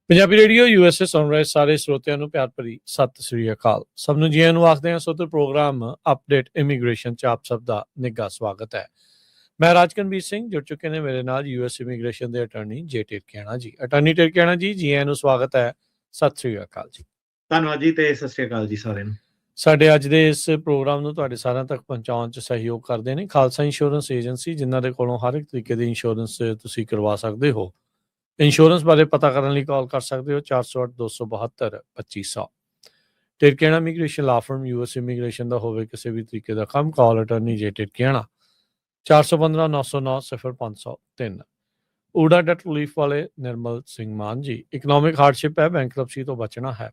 Punjabi radio USA ਸੁਣ ਰਹੇ ਸਾਰੇ ਸਰੋਤਿਆਂ ਨੂੰ ਪਿਆਰ ਭਰੀ ਸਤਿ ਸ੍ਰੀ ਅਕਾਲ। ਸਭ ਨੂੰ ਜੀ ਆਇਆਂ ਨੂੰ ਆਖਦੇ ਹਾਂ। ਸੋਤਰ ਪ੍ਰੋਗਰਾਮ ਅਪਡੇਟ ਇਮੀਗ੍ਰੇਸ਼ਨ 'ਚ ਆਪ ਸਭ ਦਾ ਨਿੱਘਾ ਸਵਾਗਤ ਹੈ। ਮੈਂ ਰਾਜਕਨਵੀਰ ਸਿੰਘ ਜੁੜ ਚੁੱਕੇ ਨੇ ਮੇਰੇ ਨਾਲ US ਇਮੀਗ੍ਰੇਸ਼ਨ ਦੇ ਅਟਾਰਨੀ ਜੇ ਟਿਰਕਿਆਣਾ ਜੀ। ਅਟਾਰਨੀ ਟਿਰਕਿਆਣਾ ਜੀ ਆਇਆਂ ਨੂੰ ਸਵਾਗਤ ਹੈ। ਸਤਿ ਸ੍ਰੀ ਅਕਾਲ ਜੀ। ਧੰਨਵਾਦ ਜੀ ਤੇ ਸਤਿ ਸ੍ਰੀ ਅਕਾਲ ਜੀ ਸਾਰਿਆਂ ਨੂੰ। ਸਾਡੇ ਅੱਜ ਦੇ ਇਸ ਪ੍ਰੋਗਰਾਮ ਨੂੰ ਤੁਹਾਡੇ ਸਾਰਿਆਂ ਤੱਕ ਪਹੁੰਚਾਉਣ 'ਚ ਸਹਿਯੋਗ ਕਰਦੇ ਨੇ ਖਾਲਸਾ ਇੰਸ਼ੋਰੈਂਸ ਏਜੰਸੀ, ਜਿਨ੍ਹਾਂ ਦੇ ਕੋਲੋਂ ਹਰ ਇੱਕ ਤਰੀਕੇ ਦੀ ਇੰਸ਼ੋਰੈਂਸ ਤੁਸੀਂ ਕਰਵਾ ਸਕਦੇ ਹੋ। ਇੰਸ਼ੋਰੈਂਸ ਬਾਰੇ ਪਤਾ ਕਰਨ ਲਈ ਕਾਲ ਕਰ ਸਕਦੇ ਹੋ 408 272 2500। ਟਿਰਕਿਆਣਾ ਇਮੀਗ੍ਰੇਸ਼ਨ ਲਾ ਫਰਮ US ਇਮੀਗ੍ਰੇਸ਼ਨ ਦਾ ਹੋਵੇ ਕਿਸੇ ਵੀ ਤਰੀਕੇ ਦਾ ਕੰਮ, ਕਾਲ ਅਟਾਰਨੀ ਜੇ ਟਿਰਕਿਆਣਾ 415 909 0503। ਊਡਾ ਡੈਟ ਰਿਲੀਫ ਵਾਲੇ ਨਿਰਮਲ ਸਿੰਘ ਮਾਨ ਜੀ। ਇਕਨੋਮਿਕ ਹਾਰਡਸ਼ਿਪ ਹੈ, ਬੈਂਕਰਪਸੀ ਤੋਂ ਬਚਣਾ ਹੈ,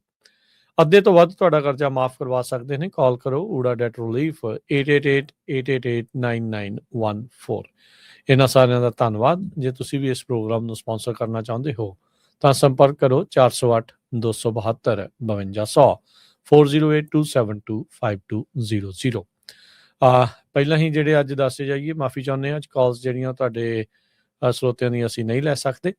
ਅੱਧੇ ਤੋਂ ਵੱਧ ਤੁਹਾਡਾ ਕਰਜ਼ਾ ਮਾਫ ਕਰਵਾ ਸਕਦੇ ਨੇ। ਕਾਲ ਕਰੋ ਊਡਾ ਡੈਟ ਰਿਲੀਫ 8888889914। ਇਹਨਾਂ ਸਾਰਿਆਂ ਦਾ ਧੰਨਵਾਦ। ਜੇ ਤੁਸੀਂ ਵੀ ਇਸ ਪ੍ਰੋਗਰਾਮ ਨੂੰ ਸਪਾਂਸਰ ਕਰਨਾ ਚਾਹੁੰਦੇ ਹੋ ਤਾਂ ਸੰਪਰਕ ਕਰੋ 408 272 5200 4082725200। ਪਹਿਲਾਂ ਹੀ ਜਿਹੜੇ ਅੱਜ ਦੱਸੇ ਜਾਈਏ, ਮਾਫੀ ਚਾਹੁੰਦੇ ਹਾਂ, ਅੱਜ ਕਾਲਸ ਜਿਹੜੀਆਂ ਤੁਹਾਡੇ ਸਰੋਤਿਆਂ ਦੀਆਂ ਅਸੀਂ ਨਹੀਂ ਲੈ ਸਕਦੇ।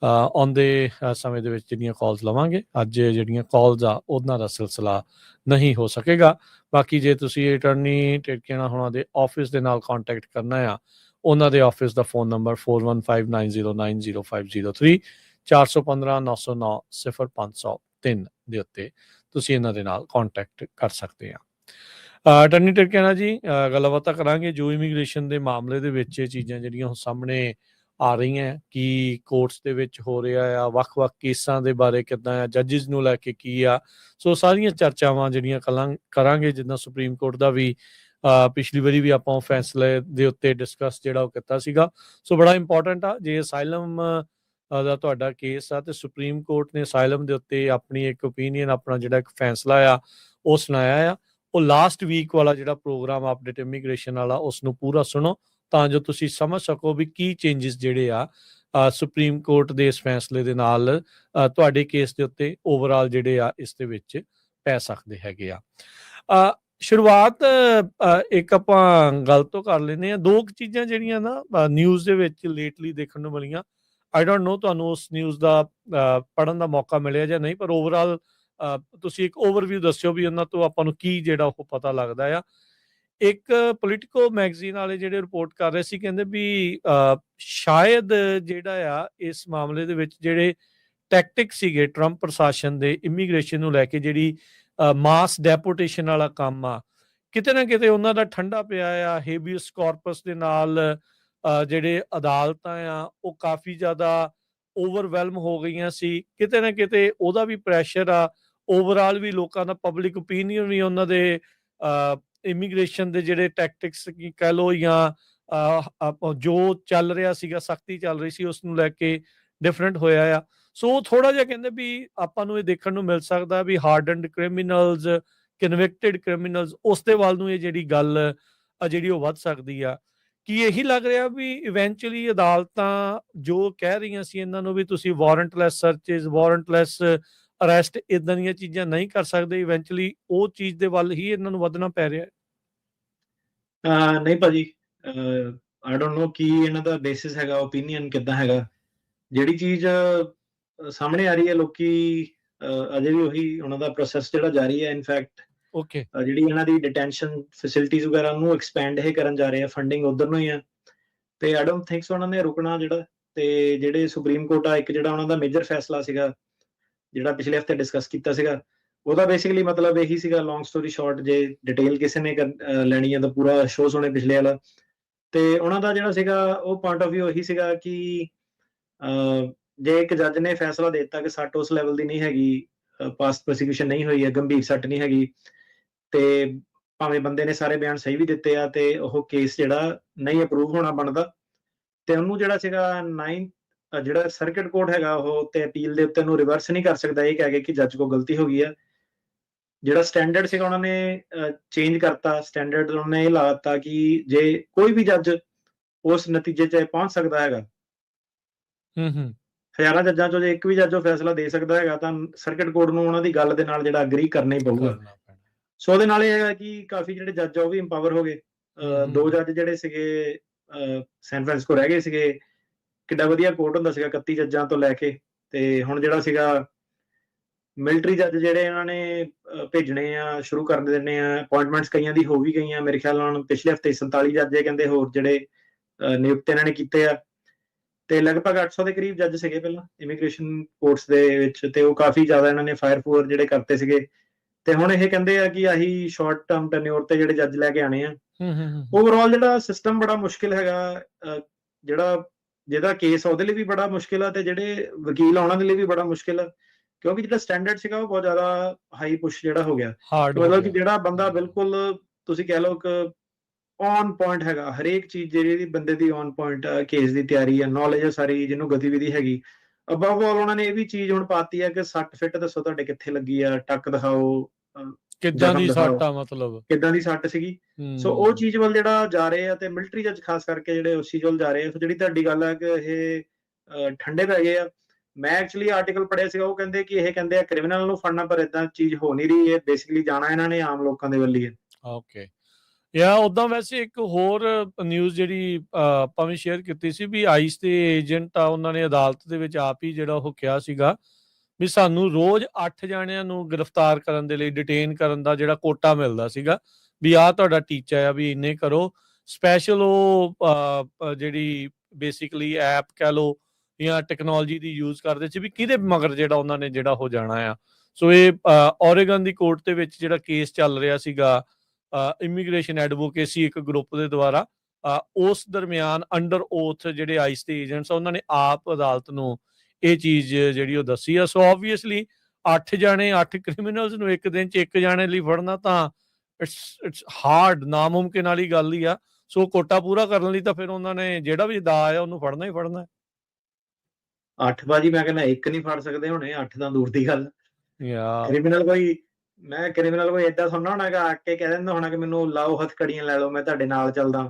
ਆਉਂਦੇ ਸਮੇਂ ਦੇ ਵਿੱਚ ਜਿਹੜੀਆਂ ਕਾਲਸ ਲਵਾਂਗੇ, ਅੱਜ ਜਿਹੜੀਆਂ ਕਾਲਸ ਆ ਉਹਨਾਂ ਦਾ ਸਿਲਸਿਲਾ ਨਹੀਂ ਹੋ ਸਕੇਗਾ। ਬਾਕੀ ਜੇ ਤੁਸੀਂ ਅਟਾਰਨੀ ਟਿਰਕਿਆਣਾ ਹੋਣਾ ਦੇ ਆਫਿਸ ਦੇ ਨਾਲ ਕੰਟੈਕਟ ਕਰਨਾ ਆ, ਉਹਨਾਂ ਦੇ ਆਫਿਸ ਦਾ ਫੋਨ ਨੰਬਰ 4159090503 415 909 0503 ਦੇ ਉੱਤੇ ਤੁਸੀਂ ਇਹਨਾਂ ਦੇ ਨਾਲ ਕੰਟੈਕਟ ਕਰ ਸਕਦੇ ਆ। ਅਟਾਰਨੀ ਟਿਰਕਿਆਣਾ ਜੀ, ਗੱਲਬਾਤ ਕਰਾਂਗੇ ਜੋ ਇਮੀਗ੍ਰੇਸ਼ਨ ਦੇ ਮਾਮਲੇ ਦੇ ਵਿੱਚ ਇਹ ਚੀਜ਼ਾਂ ਜਿਹੜੀਆਂ ਸਾਹਮਣੇ ਆ ਰਹੀਆਂ, ਕੀ ਕੋਰਟਸ ਦੇ ਵਿੱਚ ਹੋ ਰਿਹਾ ਆ, ਵੱਖ-ਵੱਖ ਕੇਸਾਂ ਦੇ ਬਾਰੇ ਕਿੱਦਾਂ ਆ, ਜੱਜਿਸ ਨੂੰ ਲੈ ਕੇ ਕੀ ਆ, ਸੋ ਸਾਰੀਆਂ ਚਰਚਾਵਾਂ ਜਿਹੜੀਆਂ ਕਰਾਂਗੇ। ਜਿੱਦਾਂ ਸੁਪਰੀਮ ਕੋਰਟ ਦਾ ਵੀ ਪਿਛਲੀ ਵਾਰੀ ਵੀ ਆਪਾਂ ਫੈਸਲੇ ਦੇ ਉੱਤੇ ਡਿਸਕਸ ਜਿਹੜਾ ਉਹ ਕੀਤਾ ਸੀਗਾ। ਸੋ ਬੜਾ ਇੰਪੋਰਟੈਂਟ ਆ। ਜੇ ਅਸਾਈਲਮ ਦਾ ਤੁਹਾਡਾ ਕੇਸ ਆ ਤੇ ਸੁਪਰੀਮ ਕੋਰਟ ਨੇ ਅਸਾਈਲਮ ਦੇ ਉੱਤੇ ਆਪਣੀ ਇੱਕ ਓਪੀਨੀਅਨ, ਆਪਣਾ ਜਿਹੜਾ ਇੱਕ ਫੈਸਲਾ ਆ ਉਹ ਸੁਣਾਇਆ ਆ। ਉਹ ਲਾਸਟ ਵੀਕ ਵਾਲਾ ਜਿਹੜਾ ਪ੍ਰੋਗਰਾਮ ਅਪਡੇਟ ਇਮੀਗ੍ਰੇਸ਼ਨ ਵਾਲਾ, ਉਸ ਨੂੰ ਪੂਰਾ ਸੁਣੋ ਤਾਂ ਜੋ ਤੁਸੀਂ ਸਮਝ ਸਕੋ ਵੀ ਕੀ ਚੇਂਜਸ ਜਿਹੜੇ ਆ ਸੁਪਰੀਮ ਕੋਰਟ ਦੇ ਇਸ ਫੈਸਲੇ ਦੇ ਨਾਲ ਤੁਹਾਡੇ ਕੇਸ ਦੇ ਉੱਤੇ ਓਵਰਆਲ ਜਿਹੜੇ ਆ ਇਸ ਦੇ ਵਿੱਚ ਪੈ ਸਕਦੇ ਹੈਗੇ ਆ। ਸ਼ੁਰੂਆਤ ਇੱਕ ਆਪਾਂ ਗੱਲ ਤੋਂ ਕਰ ਲੈਂਦੇ ਹਾਂ। ਦੋ ਚੀਜ਼ਾਂ ਜਿਹੜੀਆਂ ਨਾ ਨਿਊਜ਼ ਦੇ ਵਿੱਚ ਲੇਟਲੀ ਦੇਖਣ ਨੂੰ ਮਿਲੀਆਂ। ਆਈ ਡੋਂਟ ਨੋ ਤੁਹਾਨੂੰ ਉਸ ਨਿਊਜ਼ ਦਾ ਪੜ੍ਹਨ ਦਾ ਮੌਕਾ ਮਿਲਿਆ ਜਾਂ ਨਹੀਂ, ਪਰ ਓਵਰਆਲ ਤੁਸੀਂ ਇੱਕ ਓਵਰਵਿਊ ਦੱਸਿਓ ਵੀ ਉਹਨਾਂ ਤੋਂ ਆਪਾਂ ਨੂੰ ਕੀ ਜਿਹੜਾ ਉਹ ਪਤਾ ਲੱਗਦਾ ਆ। ਇੱਕ ਪੋਲੀਟੀਕੋ ਮੈਗਜ਼ੀਨ ਵਾਲੇ ਜਿਹੜੇ ਰਿਪੋਰਟ ਕਰ ਰਹੇ ਸੀ, ਕਹਿੰਦੇ ਵੀ ਸ਼ਾਇਦ ਜਿਹੜਾ ਆ ਇਸ ਮਾਮਲੇ ਦੇ ਵਿੱਚ ਜਿਹੜੇ ਟੈਕਟਿਕ ਸੀਗੇ ਟਰੰਪ ਪ੍ਰਸ਼ਾਸਨ ਦੇ ਇਮੀਗ੍ਰੇਸ਼ਨ ਨੂੰ ਲੈ ਕੇ, ਜਿਹੜੀ ਮਾਸ ਡੈਪੋਟੇਸ਼ਨ ਵਾਲਾ ਕੰਮ ਆ, ਕਿਤੇ ਨਾ ਕਿਤੇ ਉਹਨਾਂ ਦਾ ਠੰਡਾ ਪਿਆ ਆ। ਹੇਬੀਅਸ ਕਾਰਪਸ ਦੇ ਨਾਲ ਜਿਹੜੇ ਅਦਾਲਤਾਂ ਆ ਉਹ ਕਾਫੀ ਜ਼ਿਆਦਾ ਓਵਰਵੈਲਮ ਹੋ ਗਈਆਂ ਸੀ। ਕਿਤੇ ਨਾ ਕਿਤੇ ਉਹਦਾ ਵੀ ਪ੍ਰੈਸ਼ਰ ਆ। ਓਵਰਆਲ ਵੀ ਲੋਕਾਂ ਦਾ ਪਬਲਿਕ ਓਪੀਨੀਅਨ ਵੀ ਉਹਨਾਂ ਦੇ ਇਮੀਗ੍ਰੇਸ਼ਨ ਦੇ ਜਿਹੜੇ ਟੈਕਟਿਕਸ ਕਹਿ ਲਓ ਜਾਂ ਜੋ ਚੱਲ ਰਿਹਾ ਸੀਗਾ, ਸਖਤੀ ਚੱਲ ਰਹੀ ਸੀ, ਉਸ ਨੂੰ ਲੈ ਕੇ ਡਿਫਰੈਂਟ ਹੋਇਆ ਆ। ਸੋ ਥੋੜਾ ਜਿਹਾ ਕਹਿੰਦੇ ਵੀ ਆਪਾਂ ਨੂੰ ਇਹ ਦੇਖਣ ਨੂੰ ਮਿਲ ਸਕਦਾ ਵੀ ਹਾਰਡਨਡ ਕ੍ਰਿਮੀਨਲਸ, ਕਨਵਿਕਟਡ ਕ੍ਰਿਮੀਨਲਸ, ਉਸ ਦੇ ਵੱਲ ਨੂੰ ਇਹ ਜਿਹੜੀ ਗੱਲ ਜਿਹੜੀ ਉਹ ਵੱਧ ਸਕਦੀ ਆ। ਕੀ ਇਹੀ ਲੱਗ ਰਿਹਾ ਵੀ ਇਵੈਂਚੁਅਲੀ ਅਦਾਲਤਾਂ ਜੋ ਕਹਿ ਰਹੀਆਂ ਸੀ ਇਹਨਾਂ ਨੂੰ ਵੀ ਤੁਸੀਂ ਵਾਰੰਟਲੈਸ ਸਰਚਿਸ, ਵਾਰੰਟਲੈਸ ਅਰੈਸਟ, ਇਦਾਂ ਦੀਆਂ ਚੀਜ਼ਾਂ ਨਹੀਂ ਕਰ ਸਕਦੇ, ਇਵੈਂਚੁਅਲੀ ਉਹ ਚੀਜ਼ ਦੇ ਵੱਲ ਹੀ ਇਹਨਾਂ ਨੂੰ ਵਧਣਾ ਪੈ ਰਿਹਾ? ਨਹੀਂ ਭਾਜੀ, ਆਈ ਡੋਂਟ ਨੋ ਕੀ ਇਹਨਾਂ ਦਾ ਬੇਸਿਸ ਹੈਗਾ, ਓਪੀਨੀਅਨ ਕਿੱਦਾਂ ਹੈਗਾ। ਜਿਹੜੀ ਚੀਜ਼ ਸਾਹਮਣੇ ਆ ਰਹੀ ਹੈ, ਲੋਕੀ ਅਜੇ ਵੀ ਉਹੀ ਉਹਨਾਂ ਦਾ ਪ੍ਰੋਸੈਸ ਜਿਹੜਾ ਜਾਰੀ ਹੈ। ਇਨਫੈਕਟ ਓਕੇ, ਜਿਹੜੀ ਇਹਨਾਂ ਦੀ ਡਿਟੈਂਸ਼ਨ ਫੈਸਿਲਿਟੀਜ਼ ਵਗੈਰਾ ਨੂੰ ਐਕਸਪੈਂਡ ਇਹ ਕਰਨ ਜਾ ਰਹੇ ਆ, ਫੰਡਿੰਗ ਉਧਰ ਨੂੰ ਹੀ ਆ। ਤੇ ਆਈ ਡੋਂਟ ਥਿੰਕ ਸੋ ਉਹਨਾਂ ਨੇ ਰੁਕਣਾ ਜਿਹੜਾ। ਤੇ ਜਿਹੜੇ ਸੁਪਰੀਮ ਕੋਰਟ ਆ, ਇੱਕ ਜਿਹੜਾ ਉਹਨਾਂ ਦਾ ਮੇਜਰ ਫੈਸਲਾ ਸੀਗਾ ਜਿਹੜਾ ਪਿਛਲੇ ਹਫਤੇ ਡਿਸਕਸ ਕੀਤਾ ਸੀਗਾ, ਉਹਦਾ ਬੇਸਿਕਲੀ ਮਤਲਬ ਇਹੀ ਸੀਗਾ। ਲੌਂਗ ਸਟੋਰੀ ਸ਼ਾਰਟ, ਜੇ ਡਿਟੇਲ ਕਿਸੇ ਨੇ ਲੈਣੀ ਹੈ ਤਾਂ ਪੂਰਾ ਸ਼ੋਅ ਸੁਣੇ ਪਿਛਲੇ ਵਾਲਾ। ਤੇ ਉਹਨਾਂ ਦਾ ਜਿਹੜਾ ਸੀਗਾ ਉਹ ਪੁਆਇੰਟ ਆਫ ਵਿਊ ਇਹੀ ਸੀਗਾ ਕਿ ਜੇ ਇੱਕ ਜੱਜ ਨੇ ਫੈਸਲਾ ਦੇ ਦਿੱਤਾ ਕਿ ਸੱਟ ਉਸ ਲੈਵਲ ਦੀ ਨਹੀਂ ਹੈਗੀ, ਪਾਸਟ ਪ੍ਰੋਸੀਕਿਊਸ਼ਨ ਨਹੀਂ ਹੋਈ ਹੈ, ਗੰਭੀਰ ਸੱਟ ਨਹੀਂ ਹੈਗੀ, ਤੇ ਭਾਵੇਂ ਬੰਦੇ ਨੇ ਸਾਰੇ ਬਿਆਨ ਸਹੀ ਵੀ ਦਿੱਤੇ ਆ, ਤੇ ਉਹ ਕੇਸ ਜਿਹੜਾ ਨਹੀਂ ਅਪਰੂਵ ਹੋਣਾ ਬਣਦਾ, ਤੇ ਉਹਨੂੰ ਜਿਹੜਾ ਸੀਗਾ ਜਿਹੜਾ ਸਰਕਿਟ ਕੋਰਟ ਹੈਗਾ ਉਹ ਤੇ ਅਪੀਲ ਦੇ ਉੱਤੇ ਉਹਨੂੰ ਰਿਵਰਸ ਨਹੀਂ ਕਰ ਸਕਦਾ, ਇਹ ਕਹਿ ਕੇ ਕਿ ਜੱਜ ਕੋਲ ਗਲਤੀ ਹੋ ਗਈ ਆ। ਜਿਹੜਾ ਸਟੈਂਡਰਡ ਸੀਗਾ ਉਹਨਾਂ ਨੇ ਚੇਂਜ ਕਰਤਾ। ਸਟੈਂਡਰਡ ਉਹਨਾਂ ਨੇ ਇਹ ਲਾ ਦਿੱਤਾ ਕਿ ਜੇ ਕੋਈ ਵੀ ਜੱਜ ਉਸ ਨਤੀਜੇ 'ਚ ਪਹੁੰਚ ਸਕਦਾ ਹੈਗਾ ਹਜ਼ਾਰਾਂ ਜੱਜਾਂ ਚੋਂ ਜੇ ਇੱਕ ਵੀ ਜੱਜ ਉਹ ਫੈਸਲਾ ਦੇ ਸਕਦਾ ਹੈਗਾ ਤਾਂ ਸਰਕਟ ਕੋਰਟ ਨੂੰ ਉਹਨਾਂ ਦੀ ਗੱਲ ਦੇ ਨਾਲ ਜਿਹੜਾ ਅਗਰੀ ਕਰਨਾ ਹੀ ਪਊਗਾ। ਕਰਨਾ ਪੈਣਾ। ਸੋ ਉਹਦੇ ਨਾਲ ਇਹ ਹੈਗਾ ਕਿ ਕਾਫੀ ਜਿਹੜੇ ਜੱਜ ਆ ਉਹ ਵੀ ਇੰਪਾਵਰ ਹੋ ਗਏ। ਦੋ ਜੱਜ ਜਿਹੜੇ ਸੀਗੇ ਸੈਨ ਫਰਾਂਸਿਸਕੋ ਰਹਿ ਗਏ ਸੀਗੇ। ਕਿੱਡਾ ਵਧੀਆ ਕੋਰਟ ਹੁੰਦਾ ਸੀਗਾ 31 ਜੱਜਾਂ ਤੋਂ ਲੈ ਕੇ। ਤੇ ਹੁਣ ਜਿਹੜਾ ਸੀਗਾ ਮਿਲਟਰੀ ਜੱਜ ਜਿਹੜੇ ਇਹਨਾਂ ਨੇ ਭੇਜਣੇ ਆ, ਸ਼ੁਰੂ ਕਰ ਦੇਣੇ ਆ। ਅਪਾਇੰਟਮੈਂਟਸ ਕਈਆਂ ਦੀ ਹੋ ਵੀ ਗਈਆਂ ਮੇਰੇ ਖਿਆਲ ਨਾਲ। ਪਿਛਲੇ ਹਫਤੇ 47 ਜੱਜ ਕਹਿੰਦੇ ਹੋਰ ਜਿਹੜੇ ਨਿਯੁਕਤ ਇਹਨਾਂ ਨੇ ਕੀਤੇ ਆ। ਤੇ ਲਗਭਗ 800 ਦੇ ਕਰੀਬ ਜੱਜ ਸੀਗੇ ਪਹਿਲਾਂ ਇਮੀਗ੍ਰੇਸ਼ਨ ਕੋਰਟਸ ਦੇ ਵਿੱਚ, ਤੇ ਉਹ ਕਾਫੀ ਜ਼ਿਆਦਾ ਇਹਨਾਂ ਨੇ ਫਾਇਰ ਫੂਰ ਜਿਹੜੇ ਕਰਤੇ ਸੀਗੇ। ਤੇ ਹੁਣ ਇਹ ਕਹਿੰਦੇ ਆ ਕਿ ਆਹੀ ਸ਼ਾਰਟ ਟਰਮ ਟੈਨਿਓਰ ਤੇ ਜਿਹੜੇ ਜੱਜ ਲੈ ਕੇ ਆਣੇ ਆ। ਓਵਰਆਲ ਜਿਹੜਾ ਸਿਸਟਮ ਬੜਾ ਮੁਸ਼ਕਿਲ ਹੈਗਾ। ਜਿਹਦਾ ਕੇਸ ਉਹਦੇ ਲਈ ਵੀ ਬੜਾ ਮੁਸ਼ਕਿਲ ਆ, ਤੇ ਜਿਹੜੇ ਵਕੀਲ ਆ ਉਹਨਾਂ ਦੇ ਲਈ ਵੀ ਬੜਾ ਮੁਸ਼ਕਿਲ ਆ, ਕਿਉਂਕਿ ਜਿਹੜਾ ਸਟੈਂਡਰਡ ਸੀਗਾ ਉਹ ਬਹੁਤ ਜ਼ਿਆਦਾ ਹਾਈ ਪੁਸ਼ ਜਿਹੜਾ ਹੋ ਗਿਆ। ਮਤਲਬ ਕਿ ਜਿਹੜਾ ਬੰਦਾ ਬਿਲਕੁਲ ਤੁਸੀਂ ਕਹਿ ਲਓ ਕਿ ਔਨ ਪੁਆਇੰਟ ਹੈਗਾ, ਹਰੇਕ ਚੀਜ਼ ਜਿਹੜੀ ਬੰਦੇ ਦੀ ਔਨ ਪੁਆਇੰਟ ਕੇਸ ਦੀ ਤਿਆਰੀ ਆ, ਨੌਲੇਜ ਸਾਰੀ, ਜਿਹਨੂੰ ਗਤੀਵਿਧੀ ਹੈਗੀ। ਅਬਵ ਆਲ ਉਹਨਾਂ ਨੇ ਇਹ ਵੀ ਚੀਜ਼ ਹੁਣ ਪਾਤੀ ਆ ਕਿ 60 ਫਿੱਟ ਦੱਸੋ ਤੁਹਾਡੇ ਕਿੱਥੇ ਲੱਗੀ ਆ, ਟੱਕ ਦਿਖਾਓ, ਕਿੱਦਾਂ ਦੀ ਸੱਟ ਆ, ਮਤਲਬ ਕਿੱਦਾਂ ਦੀ ਸੱਟ ਸੀਗੀ। ਸੋ ਉਹ ਚੀਜ਼ ਵੱਲ ਜਿਹੜਾ ਜਾ ਰਹੇ ਆ, ਤੇ ਮਿਲਟਰੀ ਜੱਜ ਖਾਸ ਕਰਕੇ ਜਿਹੜੇ ਉਸ ਚੀਜ਼ ਵੱਲ ਜਾ ਰਹੇ ਆ। ਸੋ ਜਿਹੜੀ ਤੁਹਾਡੀ ਗੱਲ ਆ ਕਿ ਇਹ ਠੰਡੇ ਪੈ ਗਏ ਆ। ਮੈਂ ਐਕਚੁਅਲੀ ਆਰਟੀਕਲ ਪੜ੍ਹਿਆ ਸੀਗਾ, ਉਹ ਕਹਿੰਦੇ ਕਿ ਇਹ ਕਹਿੰਦੇ ਆ ਕ੍ਰਿਮੀਨਲ ਨੂੰ ਫੜਨਾ, ਪਰ ਇਦਾਂ ਚੀਜ਼ ਹੋ ਨਹੀਂ ਰਹੀ। ਇਹ ਬੇਸਿਕਲੀ ਜਾਣਾ ਇਹਨਾਂ ਨੇ ਆਮ ਲੋਕਾਂ ਦੇ ਵੱਲ ਹੀ ਹੈ। ਓਕੇ ਉਦਾਂ ਵੈਸੇ ਇੱਕ ਹੋਰ ਨਿਊਜ਼ ਜਿਹੜੀ ਆਪਾਂ ਵੀ ਸ਼ੇਅਰ ਕੀਤੀ ਸੀ ਵੀ ਆਈਸ ਦੇ ਏਜੰਟ ਆ, ਉਹਨਾਂ ਨੇ ਅਦਾਲਤ ਦੇ ਵਿੱਚ ਆਪ ਹੀ ਜਿਹੜਾ ਉਹ ਕਿਹਾ ਸੀਗਾ ਵੀ ਸਾਨੂੰ ਰੋਜ਼ 8 ਜਾਣਿਆਂ ਨੂੰ ਗ੍ਰਿਫਤਾਰ ਕਰਨ ਦੇ ਲਈ, ਡਿਟੇਨ ਕਰਨ ਦਾ ਜਿਹੜਾ ਕੋਟਾ ਮਿਲਦਾ ਸੀਗਾ, ਵੀ ਆਹ ਤੁਹਾਡਾ ਟੀਚਾ ਆ ਵੀ ਇੰਨੇ ਕਰੋ। ਸਪੈਸ਼ਲ ਉਹ ਜਿਹੜੀ ਬੇਸਿਕਲੀ ਐਪ ਕਹਿ ਲਓ ਜਾਂ ਟੈਕਨੋਲੋਜੀ ਦੀ ਯੂਜ਼ ਕਰਦੇ ਸੀ ਵੀ ਕਿਹਦੇ ਮਗਰ ਜਿਹੜਾ ਉਹਨਾਂ ਨੇ ਜਿਹੜਾ ਹੋ ਜਾਣਾ ਆ। ਸੋ ਇਹ ਓਰੇਗਨ ਦੀ ਕੋਰਟ ਦੇ ਵਿੱਚ ਜਿਹੜਾ ਕੇਸ ਚੱਲ ਰਿਹਾ ਸੀਗਾ ਇਮੀਗ੍ਰੇਸ਼ਨ ਐਡਵੋਕੇਸੀ ਇੱਕ ਗਰੁੱਪ ਦੇ ਦੁਆਰਾ, ਉਸ ਦਰਮਿਆਨ ਅੰਡਰ ਓਥ ਜਿਹੜੇ ਆਈਸ ਦੇ ਏਜੰਟਸ ਆ ਉਹਨਾਂ ਨੇ ਆਪ ਅਦਾਲਤ ਨੂੰ ਇਹ ਚੀਜ਼ ਜਿਹੜੀ ਉਹ ਦੱਸੀ ਆ। ਸੋ ਆਬਵੀਅਸਲੀ 8 ਜਾਣੇ, 8 ਕ੍ਰਿਮੀਨਲਸ ਨੂੰ ਇੱਕ ਦਿਨ 'ਚ ਇੱਕ ਜਾਣੇ ਲਈ ਫੜਨਾ ਤਾਂ ਇਟਸ ਹਾਰਡ, ਨਾਮੁਮਕਿਨ ਵਾਲੀ ਗੱਲ ਹੀ ਆ। ਸੋ ਕੋਟਾ ਪੂਰਾ ਕਰਨ ਲਈ ਤਾਂ ਫਿਰ ਉਹਨਾਂ ਨੇ ਜਿਹੜਾ ਵੀ ਦਾ ਆ ਉਹਨੂੰ ਫੜਨਾ ਹੀ ਫੜਨਾ। 8 ਬਾਜੀ ਮੈਂ ਕਹਿੰਦਾ ਇੱਕ ਨਹੀਂ ਫੜ ਸਕਦੇ ਹੁਣੇ, 8 ਤਾਂ ਦੂਰ ਦੀ ਗੱਲ। ਕ੍ਰਿਮੀਨਲ ਕੋਈ ਏਦਾਂ ਸੁਣਨਾ ਹੋਣਾ ਕਿ ਆ ਕੇ ਕਹਿ ਦਿੰਦਾ ਹੋਣਾ ਕਿ ਮੈਨੂੰ ਲਾਓ ਹੱਥਕੜੀਆਂ ਲੈ ਲਓ, ਮੈਂ ਤੁਹਾਡੇ ਨਾਲ ਚੱਲਦਾ।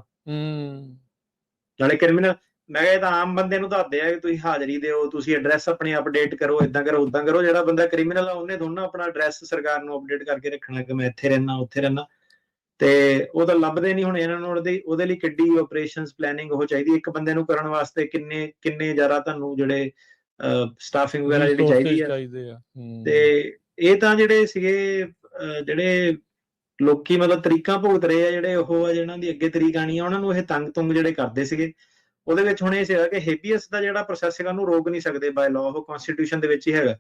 ਨਾਲੇ ਕ੍ਰਿਮੀਨਲ ਮੈਂ ਕਿਹਾ ਇਹ ਤਾਂ ਆਮ ਬੰਦੇ ਨੂੰ ਦੱਸਦੇ ਆ ਕਿ ਤੁਸੀਂ ਹਾਜ਼ਰੀ ਦਿਓ, ਤੁਸੀਂ ਐਡਰੈਸ ਆਪਣੇ ਅਪਡੇਟ ਕਰੋ, ਏਦਾਂ ਕਰੋ, ਉਦਾਂ ਕਰੋ। ਜਿਹੜਾ ਬੰਦਾ ਕ੍ਰਿਮੀਨਲ ਆ ਉਹਨੇ ਦੋਨੋਂ ਆਪਣਾ ਐਡਰੈਸ ਸਰਕਾਰ ਨੂੰ ਅਪਡੇਟ ਕਰਕੇ ਰੱਖਣਾ ਕਿ ਮੈਂ ਇੱਥੇ ਰਹਿਣਾ, ਉੱਥੇ ਰਹਿਣਾ। ਤੇ ਉਹ ਤਾਂ ਲੱਭਦੇ ਨਹੀਂ ਹੁਣ ਇਹਨਾਂ ਨੂੰ। ਉਹਦੇ ਲਈ ਕਿੱਡੀ ਆਪਰੇਸ਼ਨਸ ਪਲੈਨਿੰਗ ਉਹ ਚਾਹੀਦੀ ਇੱਕ ਬੰਦੇ ਨੂੰ ਕਰਨ ਵਾਸਤੇ। ਕਿੰਨੇ ਜ਼ਿਆਦਾ ਤੁਹਾਨੂੰ ਜਿਹੜੇ ਸਟਾਫਿੰਗ ਵਗੈਰਾ ਜਿਹੜੀ ਚਾਹੀਦੀ ਆ। ਤੇ ਇਹ ਤਾਂ ਜਿਹੜੇ ਸੀਗੇ ਜਿਹੜੇ ਲੋਕੀ ਮਤਲਬ ਤਰੀਕਾਂ ਭੁਗਤ ਰਹੇ ਆ, ਜਿਹੜੇ ਉਹ ਆ ਜਿਹਨਾਂ ਦੀ ਅੱਗੇ ਤਰੀਕ ਆਣੀ ਆ, ਉਹਨਾਂ ਨੂੰ ਇਹ ਤੰਗ ਤੁੰਗ ਜਿਹੜੇ ਕਰਦੇ ਸੀਗੇ। ਉਹਦੇ ਵਿੱਚ ਹੁਣ ਇਹ ਸੀਗਾ ਕਿ ਹੇਬੀਅਸ ਦਾ ਜਿਹੜਾ ਪ੍ਰੋਸੈਸ ਹੈਗਾ ਉਹਨੂੰ ਰੋਕ ਨਹੀਂ ਸਕਦੇ ਬਾਏ ਲਾਅ, ਉਹ ਕਨਸਟੀਟਿਊਸ਼ਨ ਦੇ ਵਿੱਚ ਹੀ ਹੈਗਾ।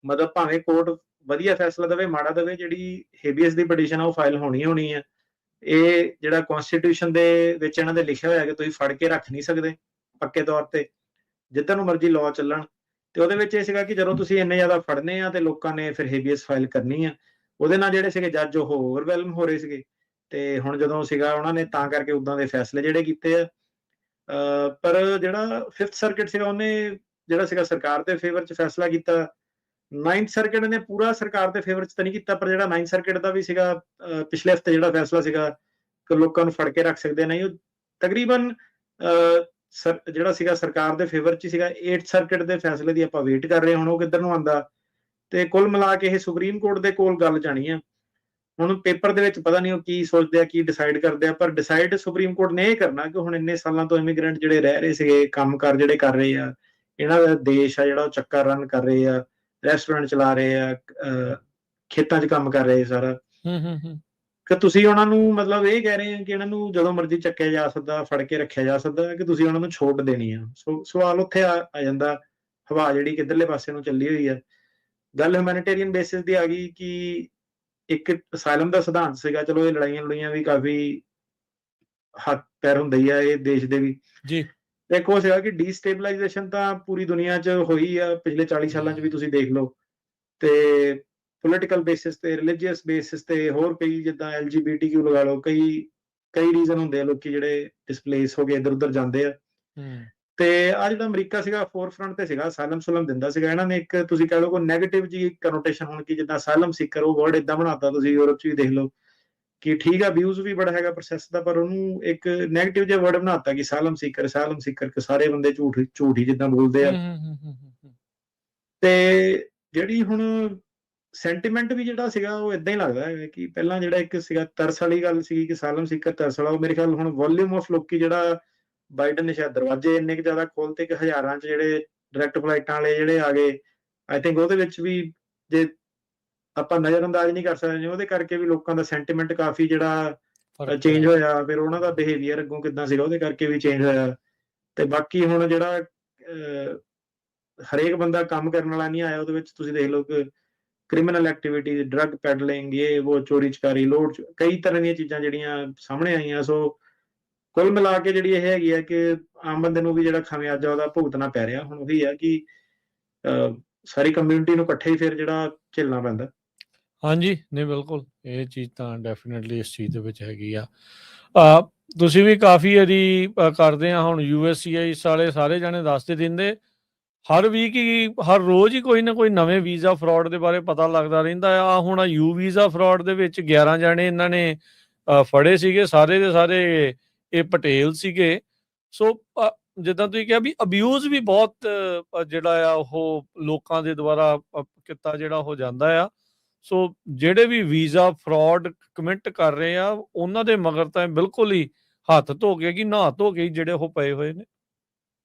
ਮਤਲਬ ਭਾਵੇਂ ਕੋਰਟ ਵਧੀਆ ਫੈਸਲਾ ਦੇਵੇ, ਮਾੜਾ ਦੇਵੇ, ਜਿਹੜੀ ਹੇਬੀਅਸ ਦੀ ਪਟੀਸ਼ਨ ਆ ਉਹ ਫਾਈਲ ਹੋਣੀ ਆ। ਇਹ ਜਿਹੜਾ ਕਨਸਟੀਟਿਊਸ਼ਨ ਦੇ ਵਿੱਚ ਇਹਨਾਂ ਦੇ ਲਿਖਿਆ ਹੋਇਆ ਕਿ ਤੁਸੀਂ ਫੜ ਕੇ ਰੱਖ ਨਹੀਂ ਸਕਦੇ ਪੱਕੇ ਤੌਰ ਤੇ, ਜਿੱਦਾਂ ਨੂੰ ਮਰਜ਼ੀ ਲਾਅ ਚੱਲਣ। ਤੇ ਉਹਦੇ ਵਿੱਚ ਇਹ ਸੀਗਾ ਕਿ ਜਦੋਂ ਤੁਸੀਂ ਇੰਨੇ ਜ਼ਿਆਦਾ ਫੜਨੇ ਆ ਤੇ ਲੋਕਾਂ ਨੇ ਫਿਰ ਹੇਬੀਅਸ ਫਾਈਲ ਕਰਨੀ ਆ। ਉਹਦੇ ਨਾਲ ਜਿਹੜੇ ਸੀਗੇ ਜੱਜ ਉਹ ਓਵਰਵੈਲਮ ਹੋ ਰਹੇ ਸੀਗੇ। ਤੇ ਹੁਣ ਜਦੋਂ ਸੀਗਾ ਉਹਨਾਂ ਨੇ ਤਾਂ ਕਰਕੇ ਉਦਾਂ ਦੇ ਫੈਸਲੇ ਜਿਹੜੇ ਕੀਤੇ ਆ। ਪਰ ਜਿਹੜਾ 5th ਸਰਕਟ ਸੀਗਾ ਉਹਨੇ ਜਿਹੜਾ ਸੀਗਾ ਸਰਕਾਰ ਦੇ ਫੇਵਰ 'ਚ ਫੈਸਲਾ ਕੀਤਾ। 9th ਸਰਕਟ ਨੇ ਪੂਰਾ ਸਰਕਾਰ ਦੇ ਫੇਵਰ 'ਚ ਤਾਂ ਨਹੀਂ ਕੀਤਾ, ਪਰ ਜਿਹੜਾ 9th ਸਰਕਟ ਦਾ ਵੀ ਸੀਗਾ ਪਿਛਲੇ ਹਫ਼ਤੇ ਜਿਹੜਾ ਫੈਸਲਾ ਸੀਗਾ ਕਿ ਲੋਕਾਂ ਨੂੰ ਫੜ ਕੇ ਰੱਖ ਸਕਦੇ ਨਹੀਂ, ਉਹ ਤਕਰੀਬਨ ਜਿਹੜਾ ਸੀਗਾ ਸਰਕਾਰ ਦੇ ਫੇਵਰ 'ਚ ਸੀਗਾ। 8th ਸਰਕਟ ਦੇ ਫੈਸਲੇ ਦੀ ਆਪਾਂ ਵੇਟ ਕਰ ਰਹੇ, ਹੁਣ ਉਹ ਕਿੱਧਰ ਨੂੰ ਆਉਂਦਾ। ਤੇ ਕੁੱਲ ਮਿਲਾ ਕੇ ਇਹ ਸੁਪਰੀਮ ਕੋਰਟ ਦੇ ਕੋਲ ਗੱਲ ਜਾਣੀ ਆ। ਹੁਣ ਪੇਪਰ ਦੇ ਵਿੱਚ ਪਤਾ ਨਹੀਂ ਉਹ ਕੀ ਸੋਚਦੇ ਆ, ਕੀ ਡਿਸਾਈਡ ਕਰਦੇ ਆ, ਪਰ ਡਿਸਾਈਡ ਸੁਪਰੀਮ ਕੋਰਟ ਨੇ ਇਹ ਕਰਨਾ ਕਿ ਹੁਣ ਇੰਨੇ ਸਾਲਾਂ ਤੋਂ ਇਮੀਗ੍ਰੈਂਟ ਜਿਹੜੇ ਰਹਿ ਰਹੇ ਸੀਗੇ, ਕੰਮਕਾਰ ਜਿਹੜੇ ਕਰ ਰਹੇ ਆ, ਇਹਨਾਂ ਦਾ ਦੇਸ਼ ਆ ਜਿਹੜਾ ਉਹ ਚੱਕਾ ਰਨ ਕਰ ਰਹੇ ਆ, ਰੈਸਟੋਰੈਂਟ ਚਲਾ ਰਹੇ ਆ, ਖੇਤਾਂ 'ਚ ਕੰਮ ਕਰ ਰਹੇ ਸਾਰਾ। ਕਿ ਤੁਸੀਂ ਉਹਨਾਂ ਨੂੰ ਮਤਲਬ ਇਹ ਕਹਿ ਰਹੇ ਆ ਕਿ ਇਹਨਾਂ ਨੂੰ ਜਦੋਂ ਮਰਜ਼ੀ ਚੱਕਿਆ ਜਾ ਸਕਦਾ, ਫੜ ਕੇ ਰੱਖਿਆ ਜਾ ਸਕਦਾ, ਕਿ ਤੁਸੀਂ ਉਹਨਾਂ ਨੂੰ ਛੋਟ ਦੇਣੀ ਆ। ਸਵਾਲ ਉੱਥੇ ਆ ਜਾਂਦਾ, ਹਵਾ ਜਿਹੜੀ ਕਿੱਧਰਲੇ ਪਾਸੇ ਨੂੰ ਚੱਲੀ ਹੋਈ ਆ। ਗੱਲ ਹਿਊਮੈਨਿਟੇਰੀਅਨ ਬੇਸਿਸ ਦੀ ਆ ਗਈ ਕਿ ਇੱਕ ਅਸਾਈਲਮ ਦਾ ਸਿਧਾਂਤ ਸੀਗਾ। ਚਲੋ ਇਹ ਲੜਾਈਆਂ ਵੀ ਕਾਫੀ ਹੱਥ ਪੈਰ ਹੁੰਦੇ ਹੀ ਆ ਇਹ ਦੇਸ਼ ਦੇ ਵੀ ਜੀ। ਇੱਕ ਉਹ ਸੀਗਾ ਕਿ ਡੀਸਟੇਬਲਾਈਜੇਸ਼ਨ ਤਾਂ ਪੂਰੀ ਦੁਨੀਆ 'ਚ ਹੋਈ ਆ ਪਿਛਲੇ 40 ਸਾਲਾਂ 'ਚ ਵੀ ਤੁਸੀਂ ਦੇਖ ਲਓ। ਤੇ ਪੋਲੀਟੀਕਲ ਬੇਸਿਸ ਤੇ, ਰਿਲੀਜੀਅਸ ਬੇਸਿਸ ਤੇ, ਹੋਰ ਕਈ ਜਿੱਦਾਂ LGBTQ ਲਗਾ ਲਓ, ਕਈ ਰੀਜ਼ਨ ਹੁੰਦੇ ਆ ਲੋਕੀ ਜਿਹੜੇ ਡਿਸਪਲੇਸ ਹੋ ਕੇ ਇੱਧਰ ਉੱਧਰ ਜਾਂਦੇ ਆ। ਤੇ ਆ ਜਿਹੜਾ ਅਮਰੀਕਾ ਸੀਗਾ ਫੋਰਫਰੰਟ ਤੇ ਸੀਗਾ, ਅਸਾਈਲਮ ਸੁਲਮ ਦਿੰਦਾ ਸੀਗਾ। ਇਹਨਾਂ ਨੇ ਇੱਕ ਤੁਸੀਂ ਕਹਿ ਲਓ ਕੋਈ ਨੈਗੇਟਿਵ ਜੀ ਕਨੋਟੇਸ਼ਨ ਹੁਣ ਕਿ ਜਿੱਦਾਂ ਅਸਾਈਲਮ ਸੀਕਰ ਉਹ ਵਰਡ ਏਦਾਂ ਬਣਾਤਾ। ਤੁਸੀਂ ਯੂਰਪ 'ਚ ਵੀ ਦੇਖ ਲਓ ਕਿ ਠੀਕ ਆ ਅਬਿਊਜ਼ ਵੀ ਬੜਾ ਹੈਗਾ ਪ੍ਰੋਸੈਸ ਦਾ, ਪਰ ਉਹਨੂੰ ਇੱਕ ਨੈਗੇਟਿਵ ਜਿਹਾ ਵਰਡ ਬਣਾਤਾ ਕਿ ਅਸਾਈਲਮ ਸੀਕਰ ਕਿ ਸਾਰੇ ਬੰਦੇ ਝੂਠ ਹੀ ਜਿੱਦਾਂ ਬੋਲਦੇ ਆ। ਤੇ ਜਿਹੜੀ ਹੁਣ ਸੈਂਟੀਮੈਂਟ ਵੀ ਜਿਹੜਾ ਸੀਗਾ ਉਹ ਇਦਾਂ ਹੀ ਲੱਗਦਾ ਹੈ ਕਿ ਪਹਿਲਾਂ ਜਿਹੜਾ ਇੱਕ ਸੀਗਾ ਤਰਸ ਵਾਲੀ ਗੱਲ ਸੀ ਕਿ ਸਾਲਮ ਸੀਕਰ ਤਰਸ ਵਾਲਾ, ਉਹ ਮੇਰੇ ਖਿਆਲ ਹੁਣ ਵੋਲਿਊਮ ਆਫ ਲੋਕੀ ਜਿਹੜਾ ਬਾਈਡਨ ਨੇ ਸ਼ਾਇਦ ਦਰਵਾਜ਼ੇ ਇੰਨੇ ਕੁ ਜ਼ਿਆਦਾ ਖੋਲਤੇ ਕਿ ਹਜ਼ਾਰਾਂ 'ਚ ਜਿਹੜੇ ਡਾਇਰੈਕਟ ਫਲਾਈਟਾਂ ਵਾਲੇ ਜਿਹੜੇ ਆ ਗਏ, ਆਈ ਥਿੰਕ ਉਹਦੇ ਵਿੱਚ ਵੀ ਜੇ ਆਪਾਂ ਨਜ਼ਰ ਅੰਦਾਜ਼ ਨਹੀਂ ਕਰ ਸਕਦੇ, ਉਹਦੇ ਕਰਕੇ ਵੀ ਲੋਕਾਂ ਦਾ ਸੈਂਟੀਮੈਂਟ ਕਾਫੀ ਜਿਹੜਾ ਫਰਕ ਚੇਂਜ ਪਿਆ। ਹੋਇਆ, ਫਿਰ ਉਹਨਾਂ ਦਾ ਬਿਹੇਵੀਅਰ ਅੱਗੋਂ ਕਿੱਦਾਂ ਸੀਗਾ ਉਹਦੇ ਕਰਕੇ ਵੀ ਚੇਂਜ ਹੋਇਆ। ਤੇ ਬਾਕੀ ਹੁਣ ਜਿਹੜਾ ਹਰੇਕ ਬੰਦਾ ਕੰਮ ਕਰਨ ਵਾਲਾ ਨਹੀਂ ਆਇਆ, ਉਹਦੇ ਵਿੱਚ ਤੁਸੀਂ ਦੇਖ ਲਓ ਕਿ ਕ੍ਰਿਮੀਨਲ ਐਕਟੀਵਿਟੀ, ਡਰੱਗ ਪੈਡਲਿੰਗ, ਇਹ ਉਹ ਚੋਰੀ ਚਕਾਰੀ, ਲੋਡ, ਕਈ ਤਰ੍ਹਾਂ ਦੀਆਂ ਚੀਜ਼ਾਂ ਜਿਹੜੀਆਂ ਸਾਹਮਣੇ ਆਈਆਂ। ਸੋ ਕੁੱਲ ਮਿਲਾ ਕੇ ਜਿਹੜੀ ਇਹ ਹੈਗੀ ਹੈ ਕਿ ਆਮ ਬੰਦੇ ਨੂੰ ਵੀ ਜਿਹੜਾ ਖਮਿਆਜਾ ਉਹਦਾ ਭੁਗਤਣਾ ਪੈ ਰਿਹਾ। ਹੁਣ ਉਹੀ ਹੈ ਕਿ ਸਾਰੀ ਕਮਿਊਨਿਟੀ ਨੂੰ ਇਕੱਠੇ ਹੀ ਫਿਰ ਜਿਹੜਾ ਝੇਲਣਾ ਪੈਂਦਾ। ਹਾਂਜੀ, ਨਹੀਂ ਬਿਲਕੁਲ ਇਹ ਚੀਜ਼ ਤਾਂ ਡੈਫੀਨਿਟਲੀ ਇਸ ਚੀਜ਼ ਦੇ ਵਿੱਚ ਹੈਗੀ ਆ। ਤੁਸੀਂ ਵੀ ਕਾਫੀ ਵਾਰੀ ਕਰਦੇ ਆ, ਹੁਣ USCIS ਵਾਲੇ ਸਾਰੇ ਜਾਣੇ ਦੱਸਦੇ ਦਿੰਦੇ, ਹਰ ਵੀਕ ਹੀ, ਹਰ ਰੋਜ਼ ਹੀ ਕੋਈ ਨਾ ਕੋਈ ਨਵੇਂ ਵੀਜ਼ਾ ਫਰਾਡ ਦੇ ਬਾਰੇ ਪਤਾ ਲੱਗਦਾ ਰਹਿੰਦਾ ਆ। ਹੁਣ ਯੂ ਵੀਜ਼ਾ ਫਰਾਡ ਦੇ ਵਿੱਚ 11 ਜਾਣੇ ਇਹਨਾਂ ਨੇ ਫੜੇ ਸੀਗੇ, ਸਾਰੇ ਦੇ ਸਾਰੇ ਇਹ ਪਟੇਲ ਸੀਗੇ। ਸੋ ਜਿੱਦਾਂ ਤੁਸੀਂ ਕਿਹਾ ਵੀ ਅਬਿਊਜ਼ ਵੀ ਬਹੁਤ ਜਿਹੜਾ ਆ ਉਹ ਲੋਕਾਂ ਦੇ ਦੁਆਰਾ ਕੀਤਾ ਜਿਹੜਾ ਹੋ ਜਾਂਦਾ ਆ। ਸੋ ਜਿਹੜੇ ਵੀ ਵੀਜ਼ਾ ਫਰਾਡ ਕਮਿਟ ਕਰ ਰਹੇ ਆ ਉਹਨਾਂ ਦੇ ਮਗਰ ਤਾਂ ਬਿਲਕੁਲ ਹੀ ਹੱਥ ਧੋ ਕੇ ਕਿ ਨਹਾ ਧੋ ਕੇ ਜਿਹੜੇ ਉਹ ਪਏ ਹੋਏ ਨੇ।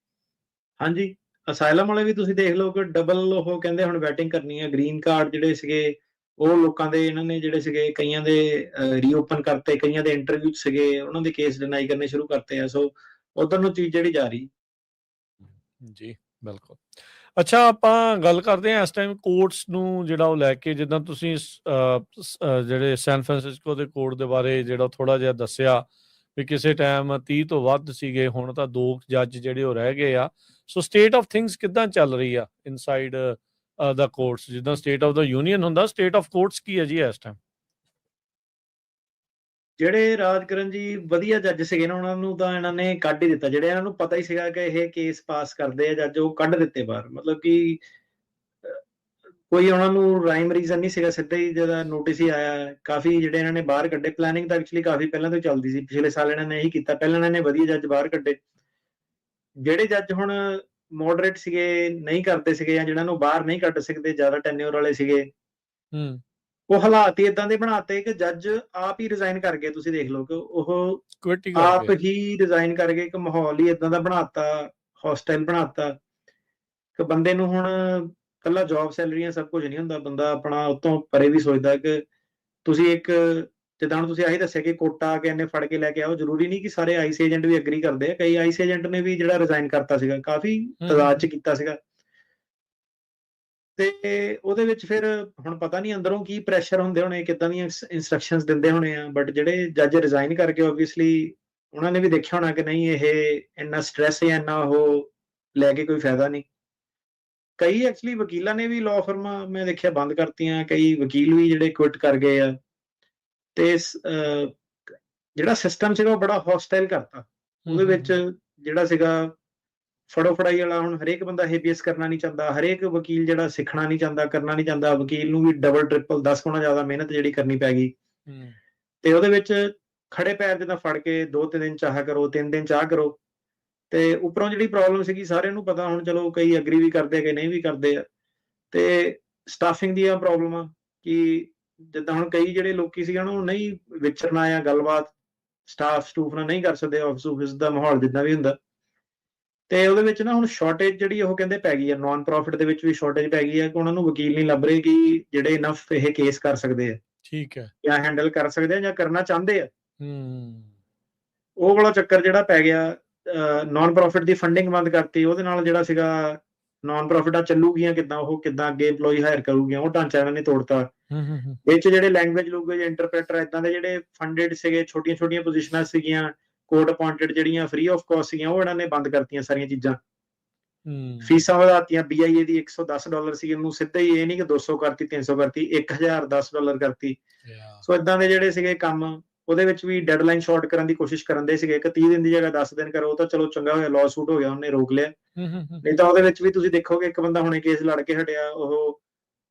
ਹਾਂਜੀ, ਅਸਾਈਲਮ ਵਾਲੇ ਵੀ ਤੁਸੀਂ ਦੇਖ ਲਓ ਕਿ ਡਬਲ ਉਹ ਕਹਿੰਦੇ ਹੁਣ ਵੈਟਿੰਗ ਕਰਨੀ ਹੈ। ਗ੍ਰੀਨ ਕਾਰਡ ਜਿਹੜੇ ਸੀਗੇ ਉਹ ਲੋਕਾਂ ਦੇ, ਇਹਨਾਂ ਨੇ ਜਿਹੜੇ ਸੀਗੇ ਕਈਆਂ ਦੇ ਰੀਓਪਨ ਕਰਤੇ, ਕਈਆਂ ਦੇ ਇੰਟਰਵਿਊ ਸੀਗੇ, ਉਹਨਾਂ ਦੇ ਕੇਸ ਡਿਨਾਈ ਕਰਨੇ ਸ਼ੁਰੂ ਕਰਤੇ ਆ। ਸੋ ਉਧਰ ਨੂੰ ਚੀਜ਼ ਜਿਹੜੀ ਜਾ ਰਹੀ। ਜੀ ਬਿਲਕੁਲ। ਅੱਛਾ, ਆਪਾਂ ਗੱਲ ਕਰਦੇ ਹਾਂ ਇਸ ਟਾਈਮ ਕੋਰਟਸ ਨੂੰ ਜਿਹੜਾ ਉਹ ਲੈ ਕੇ, ਜਿੱਦਾਂ ਤੁਸੀਂ ਜਿਹੜੇ ਸੈਨ ਫਰਾਂਸਿਸਕੋ ਦੇ ਕੋਰਟ ਦੇ ਬਾਰੇ ਜਿਹੜਾ ਥੋੜਾ ਜਿਹਾ ਦੱਸਿਆ ਵੀ ਕਿਸੇ ਟਾਈਮ 30 ਤੋਂ ਵੱਧ ਸੀਗੇ, ਹੁਣ ਤਾਂ 2 ਜੱਜ ਜਿਹੜੇ ਉਹ ਰਹਿ ਗਏ ਆ। ਸੋ ਸਟੇਟ ਆਫ ਥਿੰਗਸ ਕਿੱਦਾਂ ਚੱਲ ਰਹੀ ਆ ਇਨਸਾਈਡ ਦਾ ਕੋਰਟਸ? ਜਿੱਦਾਂ ਸਟੇਟ ਆਫ ਦਾ ਯੂਨੀਅਨ ਹੁੰਦਾ, ਸਟੇਟ ਆਫ ਕੋਰਟਸ ਕੀ ਹੈ ਜੀ ਇਸ ਟਾਈਮ? ਜਿਹੜੇ ਰਾਜ ਕਰਨ ਜੀ ਵਧੀਆ ਜੱਜ ਸੀਗੇ ਨਾ, ਉਹਨਾਂ ਨੂੰ ਤਾਂ ਇਹਨਾਂ ਨੇ ਕੱਢ ਹੀ ਦਿੱਤਾ। ਜਿਹੜੇ ਇਹਨਾਂ ਨੂੰ ਪਤਾ ਹੀ ਸੀਗਾ ਕਿ ਇਹ ਕੇਸ ਪਾਸ ਕਰਦੇ ਆ ਜੱਜ, ਉਹ ਕੱਢ ਦਿੱਤੇ ਬਾਹਰ। ਮਤਲਬ ਕਿ ਕੋਈ ਉਹਨਾਂ ਨੂੰ ਰਾਈਮ ਰੀਜ਼ਨ ਨਹੀਂ ਸੀਗਾ, ਸਿੱਧਾ ਹੀ ਜਿਹਦਾ ਨੋਟਿਸ ਹੀ ਆਇਆ। ਕਾਫੀ ਜਿਹੜੇ ਇਹਨਾਂ ਨੇ ਬਾਹਰ ਕੱਢੇ, ਪਲੈਨਿੰਗ ਤਾਂ ਐਕਚੁਅਲੀ ਕਾਫੀ ਪਹਿਲਾਂ ਤੋਂ ਚੱਲਦੀ ਸੀ। ਪਿਛਲੇ ਸਾਲ ਇਹਨਾਂ ਨੇ ਇਹੀ ਕੀਤਾ, ਪਹਿਲਾਂ ਇਹਨਾਂ ਨੇ ਵਧੀਆ ਜੱਜ ਬਾਹਰ ਕੱਢੇ। ਜਿਹੜੇ ਜੱਜ ਹੁਣ ਮੋਡਰੇਟ ਸੀਗੇ, ਨਹੀਂ ਕਰਦੇ ਸੀਗੇ, ਜਾਂ ਜਿਹਨਾਂ ਨੂੰ ਬਾਹਰ ਨਹੀਂ ਕੱਢ ਸਕਦੇ, ਜ਼ਿਆਦਾ ਟੈਨਿਓਰ ਵਾਲੇ ਸੀਗੇ, ਉਹ ਹਾਲਾਤ ਹੀ ਇਦਾਂ ਦੇ ਬਣਾਤੇ ਕਿ ਜੱਜ ਆਪ ਹੀ ਰਿਜ਼ਾਈਨ ਕਰ ਗਏ। ਤੁਸੀਂ ਦੇਖ ਲਓ ਕਿ ਉਹ ਆਪ ਹੀ ਰਿਜ਼ਾਈਨ ਕਰ ਗਏ, ਕਿ ਮਾਹੌਲ ਹੀ ਇਦਾਂ ਦਾ ਬਣਾਤਾ, ਹੌਸਟਾਈਲ ਬਣਾਤਾ ਕਿ ਬੰਦੇ ਨੂੰ ਹੁਣ ਕੱਲਾ ਜੌਬ ਸੈਲਰੀਆਂ ਸਭ ਕੁਝ ਨਹੀਂ ਹੁੰਦਾ। ਬੰਦਾ ਆਪਣਾ ਉਤੋਂ ਪਰੇ ਵੀ ਸੋਚਦਾ ਕਿ ਤੁਸੀਂ ਇੱਕ, ਜਿੱਦਾਂ ਹੁਣ ਤੁਸੀਂ ਆਹੀ ਦੱਸਿਆ ਕਿ ਕੋਟਾ ਆ ਕੇ ਇਹਨੇ ਫੜ ਕੇ ਲੈ ਕੇ ਆਓ, ਜ਼ਰੂਰੀ ਨਹੀਂ ਕਿ ਸਾਰੇ ਆਈਸ ਏਜੰਟ ਵੀ ਐਗਰੀ ਕਰਦੇ ਆ। ਕਈ ਆਈਸ ਏਜੰਟ ਨੇ ਵੀ ਜਿਹੜਾ ਰਿਜ਼ਾਈਨ ਕਰਤਾ ਸੀਗਾ, ਕਾਫੀ ਤਾਦਾਦ 'ਚ ਕੀਤਾ ਸੀਗਾ। ਤੇ ਉਹਦੇ ਵਿੱਚ ਫਿਰ ਹੁਣ ਪਤਾ ਨਹੀਂ ਅੰਦਰੋਂ ਕੀ ਪ੍ਰੈਸ਼ਰ ਹੁੰਦੇ ਹੋਣੇ, ਕਿੱਦਾਂ ਦੀਆਂ ਇੰਸਟਰਕਸ਼ਨਸ ਦਿੰਦੇ ਹੋਣੇ ਆ। ਬਟ ਜਿਹੜੇ ਜੱਜ ਰਿਜ਼ਾਈਨ ਕਰਕੇ, ਆਬਵੀਅਸਲੀ ਉਹਨਾਂ ਨੇ ਵੀ ਦੇਖਿਆ ਹੋਣਾ ਕਿ ਨਹੀਂ, ਇਹ ਇੰਨਾ ਸਟ੍ਰੈਸ ਜਾਂ ਇੰਨਾ ਉਹ ਲੈ ਕੇ ਕੋਈ ਫਾਇਦਾ ਨਹੀਂ। ਕਈ ਐਕਚੁਅਲੀ ਵਕੀਲਾਂ ਨੇ ਵੀ ਲਾਅ ਫਰਮਾਂ ਮੈਂ ਦੇਖਿਆ ਬੰਦ ਕਰਤੀਆਂ, ਕਈ ਵਕੀਲ ਵੀ ਜਿਹੜੇ ਕੁਇਟ ਕਰ ਗਏ ਆ। ਤੇ ਜਿਹੜਾ ਸਿਸਟਮ ਸੀਗਾ ਉਹ ਬੜਾ ਹੌਸਟਾਈਲ ਕਰਤਾ। ਉਹਦੇ ਵਿੱਚ ਜਿਹੜਾ ਸੀਗਾ ਫੜੋ ਫੜਾਈ ਵਾਲਾ, ਹੁਣ ਹਰੇਕ ਬੰਦਾ ਹੇਬੀਅਸ ਕਰਨਾ ਨਹੀਂ ਚਾਹੁੰਦਾ, ਹਰੇਕ ਵਕੀਲ ਜਿਹੜਾ ਸਿੱਖਣਾ ਨਹੀਂ ਚਾਹੁੰਦਾ, ਕਰਨਾ ਨਹੀਂ ਚਾਹੁੰਦਾ। ਵਕੀਲ ਨੂੰ ਵੀ ਡਬਲ ਟ੍ਰਿਪਲ 10 ਗੁਣਾ ਜ਼ਿਆਦਾ ਮਿਹਨਤ ਜਿਹੜੀ ਕਰਨੀ ਪੈ ਗਈ। ਤੇ ਉਹਦੇ ਵਿੱਚ ਖੜੇ ਪੈਰ ਜਿੱਦਾਂ ਫੜ ਕੇ 2-3 ਦਿਨ ਚਾਹ ਕਰੋ, 3 ਦਿਨ ਚਾਹ ਕਰੋ। ਤੇ ਉੱਪਰੋਂ ਜਿਹੜੀ ਪ੍ਰੋਬਲਮ ਸੀਗੀ ਸਾਰਿਆਂ ਨੂੰ ਪਤਾ, ਹੁਣ ਚਲੋ ਕਈ ਐਗਰੀ ਵੀ ਕਰਦੇ ਆ ਕਿ ਨਹੀਂ ਵੀ ਕਰਦੇ ਆ। ਤੇ ਸਟਾਫਿੰਗ ਦੀਆਂ ਪ੍ਰੋਬਲਮਾਂ ਕਿ ਜਿੱਦਾਂ ਹੁਣ ਕਈ ਜਿਹੜੇ ਲੋਕੀ ਸੀ ਉਹਨੂੰ ਨਹੀਂ ਵਿਚਰਨਾ ਜਾਂ ਗੱਲਬਾਤ ਸਟਾਫ ਸਟੂਫ ਨਾਲ ਨਹੀਂ ਕਰ ਸਕਦੇ, ਆਫਿਸ ਦਾ ਮਾਹੌਲ ਜਿੱਦਾਂ ਵੀ ਹੁੰਦਾ। ਤੇ ਉਹਦੇ ਵਿੱਚ ਨਾ ਹੁਣ ਸ਼ਾਰਟੇਜ ਜਿਹੜੀ ਉਹ ਕਹਿੰਦੇ ਪੈ ਗਈ ਆ, ਨਾਨ ਪ੍ਰੋਫਿਟ ਦੇ ਵਿੱਚ ਵੀ ਸ਼ਾਰਟੇਜ ਪੈ ਗਈ ਆ ਕਿ ਉਹਨਾਂ ਨੂੰ ਵਕੀਲ ਨਹੀਂ ਲੱਭ ਰਹੇ ਕਿ ਜਿਹੜੇ ਇਨਫ ਇਹ ਕੇਸ ਕਰ ਸਕਦੇ ਆ, ਠੀਕ ਹੈ, ਜਾਂ ਹੈਂਡਲ ਕਰ ਸਕਦੇ ਆ ਜਾਂ ਕਰਨਾ ਚਾਹੁੰਦੇ ਆ। ਉਹ ਵਾਲਾ ਚੱਕਰ ਜਿਹੜਾ ਪੈ ਗਿਆ, ਨਾਨ ਪ੍ਰੋਫਿਟ ਦੀ ਫੰਡਿੰਗ ਬੰਦ ਕਰਤੀ। ਉਹਦੇ ਨਾਲ ਜਿਹੜਾ ਸੀਗਾ ਨਾਨ ਪ੍ਰੋਫਿਟਾਂ ਚੱਲੂਗੀਆਂ ਕਿੱਦਾਂ, ਉਹ ਕਿੱਦਾਂ ਅੱਗੇ EMPLOYEE ਹਾਇਰ ਕਰੂਗੀਆਂ, ਉਹ ਢਾਂਚਾ ਇਹਨਾਂ ਨੇ ਤੋੜਤਾ। ਵਿੱਚ ਜਿਹੜੇ ਲੈਂਗੁਏਜ ਲੂਗੁਏਜ ਇੰਟਰਪ੍ਰੇਟਰ ਇਦਾਂ ਦੇ ਜਿਹੜੇ ਫੰਡਡ ਸੀਗੇ, ਛੋਟੀਆਂ ਛੋਟੀਆਂ ਪੋਜੀਸ਼ਨਾਂ ਸੀਗੀਆਂ, ਕੋਰਟ ਅਪਾਇੰਟਡ ਜਿਹੜੀਆਂ ਫ੍ਰੀ ਆਫ ਕਾਸਟ ਸੀਗੀਆਂ, ਉਹ ਇਹਨਾਂ ਨੇ ਬੰਦ ਕਰਤੀਆਂ ਸਾਰੀਆਂ ਚੀਜ਼ਾਂ। ਫੀਸਾਂ ਵਧਾਤੀਆਂ। BIA ਦੀ $110 ਸੀ, ਉਹਨੂੰ ਸਿੱਧਾ ਹੀ ਇਹ ਨਹੀਂ ਕਿ 200 ਕਰਤੀ, 300 ਕਰਤੀ, $1010 ਕਰਤੀ। ਸੋ ਇਦਾਂ ਦੇ ਜਿਹੜੇ ਸੀਗੇ ਕੰਮ, ਉਹਦੇ ਵਿੱਚ ਵੀ ਡੈਡਲਾਈਨ ਸ਼ਾਰਟ ਕਰਨ ਦੀ ਕੋਸ਼ਿਸ਼ ਕਰਨ ਦੇ ਸੀਗੇ ਕਿ 30 ਦਿਨ ਦੀ ਜਗ੍ਹਾ 10 ਦਿਨ ਕਰੋ। ਤਾਂ ਚਲੋ ਚੰਗਾ ਹੋਇਆ, ਲਾਅ ਸੂਟ ਹੋ ਗਿਆ, ਉਹਨੇ ਰੋਕ ਲਿਆ। ਨਹੀਂ ਤਾਂ ਉਹਦੇ ਵਿੱਚ ਵੀ ਤੁਸੀਂ ਦੇਖੋਗੇ ਇੱਕ ਬੰਦਾ ਹੁਣੇ ਕੇਸ ਲੜ ਕੇ ਹਟਿਆ, ਉਹ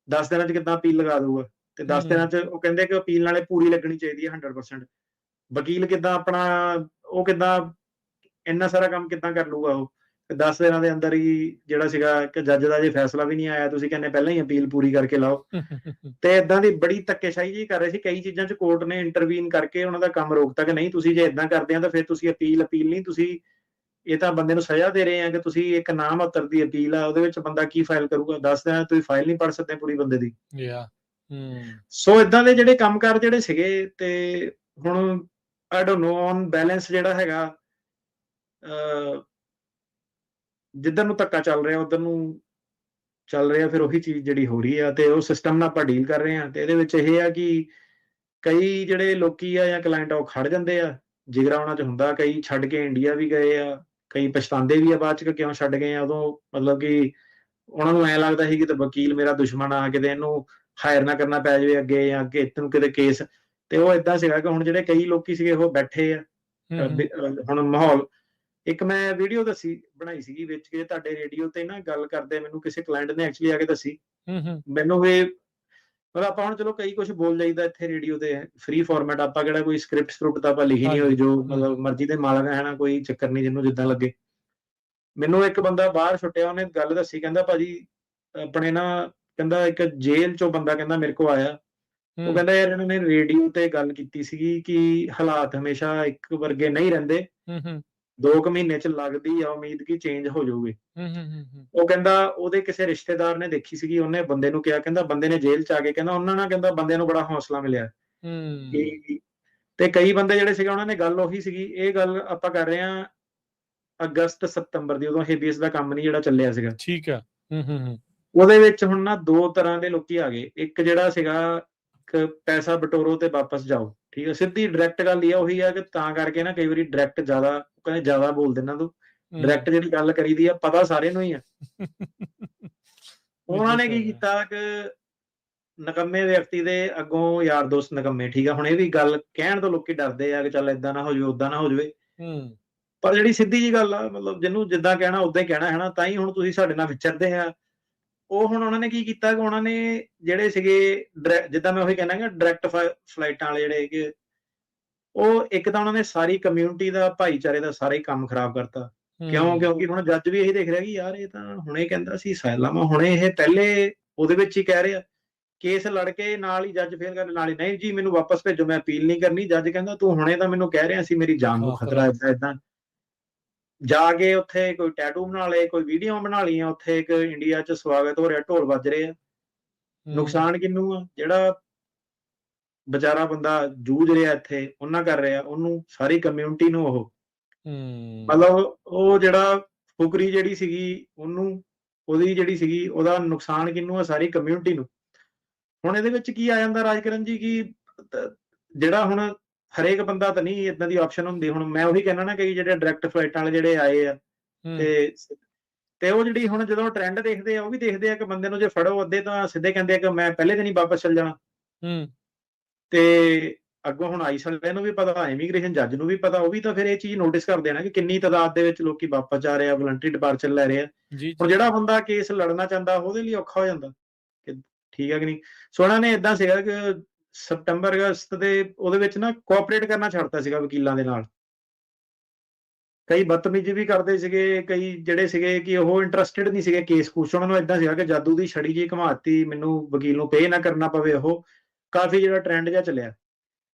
10 ਦਿਨਾਂ 'ਚ ਕਿੱਦਾਂ ਅਪੀਲ ਲਗਾ ਦੂਗਾ। ਤੇ 10 ਦਿਨਾਂ 'ਚ ਉਹ ਕਹਿੰਦੇ ਕਿ ਅਪੀਲ ਨਾਲੇ ਪੂਰੀ ਲੱਗਣੀ ਚਾਹੀਦੀ ਹੈ 100%। ਵਕੀਲ ਕਿੱਦਾਂ ਆਪਣਾ, ਉਹ ਕਿੱਦਾਂ ਇੰਨਾ ਸਾਰਾ ਕੰਮ ਕਿੱਦਾਂ ਕਰ ਲੂਗਾ ਉਹ? 10 ਦਿਨਾਂ ਦੇ ਅੰਦਰ ਹੀ ਜਿਹੜਾ ਸੀਗਾ ਕਿ ਜੱਜ ਦਾ ਜੇ ਫੈਸਲਾ ਵੀ ਨਹੀਂ ਆਇਆ, ਤੁਸੀਂ ਕਹਿੰਦੇ ਪਹਿਲਾਂ ਹੀ ਅਪੀਲ ਪੂਰੀ ਕਰਕੇ ਲਾਓ। ਤੇ ਇਦਾਂ ਦੀ ਬੜੀ ਧੱਕੇਸ਼ਾਹੀ ਜੀ ਕਰ ਰਹੇ ਸੀ। ਕਈ ਚੀਜ਼ਾਂ 'ਚ ਕੋਰਟ ਨੇ ਇੰਟਰਵੀਨ ਕਰਕੇ ਉਹਨਾਂ ਦਾ ਕੰਮ ਰੋਕਤਾ ਕਿ ਨਹੀਂ, ਤੁਸੀਂ ਜੇ ਇਦਾਂ ਕਰਦੇ ਆ ਤਾਂ ਫਿਰ ਤੁਸੀਂ ਅਪੀਲ ਨਹੀਂ, ਤੁਸੀਂ ਇਹ ਤਾਂ ਬੰਦੇ ਨੂੰ ਸਜ਼ਾ ਦੇ ਰਹੇ ਆ ਕਿ ਤੁਸੀਂ ਇੱਕ ਨਾ ਮਾਤਰ ਦੀ ਅਪੀਲ ਆ, ਉਹਦੇ ਵਿੱਚ ਬੰਦਾ ਕੀ ਫਾਈਲ ਕਰੂਗਾ? 10 ਦਿਨਾਂ ਤੁਸੀਂ ਫਾਈਲ ਨਹੀਂ ਪੜ੍ਹ ਸਕਦੇ ਪੂਰੀ ਬੰਦੇ ਦੀ। ਸੋ ਇਦਾਂ ਦੇ ਜਿਹੜੇ ਕੰਮਕਾਰ ਜਿਹੜੇ ਸੀਗੇ, ਤੇ ਹੁਣ I don't know on balance ਜਿਹੜਾ ਹੈਗਾ ਜਿੱਧਰ ਨੂੰ ਧੱਕਾ ਚੱਲ ਰਿਹਾ ਉਧਰ ਨੂੰ ਚੱਲ ਰਿਹਾ, ਫਿਰ ਉਹੀ ਚੀਜ਼ ਜਿਹੜੀ ਹੋ ਰਹੀ ਆ ਤੇ ਉਹ ਸਿਸਟਮ ਨਾਲ ਆਪਾਂ ਡੀਲ ਕਰ ਰਹੇ ਆ। ਤੇ ਇਹਦੇ ਵਿੱਚ ਇਹ ਆ ਕਿ ਕਈ ਜਿਹੜੇ ਲੋਕੀ ਆ ਜਾਂ ਕਲਾਇੰਟ ਆ ਉਹ ਖੜ ਜਾਂਦੇ ਆ, ਜਿਗਰਾ ਉਹਨਾਂ 'ਚ ਹੁੰਦਾ, ਕਈ ਛੱਡ ਕੇ ਇੰਡੀਆ ਵੀ ਗਏ ਆ, ਕਈ ਪਛਤਾਉਂਦੇ ਵੀ ਆ ਬਾਅਦ 'ਚ ਕਿ ਕਿਉਂ ਛੱਡ ਗਏ ਆ। ਉਦੋਂ ਮਤਲਬ ਕਿ ਉਹਨਾਂ ਨੂੰ ਐਂ ਲੱਗਦਾ ਸੀ ਕਿ ਵਕੀਲ ਮੇਰਾ ਦੁਸ਼ਮਣ ਆ, ਕਿਤੇ ਇਹਨੂੰ ਹਾਇਰ ਨਾ ਕਰਨਾ ਪੈ ਜਾਵੇ ਅੱਗੇ, ਜਾਂ ਅੱਗੇ ਤੈਨੂੰ ਕਿਤੇ ਕੇਸ। ਤੇ ਉਹ ਏਦਾਂ ਸੀਗਾ ਕਿ ਹੁਣ ਜਿਹੜੇ ਕਈ ਲੋਕੀ ਸੀਗੇ ਉਹ ਬੈਠੇ ਆ। ਹੁਣ ਮਾਹੌਲ, ਇੱਕ ਮੈਂ ਵੀਡੀਓ ਬਣਾਈ ਸੀਗੀ ਵਿੱਚ ਕਿ ਤੁਹਾਡੇ ਰੇਡੀਓ ਤੇ ਨਾ ਗੱਲ ਕਰਦੇ, ਮੈਨੂੰ ਕਿਸੇ ਕਲਾਇੰਟ ਨੇ ਐਕਚੁਅਲੀ ਆ ਕੇ ਦੱਸੀ। ਮੈਨੂੰ ਵੀ ਮਤਲਬ ਆਪਾਂ ਹੁਣ ਚਲੋ ਕਈ ਕੁਝ ਬੋਲ ਜਾਈਦਾ ਇੱਥੇ ਰੇਡੀਓ ਤੇ, ਫ੍ਰੀ ਫਾਰਮੈਟ, ਆਪਾਂ ਕਿਹੜਾ ਕੋਈ ਸਕ੍ਰਿਪਟ ਤਾਂ ਆਪਾਂ ਲਿਖੀ ਨਹੀਂ ਹੋਈ, ਜੋ ਮਤਲਬ ਮਰਜ਼ੀ ਦੇ ਮਾਲਕ ਹੈ ਨਾ, ਕੋਈ ਚੱਕਰ ਨਹੀਂ, ਜਿਹਨੂੰ ਜਿੱਦਾਂ ਲੱਗੇ। ਮੈਨੂੰ ਇੱਕ ਬੰਦਾ ਬਾਹਰ ਛੁੱਟਿਆ, ਉਹਨੇ ਗੱਲ ਦੱਸੀ, ਕਹਿੰਦਾ ਭਾਜੀ ਆਪਣੇ ਨਾ, ਕਹਿੰਦਾ ਇੱਕ ਜੇਲ੍ਹ ਚੋਂ ਬੰਦਾ ਕਹਿੰਦਾ ਮੇਰੇ ਕੋਲ ਆਇਆ। ਉਹ ਕਹਿੰਦਾ ਯਾਰ ਇਹਨਾਂ ਨੇ ਰੇਡੀਓ ਤੇ ਗੱਲ ਕੀਤੀ ਸੀਗੀ ਕਿ ਹਾਲਾਤ ਹਮੇਸ਼ਾ ਇੱਕ ਵਰਗੇ ਨਹੀਂ ਰਹਿੰਦੇ, 2 ਕੁ ਮਹੀਨੇ 'ਚ ਲੱਗਦੀ ਆ ਉਮੀਦ ਕਿ ਚੇਂਜ ਹੋ ਜਾਊਗੀ। ਉਹ ਕਹਿੰਦਾ ਉਹਦੇ ਕਿਸੇ ਰਿਸ਼ਤੇਦਾਰ ਨੇ ਦੇਖੀ ਸੀਗੀ, ਉਹਨੇ ਬੰਦੇ ਨੂੰ ਕਿਹਾ, ਕਹਿੰਦਾ ਬੰਦੇ ਨੇ ਜੇਲ੍ਹ 'ਚ ਆ ਕੇ ਕਹਿੰਦਾ ਉਹਨਾਂ ਨਾਲ ਕਹਿੰਦਾ ਬੰਦੇ ਨੂੰ ਬੜਾ ਹੌਸਲਾ ਮਿਲਿਆ। ਤੇ ਕਈ ਬੰਦੇ ਜਿਹੜੇ ਸੀਗੇ ਉਹਨਾਂ ਨੇ ਗੱਲ ਉਹੀ ਸੀਗੀ, ਇਹ ਗੱਲ ਆਪਾਂ ਕਰ ਰਹੇ ਹਾਂ ਅਗਸਤ ਸਤੰਬਰ ਦੀ, ਉਦੋਂ ਹੇਬੀਅਸ ਦਾ ਕੰਮ ਨਹੀਂ ਜਿਹੜਾ ਚੱਲਿਆ ਸੀਗਾ। ਠੀਕ ਆ। ਉਹਦੇ ਵਿੱਚ ਹੁਣ ਨਾ 2 ਤਰ੍ਹਾਂ ਦੇ ਲੋਕੀ ਆ ਗਏ। ਇੱਕ ਜਿਹੜਾ ਸੀਗਾ ਪੈਸਾ ਬਟੋਰੋ ਤੇ ਵਾਪਸ ਜਾਓ, ਠੀਕ ਹੈ, ਸਿੱਧੀ ਡਾਇਰੈਕਟ ਗੱਲ ਇਹ ਉਹੀ ਆ ਕਿ ਤਾਂ ਕਰਕੇ ਨਾ ਕਈ ਵਾਰੀ ਡਾਇਰੈਕਟ ਜ਼ਿਆਦਾ ਕਹਿੰਦੇ ਜ਼ਿਆਦਾ ਬੋਲ ਦਿੰਦਾ ਤੂੰ, ਡਾਇਰੈਕਟ ਜਿਹੜੀ ਗੱਲ ਕਰੀਦੀ ਆ ਪਤਾ ਸਾਰੇ ਨੂੰ ਹੀ ਆ। ਉਹਨਾਂ ਨੇ ਕੀ ਕੀਤਾ ਕਿ ਨਕੰਮੇ ਵਿਅਕਤੀ ਦੇ ਅੱਗੋਂ ਯਾਰ ਦੋਸਤ ਨਕੰਮੇ, ਠੀਕ ਆ। ਹੁਣ ਇਹ ਵੀ ਗੱਲ ਕਹਿਣ ਤੋਂ ਲੋਕੀ ਡਰਦੇ ਆ ਕਿ ਚੱਲ ਏਦਾਂ ਨਾ ਹੋ ਜਾਵੇ, ਓਦਾਂ ਨਾ ਹੋ ਜਾਵੇ, ਪਰ ਜਿਹੜੀ ਸਿੱਧੀ ਜੀ ਗੱਲ ਆ, ਮਤਲਬ ਜਿਹਨੂੰ ਜਿੱਦਾਂ ਕਹਿਣਾ ਉਦਾਂ ਹੀ ਕਹਿਣਾ ਹੈ ਨਾ। ਤਾਂ ਹੀ ਹੁਣ ਤੁਸੀਂ ਸਾਡੇ ਨਾਲ ਵਿਚਰਦੇ ਆ। ਉਹ ਹੁਣ ਉਹਨਾਂ ਨੇ ਕੀ ਕੀਤਾ ਕਿ ਉਹਨਾਂ ਨੇ ਜਿਹੜੇ ਸੀਗੇ ਜਿੱਦਾਂ ਮੈਂ ਉਹੀ ਕਹਿਣਾ ਕਿ ਡਾਇਰੈਕਟ ਫਲਾਈਟਾਂ ਵਾਲੇ ਜਿਹੜੇ ਹੈਗੇ, ਉਹ ਇੱਕ ਤਾਂ ਉਹਨਾਂ ਨੇ ਸਾਰੀ ਕਮਿਊਨਿਟੀ ਦਾ, ਭਾਈਚਾਰੇ ਦਾ ਸਾਰਾ ਹੀ ਕੰਮ ਖਰਾਬ ਕਰਤਾ। ਕਿਉਂਕਿ ਹੁਣ ਜੱਜ ਵੀ ਇਹੀ ਦੇਖ ਰਿਹਾ ਕਿ ਯਾਰ ਇਹ ਤਾਂ ਹੁਣੇ ਕਹਿੰਦਾ ਸੀ ਅਸਾਈਲਮ, ਹੁਣੇ ਇਹ ਪਹਿਲੇ ਉਹਦੇ ਵਿੱਚ ਹੀ ਕਹਿ ਰਿਹਾ, ਕੇਸ ਲੜ ਕੇ ਨਾਲ ਹੀ ਜੱਜ ਫੇਲ ਕਰਨ, ਨਾਲ ਹੀ ਨਹੀਂ ਜੀ ਮੈਨੂੰ ਵਾਪਸ ਭੇਜੋ, ਮੈਂ ਅਪੀਲ ਨਹੀਂ ਕਰਨੀ। ਜੱਜ ਕਹਿੰਦਾ ਤੂੰ ਹੁਣੇ ਤਾਂ ਮੈਨੂੰ ਕਹਿ ਰਿਹਾ ਸੀ ਮੇਰੀ ਜਾਨ ਨੂੰ ਖਤਰਾ, ਏਦਾਂ ਜਾ ਕੇ ਉੱਥੇ ਕੋਈ ਟੈਟੂ ਬਣਾ ਲਏ, ਕੋਈ ਵੀਡੀਓ ਬਣਾ ਲਈਆਂ, ਉੱਥੇ ਇੱਕ ਇੰਡੀਆ 'ਚ ਸਵਾਗਤ ਹੋ ਰਿਹਾ, ਢੋਲ ਵੱਜ ਰਹੇ ਆ। ਨੁਕਸਾਨ ਕਿਹਨੂੰ ਆ? ਜਿਹੜਾ ਵਿਚਾਰਾ ਬੰਦਾ ਜੂਝ ਰਿਹਾ ਇੱਥੇ, ਉਹਨਾਂ ਕਰ ਰਿਹਾ, ਉਹਨੂੰ ਸਾਰੀ ਕਮਿਊਨਿਟੀ ਨੂੰ ਉਹ ਮਤਲਬ ਉਹ ਜਿਹੜਾ ਫੁਕਰੀ ਜਿਹੜੀ ਸੀਗੀ ਉਹਨੂੰ, ਉਹਦੀ ਜਿਹੜੀ ਸੀਗੀ ਉਹਦਾ ਨੁਕਸਾਨ ਕਿਹਨੂੰ ਆ? ਸਾਰੀ ਕਮਿਊਨਿਟੀ ਨੂੰ। ਹੁਣ ਇਹਦੇ ਵਿੱਚ ਕੀ ਆ ਜਾਂਦਾ ਰਾਜਕਰਨ ਜੀ ਕਿ ਜਿਹੜਾ ਹੁਣ ਹਰੇਕ ਬੰਦਾ ਤਾਂ ਨਹੀਂ ਏਦਾਂ ਦੀ ਆਪਸ਼ਨ ਹੁੰਦੀ। ਹੁਣ ਮੈਂ ਉਹੀ ਕਹਿਣਾ ਨਾ, ਕਈ ਜਿਹੜੇ ਡਾਇਰੈਕਟ ਫਲਾਈਟਾਂ ਵਾਲੇ ਜਿਹੜੇ ਆਏ ਆ ਤੇ ਉਹ ਜਿਹੜੀ ਹੁਣ ਜਦੋਂ ਟ੍ਰੈਂਡ ਦੇਖਦੇ ਆ, ਉਹ ਵੀ ਦੇਖਦੇ ਆ ਕਿ ਬੰਦੇ ਨੂੰ ਜੇ ਫੜੋ, ਅੱਧੇ ਤਾਂ ਸਿੱਧੇ ਕਹਿੰਦੇ ਆ ਕਿ ਮੈਂ ਪਹਿਲੇ ਦਿਨ ਹੀ ਵਾਪਸ ਚੱਲ ਜਾਣਾ। ਤੇ ਅੱਗੋਂ ਹੁਣ ਆਈਸ ਵਾਲਿਆਂ ਨੂੰ ਵੀ ਪਤਾ, ਇਮੀਗ੍ਰੇਸ਼ਨ ਜੱਜ ਨੂੰ ਵੀ ਪਤਾ, ਉਹ ਵੀ ਤਾਂ ਫਿਰ ਇਹ ਚੀਜ਼ ਨੋਟਿਸ ਕਰਦੇ ਆ ਨਾ ਕਿ ਕਿੰਨੀ ਤਾਦਾਦ ਦੇ ਵਿੱਚ ਲੋਕੀ ਵਾਪਸ ਜਾ ਰਹੇ ਆ, ਵਲੰਟਰੀ ਡਿਪਾਰਚਰ ਲੈ ਰਹੇ ਆ। ਹੁਣ ਜਿਹੜਾ ਬੰਦਾ ਕੇਸ ਲੜਨਾ ਚਾਹੁੰਦਾ ਉਹਦੇ ਲਈ ਔਖਾ ਹੋ ਜਾਂਦਾ, ਠੀਕ ਹੈ ਕਿ ਨਹੀਂ? ਸੋ ਉਹਨਾਂ ਨੇ ਏਦਾਂ ਸੀਗਾ ਕਿ ਸਤੰਬਰ ਅਗਸਤ ਦੇ ਉਹਦੇ ਵਿੱਚ ਨਾ ਕੋਆਪਰੇਟ ਕਰਨਾ ਛੱਡਤਾ ਸੀਗਾ ਵਕੀਲਾਂ ਦੇ ਨਾਲ। ਕਈ ਬਦਤਮੀਜ਼ੀ ਵੀ ਕਰਦੇ ਸੀਗੇ, ਕਈ ਜਿਹੜੇ ਸੀਗੇ ਕਿ ਉਹ ਇੰਟਰਸਟਿਡ ਨਹੀਂ ਸੀਗੇ ਕੇਸ ਕੂਸ। ਉਹਨਾਂ ਨੂੰ ਏਦਾਂ ਸੀਗਾ ਕਿ ਜਾਦੂ ਦੀ ਛੜੀ ਜੀ ਘੁਮਾਤੀ, ਮੈਨੂੰ ਵਕੀਲ ਨੂੰ ਪੇ ਨਾ ਕਰਨਾ ਪਵੇ। ਉਹ ਕਾਫੀ ਜਿਹੜਾ ਟ੍ਰੈਂਡ ਜਿਹਾ ਚੱਲਿਆ,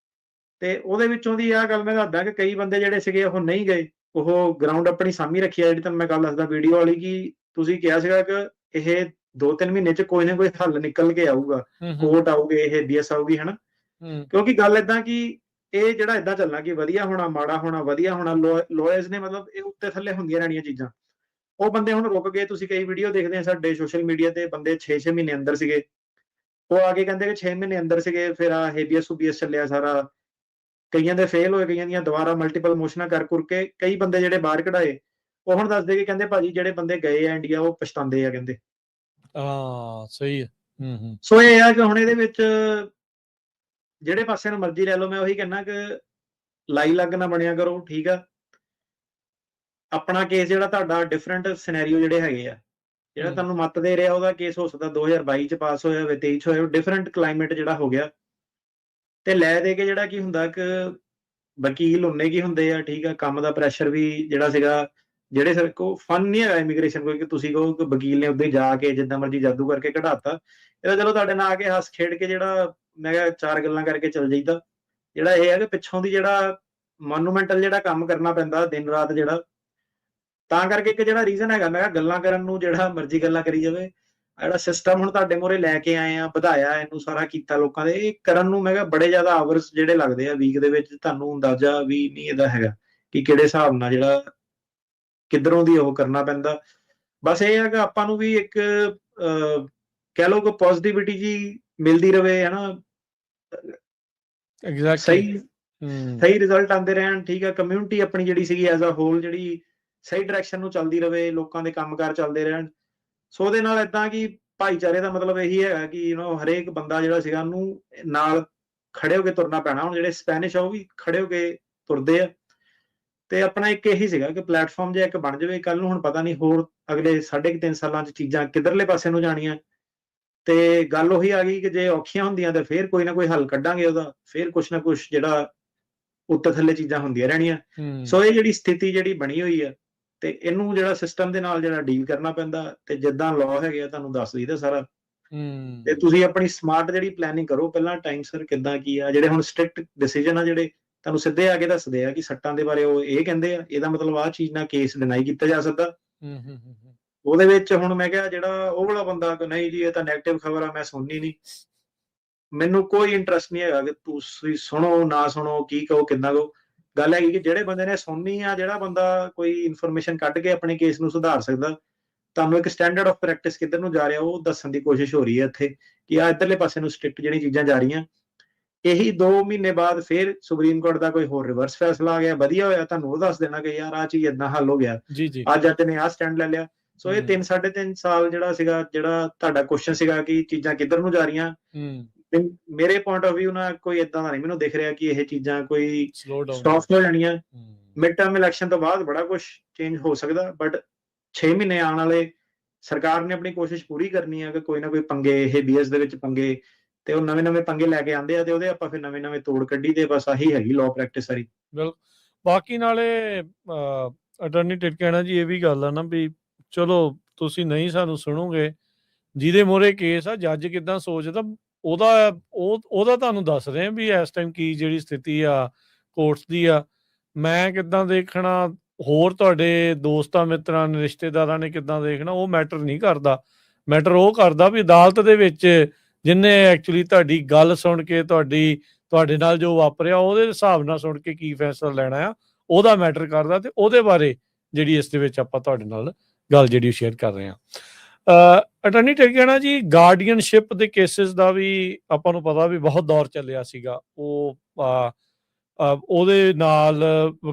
ਤੇ ਉਹਦੇ ਵਿੱਚੋਂ ਦੀ ਆਹ ਗੱਲ ਮੈਂ ਦੱਸਦਾ ਕਿ ਕਈ ਬੰਦੇ ਜਿਹੜੇ ਸੀਗੇ ਉਹ ਨਹੀਂ ਗਏ, ਉਹ ਗਰਾਊਂਡ ਆਪਣੀ ਸਾਂਭੀ ਰੱਖੀ ਆ। ਜਿਹੜੀ ਤੁਹਾਨੂੰ ਮੈਂ ਗੱਲ ਦੱਸਦਾ ਵੀਡੀਓ ਵਾਲੀ, ਕਿ ਤੁਸੀਂ ਕਿਹਾ ਸੀਗਾ ਕਿ ਇਹ 2-3 ਮਹੀਨੇ 'ਚ ਕੋਈ ਨਾ ਕੋਈ ਹੱਲ ਨਿਕਲ ਕੇ ਆਊਗਾ, ਕੋਰਟ ਆਊਗੇ, ਇਹ ਬੀਐਸ ਆਊਗੀ, ਹਨਾ। ਕਿਉਂਕਿ ਗੱਲ ਏਦਾਂ ਕਿ ਇਹ ਜਿਹੜਾ ਏਦਾਂ ਚੱਲਣਾ ਕਿ ਵਧੀਆ ਹੋਣਾ, ਮਾੜਾ ਹੋਣਾ, ਵਧੀਆ ਹੋਣਾ, ਲਾਇਰਸ ਨੇ ਮਤਲਬ ਇਹ ਉੱਤੇ ਥੱਲੇ ਹੁੰਦੀਆਂ ਰਹਿਣੀਆਂ ਚੀਜ਼ਾਂ। ਉਹ ਬੰਦੇ ਹੁਣ ਰੁਕ ਗਏ। ਤੁਸੀਂ ਕਈ ਵੀਡੀਓ ਦੇਖਦੇ ਆ ਸਾਡੇ ਸੋਸ਼ਲ ਮੀਡੀਆ ਤੇ, ਬੰਦੇ 6-6 ਮਹੀਨੇ ਅੰਦਰ ਸੀਗੇ, ਉਹ ਆ ਕੇ ਕਹਿੰਦੇ ਕਿ 6 ਮਹੀਨੇ ਅੰਦਰ ਸੀਗੇ, ਫਿਰ ਆ ਹੇਬੀਅਸ ਹੁਬੀਅਸ ਚੱਲਿਆ ਸਾਰਾ, ਕਈਆਂ ਦੇ ਫੇਲ ਹੋਏ, ਕਈਆਂ ਦੀਆਂ ਦੁਬਾਰਾ ਮਲਟੀਪਲ ਮੋਸ਼ਨਾਂ ਕਰ ਕੇ ਕਈ ਬੰਦੇ ਜਿਹੜੇ ਬਾਹਰ ਕਢਾਏ, ਉਹ ਹੁਣ ਦੱਸਦੇ ਕਿ ਕਹਿੰਦੇ ਭਾਜੀ ਜਿਹੜੇ ਬੰਦੇ ਗਏ ਆ ਇੰਡੀਆ ਉਹ ਪਛਤਾਉਂਦੇ ਆ, ਕਹਿੰਦੇ। ਸਹੀ ਹੈ। ਸੋ ਇਹ ਆ ਕਿ ਹੁਣ ਇਹਦੇ ਵਿੱਚ ਜਿਹੜੇ ਪਾਸੇ ਨੂੰ ਮਰਜ਼ੀ ਲੈ ਲਓ, ਮੈਂ ਉਹੀ ਕਹਿੰਦਾ ਕਿ ਲਾਈ ਲੱਗ ਨਾ ਬਣਿਆ ਕਰੋ, ਠੀਕ ਆ। ਆਪਣਾ ਕੇਸ ਜਿਹੜਾ ਤੁਹਾਡਾ ਡਿਫਰੈਂਟ ਸਿਨੈਰੀਓ ਜਿਹੜੇ ਹੈਗੇ ਆ, ਜਿਹੜਾ ਤੁਹਾਨੂੰ ਮੱਤ ਦੇ ਰਿਹਾ, ਉਹਦਾ ਕੇਸ ਹੋ ਸਕਦਾ 2022 'ਚ ਪਾਸ ਹੋਇਆ ਹੋਵੇ, 23 'ਚ ਹੋਇਆ, ਡਿਫਰੈਂਟ ਕਲਾਈਮੇਟ ਜਿਹੜਾ ਹੋ ਗਿਆ। ਤੇ ਲੈ ਦੇ ਕੇ ਜਿਹੜਾ ਕੀ ਹੁੰਦਾ ਕਿ ਵਕੀਲ ਉਨੇ ਕੀ ਹੁੰਦੇ ਆ, ਠੀਕ ਆ। ਕੰਮ ਦਾ ਪ੍ਰੈਸ਼ਰ ਵੀ ਜਿਹੜਾ ਸੀਗਾ ਜਿਹੜੇ ਸਰ ਕੋ ਫਨ ਨਹੀਂ ਹੈਗਾ ਇਮੀਗ੍ਰੇਸ਼ਨ ਕੋਈ, ਕਿ ਤੁਸੀਂ ਕਹੋ ਕਿ ਵਕੀਲ ਨੇ ਉੱਦੇ ਜਾ ਕੇ ਜਿੱਦਾਂ ਮਰਜ਼ੀ ਜਾਦੂ ਕਰਕੇ ਕਢਾਤਾ। ਇਹਦਾ ਚਲੋ ਤੁਹਾਡੇ ਨਾਲ ਆ ਕੇ ਹੱਸ ਖੇਡ ਕੇ ਜਿਹੜਾ ਮੈਂ ਕਿਹਾ 4 ਗੱਲਾਂ ਕਰਕੇ ਚੱਲ ਜਾਈਦਾ। ਜਿਹੜਾ ਇਹ ਹੈ ਕਿ ਪਿੱਛੋਂ ਦੀ ਜਿਹੜਾ ਮੋਨੂਮੈਂਟਲ ਜਿਹੜਾ ਕੰਮ ਕਰਨਾ ਪੈਂਦਾ ਦਿਨ ਰਾਤ, ਜਿਹੜਾ ਤਾਂ ਕਰਕੇ ਇੱਕ ਜਿਹੜਾ ਰੀਜ਼ਨ ਹੈਗਾ, ਮੈਂ ਕਿਹਾ ਗੱਲਾਂ ਕਰਨ ਨੂੰ ਜਿਹੜਾ ਮਰਜ਼ੀ ਗੱਲਾਂ ਕਰੀ ਜਾਵੇ, ਜਿਹੜਾ ਸਿਸਟਮ ਹੁਣ ਤੁਹਾਡੇ ਮੂਹਰੇ ਲੈ ਕੇ ਆਏ ਆ, ਵਧਾਇਆ ਇਹਨੂੰ ਸਾਰਾ ਕੀਤਾ ਲੋਕਾਂ ਦੇ, ਇਹ ਕਰਨ ਨੂੰ ਮੈਂ ਕਿਹਾ ਬੜੇ ਜ਼ਿਆਦਾ ਆਵਰਸ ਜਿਹੜੇ ਲੱਗਦੇ ਆ ਵੀਕ ਦੇ ਵਿੱਚ, ਤੁਹਾਨੂੰ ਅੰਦਾਜ਼ਾ ਵੀ ਨਹੀਂ ਇਹਦਾ ਹੈਗਾ ਕਿ ਕਿਹੜੇ ਹਿਸਾਬ ਨਾਲ ਜਿਹੜਾ ਕਿੱਧਰੋਂ ਦੀ ਉਹ ਕਰਨਾ ਪੈਂਦਾ। ਬਸ ਇਹ ਹੈ ਕਿ ਆਪਾਂ ਨੂੰ ਵੀ ਇੱਕ ਕਹਿ ਲਓ ਕਿ ਪੋਜ਼ਿਟਿਵਿਟੀ ਜੀ ਮਿਲਦੀ ਰਵੇ, ਹਨਾ, ਐਗਜ਼ੈਕਟਲੀ। ਸਹੀ ਸਹੀ ਰਿਜ਼ਲਟ ਆਉਂਦੇ ਰਹਿਣ। ਠੀਕ ਹੈ, ਕਮਿਊਨਿਟੀ ਆਪਣੀ ਜਿਹੜੀ ਸੀਗੀ ਐਜ਼ ਅ ਹੋਲ ਜਿਹੜੀ ਸਹੀ ਡਾਇਰੈਕਸ਼ਨ ਨੂੰ ਚੱਲਦੀ ਰਵੇ, ਲੋਕਾਂ ਦੇ ਕੰਮਕਾਰ ਚੱਲਦੇ ਰਹਿਣ। ਸੋ ਉਹਦੇ ਨਾਲ ਏਦਾਂ ਕਿ ਭਾਈਚਾਰੇ ਦਾ ਮਤਲਬ ਇਹੀ ਹੈਗਾ ਕਿ ਹਰੇਕ ਬੰਦਾ ਜਿਹੜਾ ਸੀਗਾ ਉਹਨੂੰ ਨਾਲ ਖੜੇ ਹੋ ਕੇ ਤੁਰਨਾ ਪੈਣਾ। ਹੁਣ ਜਿਹੜੇ ਸਪੈਨਿਸ਼ ਆ ਉਹ ਵੀ ਖੜੇ ਹੋ ਕੇ ਤੁਰਦੇ ਆ, ਤੇ ਆਪਣਾ ਇੱਕ ਇਹੀ ਸੀਗਾ ਕਿ ਪਲੇਟਫਾਰਮ ਜੇ ਇੱਕ ਬਣ ਜਾਵੇ, ਕੱਲ ਨੂੰ ਹੁਣ ਪਤਾ ਨਹੀਂ ਹੋਰ ਅਗਲੇ 3.5 ਸਾਲਾਂ 'ਚ ਚੀਜ਼ਾਂ ਕਿੱਧਰਲੇ ਪਾਸੇ ਨੂੰ ਜਾਣੀਆਂ। ਤੇ ਗੱਲ ਉਹੀ ਆ ਗਈ ਕਿ ਜੇ ਔਖੀਆਂ ਹੁੰਦੀਆਂ ਤੇ ਫੇਰ ਕੋਈ ਨਾ ਕੋਈ ਹੱਲ ਕੱਢਾਂਗੇ ਉਹਦਾ, ਫੇਰ ਕੁਛ ਨਾ ਕੁਛ ਜਿਹੜਾ ਉੱਤੇ ਥੱਲੇ ਚੀਜ਼ਾਂ ਹੁੰਦੀਆਂ ਰਹਿਣੀਆਂ। ਸੋ ਇਹ ਜਿਹੜੀ ਸਥਿਤੀ ਜਿਹੜੀ ਬਣੀ ਹੋਈ ਆ, ਤੇ ਇਹਨੂੰ ਜਿਹੜਾ ਸਿਸਟਮ ਦੇ ਨਾਲ ਜਿਹੜਾ ਡੀਲ ਕਰਨਾ ਪੈਂਦਾ, ਤੇ ਜਿੱਦਾਂ ਲਾਅ ਹੈਗੇ ਆ ਤੁਹਾਨੂੰ ਦੱਸ ਦਈਦਾ ਸਾਰਾ। ਤੇ ਤੁਸੀਂ ਆਪਣੀ ਸਮਾਰਟ ਜਿਹੜੀ ਪਲੈਨਿੰਗ ਕਰੋ ਪਹਿਲਾਂ, ਟਾਈਮ ਸਿਰ ਕਿੱਦਾਂ ਕੀ ਆ। ਜਿਹੜੇ ਹੁਣ ਸਟ੍ਰਿਕਟ ਡਿਸੀਜਨ ਆ ਜਿਹੜੇ ਤੁਹਾਨੂੰ ਸਿੱਧੇ ਆ ਕੇ ਦੱਸਦੇ ਆ ਕਿ ਸੱਟਾਂ ਦੇ ਬਾਰੇ ਉਹ ਇਹ ਕਹਿੰਦੇ ਆ, ਇਹਦਾ ਮਤਲਬ ਆਹ ਚੀਜ਼ ਨਾਲ ਕੇਸ ਡਿਨਾਈ ਕੀਤਾ ਜਾ ਸਕਦਾ। ਉਹਦੇ ਵਿੱਚ ਹੁਣ ਮੈਂ ਕਿਹਾ ਜਿਹੜਾ ਉਹ ਵਾਲਾ ਬੰਦਾ ਕਿ ਨਹੀਂ ਜੀ ਇਹ ਤਾਂ ਨੈਗੇਟਿਵ ਖਬਰ ਆ, ਮੈਂ ਸੁਣਨੀ ਨਹੀਂ, ਮੈਨੂੰ ਕੋਈ ਇੰਟਰਸਟ ਨਹੀਂ ਹੈਗਾ ਕਿ ਤੁਸੀਂ ਸੁਣੋ ਨਾ ਸੁਣੋ, ਕੀ ਕਹੋ ਕਿੱਦਾਂ ਕਹੋ। ਗੱਲ ਹੈਗੀ ਕਿ ਜਿਹੜੇ ਬੰਦੇ ਨੇ ਸੁਣਨੀ ਆ, ਜਿਹੜਾ ਬੰਦਾ ਕੋਈ ਇਨਫੋਰਮੇਸ਼ਨ ਕੱਢ ਕੇ ਆਪਣੇ ਕੇਸ ਨੂੰ ਸੁਧਾਰ ਸਕਦਾ, ਤੁਹਾਨੂੰ ਇੱਕ ਸਟੈਂਡਰਡ ਆਫ ਪ੍ਰੈਕਟਿਸ ਕਿੱਧਰ ਨੂੰ ਜਾ ਰਿਹਾ ਉਹ ਦੱਸਣ ਦੀ ਕੋਸ਼ਿਸ਼ ਹੋ ਰਹੀ ਹੈ ਇੱਥੇ, ਕਿ ਆ ਇੱਧਰਲੇ ਪਾਸੇ ਨੂੰ ਸਟ੍ਰਿਕਟ ਜਿਹੜੀ ਚੀਜ਼ਾਂ ਜਾ ਰਹੀਆਂ। ਇਹੀ 2 ਮਹੀਨੇ ਬਾਅਦ ਫਿਰ ਸੁਪਰੀਮ ਕੋਰਟ ਦਾ ਕੋਈ ਹੋਰ ਰਿਵਰਸ ਫੈਸਲਾ ਆ ਗਿਆ, ਵਧੀਆ ਹੋਇਆ, ਤੁਹਾਨੂੰ ਉਹ ਦੱਸ ਦੇਣਾ ਕਿ ਯਾਰ ਆਹ ਚੀਜ਼ ਏਦਾਂ ਹੱਲ ਹੋ ਗਿਆ, ਜੀ ਜੀ। ਅੱਜ ਨੇ ਆਹ ਸਟੈਂਡ ਲੈ ਲਿਆ। ਸੋ ਇਹ 3.5 ਸਾਲ ਜਿਹੜਾ ਸੀਗਾ, ਜਿਹੜਾ ਤੁਹਾਡਾ ਕੁਐਸਚਨ ਸੀਗਾ ਕਿ ਚੀਜ਼ਾਂ ਕਿੱਧਰ ਨੂੰ ਜਾ ਰਹੀਆਂ, ਮੇਰੇ ਪੁਆਇੰਟ ਆਫ View ਨਾਲ ਕੋਈ ਏਦਾਂ ਦਾ ਨਹੀਂ ਮੈਨੂੰ ਦਿਖ ਰਿਹਾ ਕਿ ਇਹ ਚੀਜ਼ਾਂ ਕੋਈ ਸਟਾਪ ਹੋ ਜਾਣੀਆਂ। ਮਿਡ ਟਰਮ ਇਲੈਕਸ਼ਨ ਤੋਂ ਬਾਅਦ ਬੜਾ ਕੁਝ ਚੇਂਜ ਹੋ ਸਕਦਾ, ਬਟ 6 ਮਹੀਨੇ ਆਉਣ ਵਾਲੇ ਸਰਕਾਰ ਨੇ ਆਪਣੀ ਕੋਸ਼ਿਸ਼ ਪੂਰੀ ਕਰਨੀ ਹੈ ਕਿ ਕੋਈ ਨਾ ਕੋਈ ਪੰਗੇ, ਇਹ ਬੀਐਸ ਦੇ ਵਿੱਚ ਪੰਗੇ, ਤੇ ਉਹ ਨਵੇਂ ਪੰਗੇ ਲੈ ਕੇ ਆਉਂਦੇ ਆ, ਤੇ ਉਹਦੇ ਆਪਾਂ ਫਿਰ ਨਵੇਂ ਤੋੜ ਕੱਢੀ, ਤੇ ਬਸ ਆਹੀ ਹੈਗੀ ਲਾਅ ਪ੍ਰੈਕਟਿਸ ਸਾਰੀ। ਬਿਲਕੁਲ। ਬਾਕੀ ਨਾਲੇ ਅਟਾਰਨੀ ਟਿਰਕੈਣਾ ਜੀ ਇਹ ਵੀ ਗੱਲ ਆ ਨਾ ਵੀ ਚਲੋ ਤੁਸੀਂ ਨਹੀਂ ਸਾਨੂੰ ਸੁਣੋਗੇ, ਜਿਹਦੇ ਮੂਹਰੇ ਕੇਸ ਆ ਜੱਜ ਕਿੱਦਾਂ ਸੋਚਦਾ ਉਹਦਾ ਤੁਹਾਨੂੰ ਦੱਸ ਰਹੇ ਵੀ ਇਸ ਟਾਈਮ ਕੀ ਜਿਹੜੀ ਸਥਿਤੀ ਆ ਕੋਰਟਸ ਦੀ ਆ, ਮੈਂ ਕਿੱਦਾਂ ਦੇਖਣਾ, ਹੋਰ ਤੁਹਾਡੇ ਦੋਸਤਾਂ ਮਿੱਤਰਾਂ ਨੇ ਰਿਸ਼ਤੇਦਾਰਾਂ ਨੇ ਕਿੱਦਾਂ ਦੇਖਣਾ, ਉਹ ਮੈਟਰ ਨਹੀਂ ਕਰਦਾ। ਮੈਟਰ ਉਹ ਕਰਦਾ ਵੀ ਅਦਾਲਤ ਦੇ ਵਿੱਚ ਜਿਹਨੇ ਐਕਚੁਅਲੀ ਤੁਹਾਡੀ ਗੱਲ ਸੁਣ ਕੇ ਤੁਹਾਡੇ ਨਾਲ ਜੋ ਵਾਪਰਿਆ ਉਹਦੇ ਹਿਸਾਬ ਨਾਲ ਸੁਣ ਕੇ ਕੀ ਫੈਸਲਾ ਲੈਣਾ ਆ, ਉਹਦਾ ਮੈਟਰ ਕਰਦਾ, ਤੇ ਉਹਦੇ ਬਾਰੇ ਜਿਹੜੀ ਇਸ ਦੇ ਵਿੱਚ ਆਪਾਂ ਤੁਹਾਡੇ ਨਾਲ ਗੱਲ ਜਿਹੜੀ ਸ਼ੇਅਰ ਕਰ ਰਹੇ ਹਾਂ। ਅਟਾਰਨੀ ਟਿਰਕੈਣਾ ਜੀ, ਗਾਰਡੀਅਨਸ਼ਿਪ ਦੇ ਕੇਸਿਸ ਦਾ ਵੀ ਆਪਾਂ ਨੂੰ ਪਤਾ ਵੀ ਬਹੁਤ ਦੌਰ ਚੱਲਿਆ ਸੀਗਾ, ਉਹਦੇ ਨਾਲ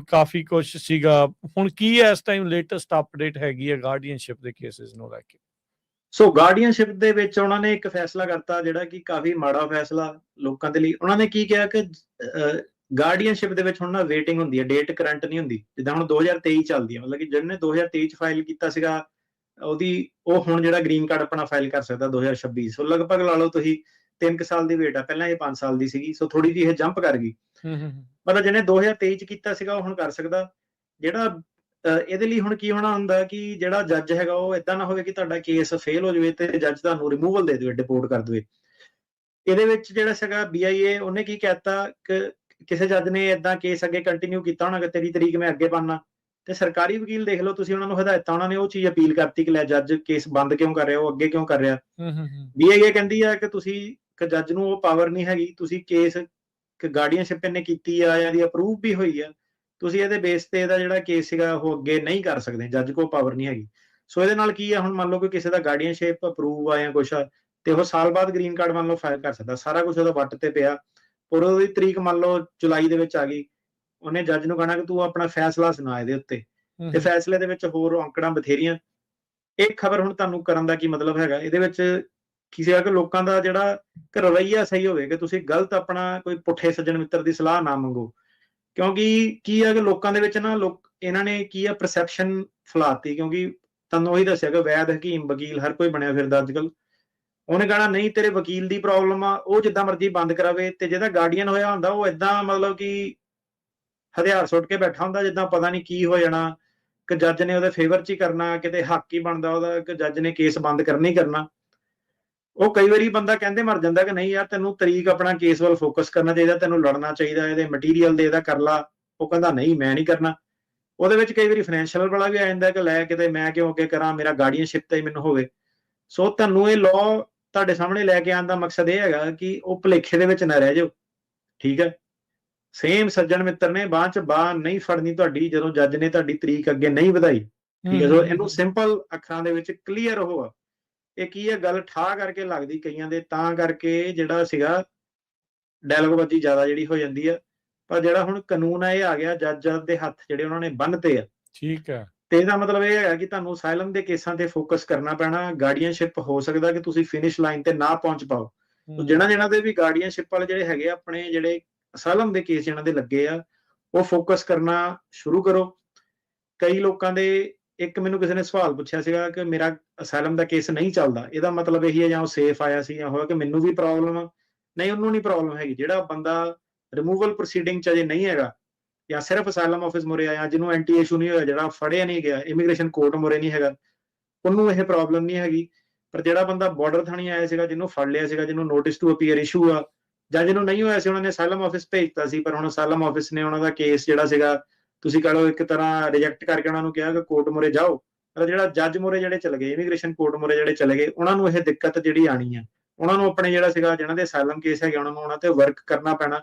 ਕਾਫੀ ਕੁਛ ਸੀਗਾ। ਹੁਣ ਕੀ ਇਸ ਟਾਈਮ ਲੇਟੈਸਟ ਅਪਡੇਟ ਹੈਗੀ ਹੈ ਗਾਰਡੀਅਨਸ਼ਿਪ ਦੇ ਕੇਸਿਸ ਨੂੰ ਲੈ ਕੇ? ਸੋ ਗਾਰਡੀਅਨਸ਼ਿਪ ਦੇ ਵਿੱਚ ਉਹਨਾਂ ਨੇ ਇੱਕ ਫੈਸਲਾ ਕਰਤਾ ਜਿਹੜਾ ਕਿ ਕਾਫੀ ਮਾੜਾ ਫੈਸਲਾ ਲੋਕਾਂ ਦੇ ਲਈ। ਉਹਨਾਂ ਨੇ ਕੀ ਕਿਹਾ ਕਿ ਗਾਰਡੀਅਨਸ਼ਿਪ ਦੇ ਵਿੱਚ ਹੁਣ ਨਾ ਵੇਟਿੰਗ ਹੁੰਦੀ ਹੈ, ਡੇਟ ਕਰੰਟ ਨਹੀਂ ਹੁੰਦੀ। ਜਿੱਦਾਂ ਹੁਣ 2023 ਚੱਲਦੀ ਹੈ, ਮਤਲਬ ਕਿ ਜਿਹਨੇ 2023 ਚ ਫਾਈਲ ਕੀਤਾ ਸੀਗਾ ਉਹ ਹੁਣ ਜਿਹੜਾ ਗ੍ਰੀਨ ਕਾਰਡ ਆਪਣਾ ਫਾਈਲ ਕਰ ਸਕਦਾ 2026। ਸੋ ਲਗਭਗ ਲਾ ਲਓ ਤੁਸੀਂ 3 ਸਾਲ ਦੀ ਵੇਟ ਆ, ਪਹਿਲਾਂ ਇਹ 5 ਸਾਲ ਦੀ ਸੀਗੀ, ਸੋ ਥੋੜੀ ਜਿਹੀ ਇਹ ਜੰਪ ਕਰ ਗਈ। ਮਤਲਬ ਜਿਹਨੇ 2023 ਚ ਕੀਤਾ ਸੀਗਾ ਉਹ ਹੁਣ ਕਰ ਸਕਦਾ। ਜਿਹੜਾ ਇਹਦੇ ਲਈ ਹੁਣ ਕੀ ਹੋਣਾ ਹੁੰਦਾ ਕਿ ਜਿਹੜਾ ਜੱਜ ਹੈਗਾ ਉਹ ਏਦਾਂ ਨਾ ਹੋਵੇ ਕਿ ਤੁਹਾਡਾ ਕੇਸ ਫੇਲ ਹੋ ਜਾਵੇ ਤੇ ਜੱਜ ਤੁਹਾਨੂੰ ਰਿਮੂਵਲ ਦੇ ਦੇਵੇ, ਡਿਪੋਰਟ ਕਰ ਦੇਵੇ। ਇਹਦੇ ਵਿੱਚ ਜਿਹੜਾ ਸੀਗਾ BIA ਉਹਨੇ ਕੀ ਕਹਿਤਾ ਕਿ ਕਿਸੇ ਜੱਜ ਨੇ ਏਦਾਂ ਕੇਸ ਅੱਗੇ ਕੰਟੀਨਿਊ ਕੀਤਾ ਹੋਣਾ ਕਿ ਤੇਰੀ ਤਰੀਕ ਮੈਂ ਅੱਗੇ ਪਾਣਾ, ਤੇ ਸਰਕਾਰੀ ਵਕੀਲ ਦੇਖ ਲਓ ਤੁਸੀਂ, ਉਹਨਾਂ ਨੂੰ ਹਦਾਇਤਾਂ, ਉਹਨਾਂ ਨੇ ਉਹ ਚੀਜ਼ ਅਪੀਲ ਕਰਤੀ ਕਿ ਲੈ ਜੱਜ ਕੇਸ ਬੰਦ ਕਿਉਂ ਕਰ ਰਿਹਾ, ਉਹ ਅੱਗੇ ਕਿਉਂ ਕਰ ਰਿਹਾ। BIA ਕਹਿੰਦੀ ਆ ਕਿ ਤੁਸੀਂ ਜੱਜ ਨੂੰ ਉਹ ਪਾਵਰ ਨਹੀਂ ਹੈਗੀ, ਤੁਸੀਂ ਕੇਸ ਗਾਰਡੀਅਨਸ਼ਿਪ ਇਹਨੇ ਕੀਤੀ ਆ ਜਾਂ ਇਹਦੀ ਅਪਰੂਵ ਵੀ ਹੋਈ ਆ, ਤੁਸੀਂ ਇਹਦੇ ਬੇਸ ਤੇ ਇਹਦਾ ਜਿਹੜਾ ਕੇਸ ਸੀਗਾ ਉਹ ਅੱਗੇ ਨਹੀਂ ਕਰ ਸਕਦੇ, ਜੱਜ ਕੋਲ ਪਾਵਰ ਨਹੀਂ ਹੈਗੀ। ਸੋ ਇਹਦੇ ਨਾਲ ਕੀ ਆ, ਹੁਣ ਮੰਨ ਲਓ ਕਿ ਕਿਸੇ ਦਾ ਗਾਰਡੀਅਨਸ਼ਿਪ ਅਪਰੂਵ ਆ ਜਾਂ ਕੁਛ ਆ, ਤੇ ਉਹ ਸਾਲ ਬਾਅਦ ਗ੍ਰੀਨ ਕਾਰਡ ਮੰਨ ਲਓ ਫਾਈਲ ਕਰ ਸਕਦਾ, ਸਾਰਾ ਕੁਝ ਉਹਦਾ ਵੱਟ ਤੇ ਪਿਆ। ਪਰ ਉਹਦੀ ਤਰੀਕ ਮੰਨ ਲਓ ਜੁਲਾਈ ਦੇ ਵਿੱਚ ਆ ਗਈ, ਉਹਨੇ ਜੱਜ ਨੂੰ ਕਹਿਣਾ ਕਿ ਤੂੰ ਆਪਣਾ ਫੈਸਲਾ ਸੁਣਾ ਇਹਦੇ ਉੱਤੇ, ਤੇ ਫੈਸਲੇ ਦੇ ਵਿੱਚ ਹੋਰ ਔਂਕੜਾਂ ਬਥੇਰੀਆਂ। ਇਹ ਖਬਰ ਹੁਣ ਤੁਹਾਨੂੰ ਕਰਨ ਦਾ ਕੀ ਮਤਲਬ ਹੈਗਾ, ਇਹਦੇ ਵਿੱਚ ਕਿਸੇ ਆ ਕਿ ਲੋਕਾਂ ਦਾ ਜਿਹੜਾ ਰਵੱਈਆ ਸਹੀ ਹੋਵੇ, ਕਿ ਤੁਸੀਂ ਗਲਤ ਆਪਣਾ ਕੋਈ ਪੁੱਠੇ ਸੱਜਣ ਮਿੱਤਰ ਦੀ ਸਲਾਹ ਨਾ ਮੰਗੋ। ਕਿਉਂਕਿ ਕੀ ਆ ਕਿ ਲੋਕਾਂ ਦੇ ਵਿੱਚ ਨਾ ਇਹਨਾਂ ਨੇ ਕੀ ਆ ਪਰਸੈਪਸ਼ਨ ਫੈਲਾਤੀ, ਕਿਉਂਕਿ ਤੁਹਾਨੂੰ ਉਹੀ ਦੱਸਿਆ ਕਿ ਵੈਦ, ਹਕੀਮ, ਵਕੀਲ ਹਰ ਕੋਈ ਬਣਿਆ ਫਿਰਦਾ ਅੱਜ ਕੱਲ। ਉਹਨੇ ਕਹਿਣਾ ਨਹੀਂ ਤੇਰੇ ਵਕੀਲ ਦੀ ਪ੍ਰੋਬਲਮ ਆ, ਉਹ ਜਿੱਦਾਂ ਮਰਜ਼ੀ ਬੰਦ ਕਰਾਵੇ, ਤੇ ਜਿਹਦਾ ਗਾਰਡੀਅਨ ਹੋਇਆ ਹੁੰਦਾ ਉਹ ਏਦਾਂ ਮਤਲਬ ਕਿ ਹਥਿਆਰ ਸੁੱਟ ਕੇ ਬੈਠਾ ਹੁੰਦਾ ਜਿੱਦਾਂ ਪਤਾ ਨਹੀਂ ਕੀ ਹੋ ਜਾਣਾ, ਕਿ ਜੱਜ ਨੇ ਉਹਦੇ ਫੇਵਰ 'ਚ ਹੀ ਕਰਨਾ, ਕਿਤੇ ਹੱਕ ਹੀ ਬਣਦਾ ਉਹਦਾ ਕਿ ਜੱਜ ਨੇ ਕੇਸ ਬੰਦ ਕਰਨਾ ਹੀ ਕਰਨਾ। ਉਹ ਕਈ ਵਾਰੀ ਬੰਦਾ ਕਹਿੰਦੇ ਮਰ ਜਾਂਦਾ ਕਿ ਨਹੀਂ ਯਾਰ, ਤੈਨੂੰ ਤਰੀਕ ਆਪਣਾ ਕੇਸ ਵੱਲ ਫੋਕਸ ਕਰਨਾ ਚਾਹੀਦਾ, ਤੈਨੂੰ ਲੜਨਾ ਚਾਹੀਦਾ, ਇਹਦੇ ਮਟੀਰੀਅਲ ਦੇ ਇਹਦਾ ਕਰ ਲਾ। ਉਹ ਕਹਿੰਦਾ ਨਹੀਂ, ਮੈਂ ਨਹੀਂ ਕਰਨਾ। ਉਹਦੇ ਵਿੱਚ ਕਈ ਵਾਰੀ ਫਾਈਨੈਂਸ਼ੀਅਲ ਵਾਲਾ ਵੀ ਆ ਜਾਂਦਾ ਕਿ ਲੈ ਕਿਤੇ ਮੈਂ ਕਿਉਂ ਅੱਗੇ ਕਰਾਂ, ਮੇਰਾ ਗਾਰਡੀਅਨਸ਼ਿਪ ਤੇ ਹੀ ਮੈਨੂੰ ਹੋਵੇ। ਸੋ ਤੁਹਾਨੂੰ ਇਹ ਲਾਅ ਤੁਹਾਡੇ ਸਾਹਮਣੇ ਲੈ ਕੇ ਆਉਣ ਦਾ ਮਕਸਦ ਇਹ ਹੈਗਾ ਕਿ ਉਹ ਭੁਲੇਖੇ ਦੇ ਵਿੱਚ ਨਾ ਰਹਿ ਜਾਓ। ਠੀਕ ਹੈ, ਸੇਮ ਸੱਜਣ ਮਿੱਤਰ ਨੇ ਬਾਂਹ 'ਚ ਬਾਂਹ ਨਹੀਂ ਫੜਨੀ ਤੁਹਾਡੀ ਜਦੋਂ ਜੱਜ ਨੇ ਤੁਹਾਡੀ ਤਰੀਕ ਅੱਗੇ ਨਹੀਂ ਵਧਾਈ। ਠੀਕ ਹੈ, ਸੋ ਇਹਨੂੰ ਸਿੰਪਲ ਅੱਖਰਾਂ ਦੇ ਵਿੱਚ ਕਲੀਅਰ ਹੋ। ਇਹ ਕੀ ਹੈ, ਗੱਲ ਠਾਹ ਕਰਕੇ ਲੱਗਦੀ ਕਈਆਂ ਦੇ, ਤਾਂ ਕਰਕੇ ਜਿਹੜਾ ਸੀਗਾ ਡਾਇਲੋਗਬਾਜ਼ੀ ਜ਼ਿਆਦਾ ਜਿਹੜੀ ਹੋ ਜਾਂਦੀ ਆ। ਪਰ ਜਿਹੜਾ ਹੁਣ ਕਾਨੂੰਨ ਆ ਇਹ ਆ ਗਿਆ, ਜੱਜ ਦੇ ਹੱਥ ਜਿਹੜੇ ਉਹਨਾਂ ਨੇ ਬੰਨ੍ਹਤੇ ਆ। ਠੀਕ ਹੈ। ਤੇ ਇਹਦਾ ਮਤਲਬ ਇਹ ਹੈਗਾ ਕਿ ਤੁਹਾਨੂੰ ਅਸਾਈਲਮ ਦੇ ਕੇਸਾਂ ਤੇ ਫੋਕਸ ਕਰਨਾ ਪੈਣਾ। ਗਾਰਡੀਅਨਸ਼ਿਪ ਹੋ ਸਕਦਾ ਕਿ ਤੁਸੀਂ ਫਿਨਿਸ਼ ਲਾਈਨ ਤੇ ਨਾ ਪਹੁੰਚ ਪਾਓ। ਜਿਹਨਾਂ ਦੇ ਵੀ ਗਾਰਡੀਅਨਸ਼ਿਪ ਵਾਲੇ ਜਿਹੜੇ ਹੈਗੇ ਆਪਣੇ ਜਿਹੜੇ ਅਸਾਈਲਮ ਦੇ ਕੇਸ ਜਿਹਨਾਂ ਦੇ ਲੱਗੇ ਆ, ਉਹ ਫੋਕਸ ਕਰਨਾ ਸ਼ੁਰੂ ਕਰੋ। ਕਈ ਲੋਕਾਂ ਦੇ, ਇੱਕ ਮੈਨੂੰ ਕਿਸੇ ਨੇ ਸਵਾਲ ਪੁੱਛਿਆ ਸੀਗਾ ਕਿ ਮੇਰਾ ਅਸਾਈਲਮ ਦਾ ਕੇਸ ਨਹੀਂ ਚੱਲਦਾ, ਇਹਦਾ ਮਤਲਬ ਇਹੀ ਹੈ ਜਾਂ ਉਹ ਸੇਫ ਆਇਆ ਸੀ ਜਾਂ ਹੋਇਆ ਕਿ ਮੈਨੂੰ ਵੀ ਪ੍ਰੋਬਲਮ ਆ। ਨਹੀਂ, ਉਹਨੂੰ ਨਹੀਂ ਪ੍ਰੋਬਲਮ ਹੈਗੀ। ਜਿਹੜਾ ਬੰਦਾ ਰਿਮੂਵਲ ਪ੍ਰੋਸੀਡਿੰਗ 'ਚ ਅਜੇ ਨਹੀਂ ਹੈਗਾ ਜਾਂ ਸਿਰਫ ਅਸਾਈਲਮ ਆਫਿਸ ਮੁਰੇ ਆਇਆ, ਜਿਹਨੂੰ ਐਂਟੀ ਇਸ਼ੂ ਨਹੀਂ ਹੋਇਆ, ਜਿਹੜਾ ਫੜਿਆ ਨਹੀਂ ਗਿਆ, ਇਮੀਗ੍ਰੇਸ਼ਨ ਕੋਰਟ ਮੁਰੇ ਨਹੀਂ ਹੈਗਾ, ਉਹਨੂੰ ਇਹ ਪ੍ਰੋਬਲਮ ਨਹੀਂ ਹੈਗੀ। ਪਰ ਜਿਹੜਾ ਬੰਦਾ ਬਾਰਡਰ ਥਾਣੀ ਆਇਆ ਸੀਗਾ, ਜਿਹਨੂੰ ਫੜ ਲਿਆ ਸੀਗਾ, ਜਿਹਨੂੰ ਨੋਟਿਸ ਟੂ ਅਪੀਅਰ ਇਸ਼ੂ ਆ, ਜਾਂ ਜਿਹਨੂੰ ਨਹੀਂ ਹੋਇਆ ਸੀ, ਉਹਨਾਂ ਨੇ ਅਸਾਈਲਮ ਆਫਿਸ ਭੇਜਤਾ ਸੀ, ਪਰ ਹੁਣ ਅਸਾਈਲਮ ਆਫਿਸ ਨੇ ਉਹਨਾਂ ਦਾ ਕੇਸ ਜਿਹੜਾ ਸੀਗਾ, ਤੁਸੀਂ ਕਹ ਲਓ ਇੱਕ ਤਰ੍ਹਾਂ ਰਿਜੈਕਟ ਕਰਕੇ ਉਹਨਾਂ ਨੂੰ ਕਿਹਾ ਕਿ ਕੋਰਟ ਮੁਰੇ ਜਾਓ। ਪਰ ਜਿਹੜਾ ਜੱਜ ਮੁਰੇ ਜਿਹੜੇ ਚਲੇ ਗਏ, ਇਮੀਗ੍ਰੇਸ਼ਨ ਕੋਰਟ ਮੁਰੇ ਜਿਹੜੇ ਚਲੇ ਗਏ, ਉਹਨਾਂ ਨੂੰ ਇਹ ਦਿੱਕਤ ਜਿਹੜੀ ਆਣੀ ਆ। ਉਹਨਾਂ ਨੂੰ ਆਪਣੇ ਜਿਹੜਾ ਸੀਗਾ, ਜਿਹਨਾਂ ਦੇ ਅਸਾਈਲਮ ਕੇਸ ਹੈਗੇ, ਉਹਨਾਂ ਨੂੰ ਉਹਨਾਂ ਤੇ ਵਰਕ ਕਰਨਾ ਪੈਣਾ।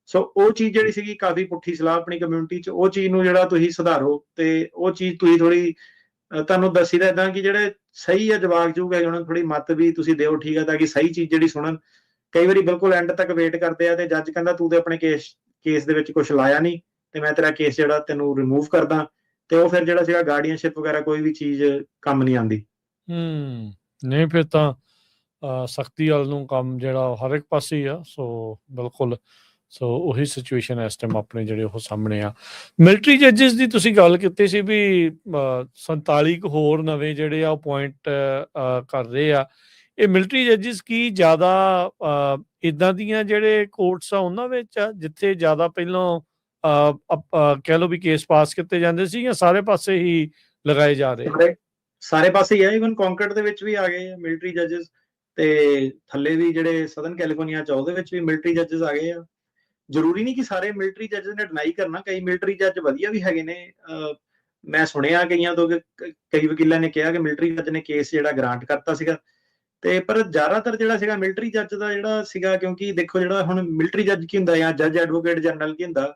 ਸੋ ਉਹ ਚੀਜ਼ ਜਿਹੜੀ ਸੀਗੀ ਕਾਫੀ ਪੁੱਠੀ ਸਲਾਹ ਆਪਣੀ ਕਮਿਊਨਿਟੀ 'ਚ, ਉਹ ਚੀਜ਼ ਨੂੰ ਜਿਹੜਾ ਤੁਸੀਂ ਸੁਧਾਰੋ। ਤੇ ਉਹ ਚੀਜ਼ ਤੁਸੀਂ ਥੋੜੀ ਤੁਹਾਨੂੰ ਦੱਸੀ ਤਾਂ ਏਦਾਂ ਕਿ ਜਿਹੜੇ ਸਹੀ ਆ ਜਵਾਕ ਜੂਕ ਹੈਗੇ, ਉਹਨਾਂ ਨੂੰ ਥੋੜੀ ਮੱਤ ਵੀ ਤੁਸੀਂ ਦਿਓ। ਠੀਕ ਹੈ, ਤਾਂ ਕਿ ਸਹੀ ਚੀਜ਼ ਜਿਹੜੀ ਸੁਣਨ। ਕਈ ਵਾਰੀ ਬਿਲਕੁਲ ਐਂਡ ਤੱਕ ਵੇਟ ਕਰਦੇ ਆ ਤੇ ਜੱਜ ਕਹਿੰਦਾ ਤੂੰ ਤੇ ਆਪਣੇ ਕੇਸ ਦੇ ਵਿੱਚ ਕੁਝ ਲਾਇਆ ਨਹੀਂ ਤੇ ਮੈਂ ਤੇਰਾ ਕੇਸ ਜਿਹੜਾ ਤੈਨੂੰ ਰਿਮੂਵ ਕਰਦਾ। ਤੇ ਉਹ ਫਿਰ ਜਿਹੜਾ ਸੀਗਾ ਗਾਰਡੀਅਨਸ਼ਿਪ ਵਗੈਰਾ ਕੋਈ ਵੀ ਚੀਜ਼ ਕੰਮ ਨਹੀਂ ਆਉਂਦੀ। ਨਹੀਂ, ਫਿਰ ਤਾਂ ਸਖਤੀ ਵੱਲ ਨੂੰ ਕੰਮ ਜਿਹੜਾ ਹਰ ਇੱਕ ਪਾਸੇ ਹੀ ਆ। ਸੋ ਬਿਲਕੁਲ, ਸੋ ਉਹੀ ਸਿਚੁਏਸ਼ਨ ਇਸ ਟਾਈਮ ਆਪਣੇ ਜਿਹੜੇ ਉਹ ਸਾਹਮਣੇ ਆ। ਮਿਲਟਰੀ ਜੱਜਿਸ ਦੀ ਤੁਸੀਂ ਗੱਲ ਕੀਤੀ ਸੀ ਵੀ 47 ਕੁ ਹੋਰ ਨਵੇਂ ਜਿਹੜੇ ਆ ਉਹ ਅਪੁਆਇੰਟ ਕਰ ਰਹੇ ਆ। ਇਹ ਮਿਲਟਰੀ ਜੱਜਿਸ ਕੀ ਜ਼ਿਆਦਾ ਇੱਦਾਂ ਦੀਆਂ ਜਿਹੜੇ ਕੋਰਟਸ ਆ ਉਹਨਾਂ ਵਿੱਚ ਆ ਜਿੱਥੇ ਜ਼ਿਆਦਾ ਪਹਿਲਾਂ ਕਹਿ ਲਓ ਵੀ ਕੇਸ ਪਾਸ ਕੀਤੇ ਜਾਂਦੇ ਸੀ, ਜਾਂ ਸਾਰੇ ਪਾਸੇ ਹੀ ਲਗਾਏ ਜਾ ਰਹੇ? ਸਾਰੇ ਪਾਸੇ ਹੀ ਆ। ਇਵਨ ਕੰਕਰਡ ਦੇ ਵਿੱਚ ਵੀ ਆ ਗਏ ਆ ਮਿਲਟਰੀ ਜੱਜਿਸ, ਤੇ ਥੱਲੇ ਵੀ ਜਿਹੜੇ ਸਦਰਨ ਕੈਲੀਫੋਰਨੀਆ 'ਚ ਉਹਦੇ ਵਿੱਚ ਵੀ ਮਿਲਟਰੀ ਜੱਜਿਸ ਆ ਗਏ ਆ। ਜ਼ਰੂਰੀ ਨਹੀਂ ਕਿ ਸਾਰੇ ਮਿਲਟਰੀ ਜੱਜਿਸ ਨੇ ਡਿਨਾਈ ਕਰਨਾ। ਕਈ ਮਿਲਟਰੀ ਜੱਜ ਵਧੀਆ ਵੀ ਹੈਗੇ ਨੇ। ਮੈਂ ਸੁਣਿਆ ਕਈਆਂ ਤੋਂ ਕਿ ਕਈ ਵਕੀਲਾਂ ਨੇ ਕਿਹਾ ਕਿ ਮਿਲਟਰੀ ਜੱਜ ਨੇ ਕੇਸ ਜਿਹੜਾ ਗ੍ਰਾਂਟ ਕਰਤਾ ਸੀਗਾ। ਤੇ ਪਰ ਜ਼ਿਆਦਾਤਰ ਜਿਹੜਾ ਸੀਗਾ ਮਿਲਟਰੀ ਜੱਜ ਦਾ ਜਿਹੜਾ ਸੀਗਾ, ਕਿਉਂਕਿ ਦੇਖੋ ਜਿਹੜਾ ਹੁਣ ਮਿਲਟਰੀ ਜੱਜ ਕੀ ਹੁੰਦਾ ਜਾਂ ਜੱਜ ਐਡਵੋਕੇਟ ਜਨਰਲ ਕੀ ਹੁੰਦਾ,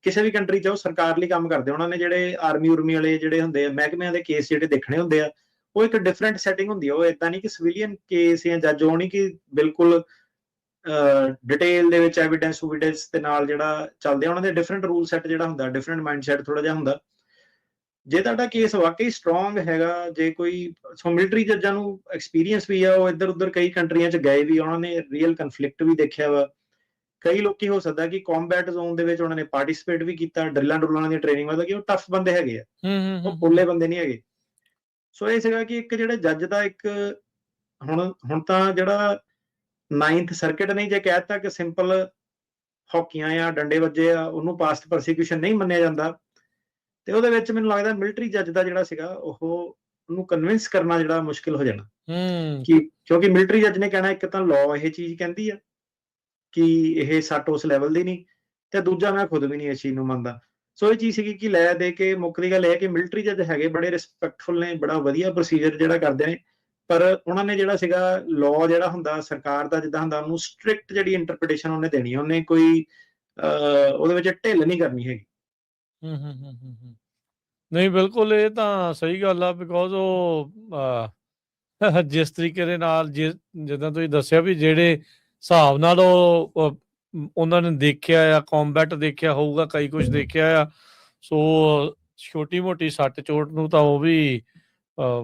ਕਿਸੇ ਵੀ ਕੰਟਰੀ 'ਚ ਉਹ ਸਰਕਾਰ ਲਈ ਕੰਮ ਕਰਦੇ। ਉਹਨਾਂ ਨੇ ਜਿਹੜੇ ਆਰਮੀ ਉਰਮੀ ਵਾਲੇ ਜਿਹੜੇ ਹੁੰਦੇ ਆ ਮਹਿਕਮਿਆਂ ਦੇ ਕੇਸ ਜਿਹੜੇ ਦੇਖਣੇ ਹੁੰਦੇ ਆ, ਉਹ ਇੱਕ ਡਿਫਰੈਂਟ ਸੈਟਿੰਗ ਹੁੰਦੀ ਆ। ਉਹ ਏਦਾਂ ਨਹੀਂ ਕਿ ਸਿਵਿਲੀਅਨ ਕੇਸ ਜਾਂ ਜੱਜ ਹੋਣੀ ਕਿ ਬਿਲਕੁਲ ਡਿਟੇਲ ਦੇ ਵਿੱਚ ਐਵੀਡੈਂਸ ਦੇ ਨਾਲ ਜਿਹੜਾ ਚੱਲਦੇ ਆ। ਉਹਨਾਂ ਦੇ ਡਿਫਰੈਂਟ ਰੂਲ ਸੈੱਟ ਜਿਹੜਾ ਹੁੰਦਾ, ਡਿਫਰੈਂਟ ਮਾਈਂਡ ਸੈੱਟ ਥੋੜਾ ਜਿਹਾ ਹੁੰਦਾ। ਜੇ ਤੁਹਾਡਾ ਕੇਸ ਵਾਕਈ ਸਟਰੋਂਗ ਹੈਗਾ, ਜੇ ਕੋਈ ਮਿਲਟਰੀ ਜੱਜਾਂ ਨੂੰ ਐਕਸਪੀਰੀਅੰਸ ਵੀ ਆ, ਉਹ ਇੱਧਰ ਉੱਧਰ ਕਈ ਕੰਟਰੀਆਂ 'ਚ ਗਏ ਵੀ, ਉਹਨਾਂ ਨੇ ਰੀਅਲ ਕਨਫਲਿਕਟ ਵੀ ਦੇਖਿਆ ਵਾ। ਕਈ ਲੋਕੀ ਹੋ ਸਕਦਾ ਕਿ ਕੰਬੈਟ ਜ਼ੋਨ ਦੇ ਵਿੱਚ ਉਹਨਾਂ ਨੇ ਪਾਰਟਿਸਿਪੇਟ ਵੀ ਕੀਤਾ, ਡਰਿਲਾਂ ਡਰੁਲਾਂ ਦੀ ਟ੍ਰੇਨਿੰਗ ਮਤਲਬ ਕਿ ਉਹ ਟਫ ਬੰਦੇ ਹੈਗੇ ਆ, ਉਹ ਪੋਲੇ ਬੰਦੇ ਨਹੀਂ ਹੈਗੇ। ਸੋ ਇਹ ਸੀਗਾ ਕਿ ਇੱਕ ਜਿਹੜੇ ਜੱਜ ਦਾ ਇੱਕ ਹੁਣ ਤਾਂ ਜਿਹੜਾ 9th ਸਰਕਿਟ ਨੇ ਜੇ ਕਹਿਤਾ ਕਿ ਸਿੰਪਲ ਹੌਕੀਆਂ ਜਾਂ ਡੰਡੇ ਵੱਜੇ ਆ, ਉਹਨੂੰ ਪਾਸਟ ਪ੍ਰੋਸੀਕਿਊਸ਼ਨ ਨਹੀਂ ਮੰਨਿਆ ਜਾਂਦਾ। ਤੇ ਉਹਦੇ ਵਿੱਚ ਮੈਨੂੰ ਲੱਗਦਾ ਮਿਲਟਰੀ ਜੱਜ ਦਾ ਜਿਹੜਾ ਸੀਗਾ ਉਹਨੂੰ ਕਨਵਿੰਸ ਕਰਨਾ ਜਿਹੜਾ ਮੁਸ਼ਕਿਲ ਹੋ ਜਾਣਾ। ਕਿਉਂਕਿ ਮਿਲਟਰੀ ਜੱਜ ਨੇ ਕਹਿਣਾ ਇੱਕ ਤਾਂ ਲਾਅ ਇਹ ਚੀਜ਼ ਕਹਿੰਦੀ ਆ ਕਿ ਇਹ ਸੱਟ ਉਸ ਲੈਵਲ ਦੀ ਨਹੀਂ, ਤੇ ਦੂਜਾ ਮੈਂ ਖੁਦ ਵੀ ਨਹੀਂ ਇਸ ਚੀਜ਼ ਨੂੰ ਮੰਨਦਾ। ਸੋ ਇਹ ਚੀਜ਼ ਸੀਗੀ ਕਿ ਲੈ ਦੇ ਕੇ ਮੁੱਕਦੀ ਗੱਲ ਇਹ ਕਿ ਮਿਲਟਰੀ ਜੱਜ ਹੈਗੇ ਬੜੇ ਰਿਸਪੈਕਟਫੁਲ ਨੇ, ਬੜਾ ਵਧੀਆ ਪ੍ਰੋਸੀਜਰ ਜਿਹੜਾ ਕਰਦੇ ਨੇ, ਪਰ ਉਹਨਾਂ ਨੇ ਜਿਹੜਾ ਸੀਗਾ ਲਾਅ ਜਿਹੜਾ ਹੁੰਦਾ ਸਰਕਾਰ ਦਾ ਜਿੱਦਾਂ ਹੁੰਦਾ, ਉਹਨੂੰ ਸਟ੍ਰਿਕਟ ਜਿਹੜੀ ਇੰਟਰਪ੍ਰੀਟੇਸ਼ਨ ਉਹਨੇ ਦੇਣੀ, ਉਹਨੇ ਕੋਈ ਉਹਦੇ ਵਿੱਚ ਢਿੱਲ ਨਹੀਂ ਕਰਨੀ ਹੈਗੀ। ਨਹੀਂ, ਬਿਲਕੁਲ ਇਹ ਤਾਂ ਸਹੀ ਗੱਲ ਆ। ਬਿਕੋਜ਼ ਉਹ ਜਿਸ ਤਰੀਕੇ ਦੇ ਨਾਲ ਜਿੱਦਾਂ ਤੁਸੀਂ ਦੱਸਿਆ ਵੀ ਜਿਹੜੇ ਹਿਸਾਬ ਨਾਲ ਉਹ ਉਹਨਾਂ ਨੇ ਦੇਖਿਆ ਆ, ਕੰਬੈਟ ਦੇਖਿਆ ਹੋਊਗਾ, ਕਈ ਕੁਝ ਦੇਖਿਆ ਆ। ਸੋ ਛੋਟੀ ਮੋਟੀ ਸੱਟ ਚੋਟ ਨੂੰ ਤਾਂ ਉਹ ਵੀ